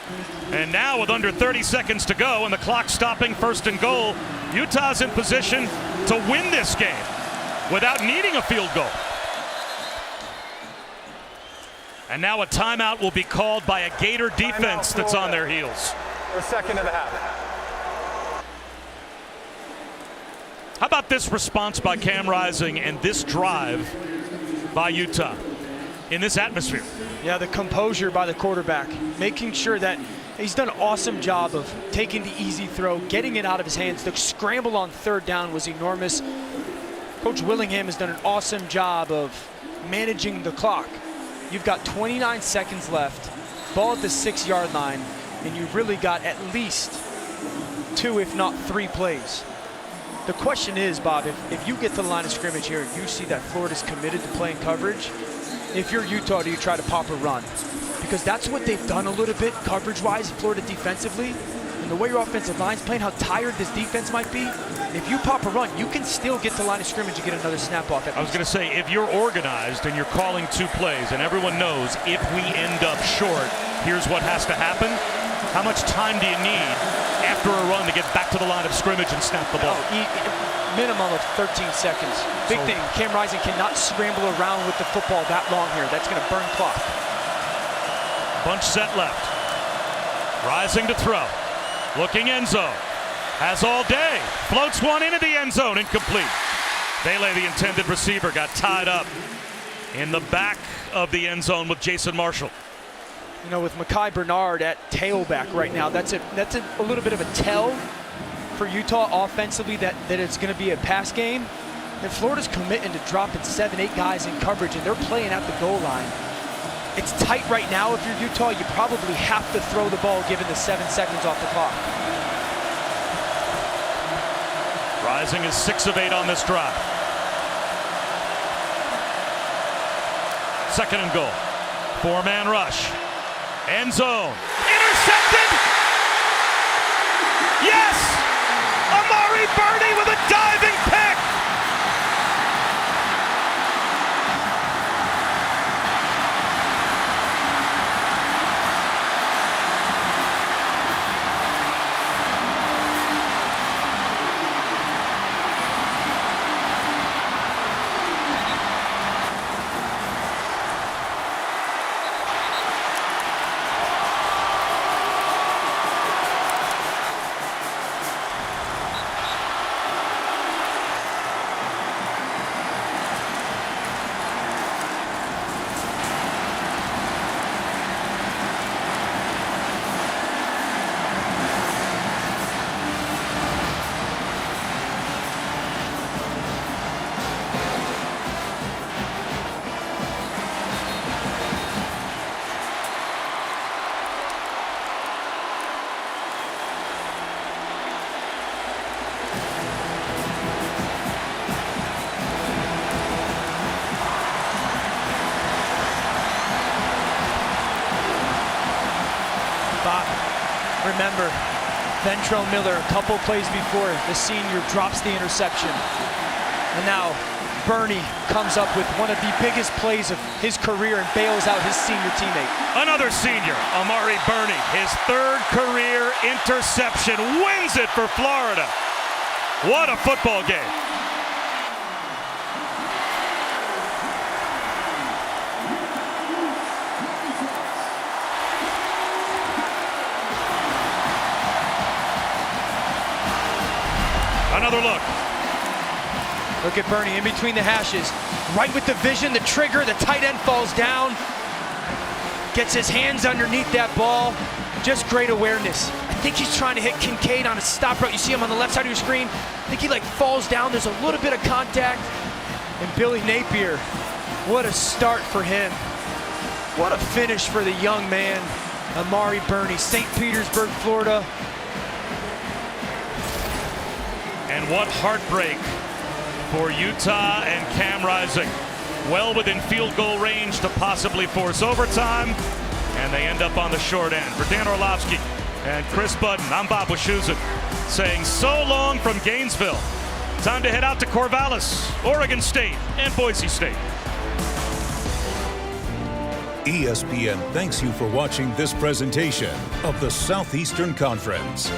And now with under 30 seconds to go and the clock stopping, first and goal, Utah's in position to win this game without needing a field goal. And now a timeout will be called by a Gator defense that's on their heels. The second of the half. How about this response by Cam Rising and this drive by Utah in this atmosphere? Yeah, the composure by the quarterback, making sure that he's done an awesome job of taking the easy throw, getting it out of his hands. The scramble on third down was enormous. Coach Willingham has done an awesome job of managing the clock. You've got 29 seconds left, ball at the 6-yard line, and you've really got at least 2, if not 3 plays. The question is, Bob, if you get to the line of scrimmage here and you see that Florida's committed to playing coverage, if you're Utah, do you try to pop a run? Because that's what they've done a little bit coverage-wise, Florida defensively. and the way your offensive line's playing, how tired this defense might be, if you pop a run, you can still get to line of scrimmage and get another snap off. I was going to say, if you're organized and you're calling 2 plays and everyone knows if we end up short, here's what has to happen, how much time do you need after a run to get back to the line of scrimmage and snap the ball? Minimum of 13 seconds. Big thing, Cam Rising cannot scramble around with the football that long here. That's going to burn clock. Bunch set left. Rising to throw. Looking end zone. Has all day. Floats one into the end zone. Incomplete. Bailey, the intended receiver, got tied up in the back of the end zone with Jason Marshall. You know, with Mekhi Bernard at tailback right now, that's a little bit of a tell for Utah offensively that it's going to be a pass game. And Florida's committing to dropping 7-8 guys in coverage, and they're playing at the goal line. It's tight right now. If you're Utah, you probably have to throw the ball given the 7 seconds off the clock. Rising is 6 of 8 on this drive. 2nd and goal. 4-man rush. End zone. Intercepted! Yes! Amari Burney with a diving pick! Remember, Ventrell Miller, a couple plays before, the senior drops the interception. And now Burney comes up with one of the biggest plays of his career and bails out his senior teammate. Another senior, Amari Burney, his 3rd career interception, wins it for Florida. What a football game. Another look. Look at Burney in between the hashes. Right with the vision, the trigger, the tight end falls down. Gets his hands underneath that ball. Just great awareness. I think he's trying to hit Kincaid on a stop route. You see him on the left side of your screen. I think he falls down. There's a little bit of contact. And Billy Napier, what a start for him. What a finish for the young man, Amari Burney, St. Petersburg, Florida. And what heartbreak for Utah and Cam Rising. Well within field goal range to possibly force overtime, and they end up on the short end. For Dan Orlovsky and Chris Budden, I'm Bob Wischusen saying so long from Gainesville. Time to head out to Corvallis, Oregon State, and Boise State. ESPN thanks you for watching this presentation of the Southeastern Conference.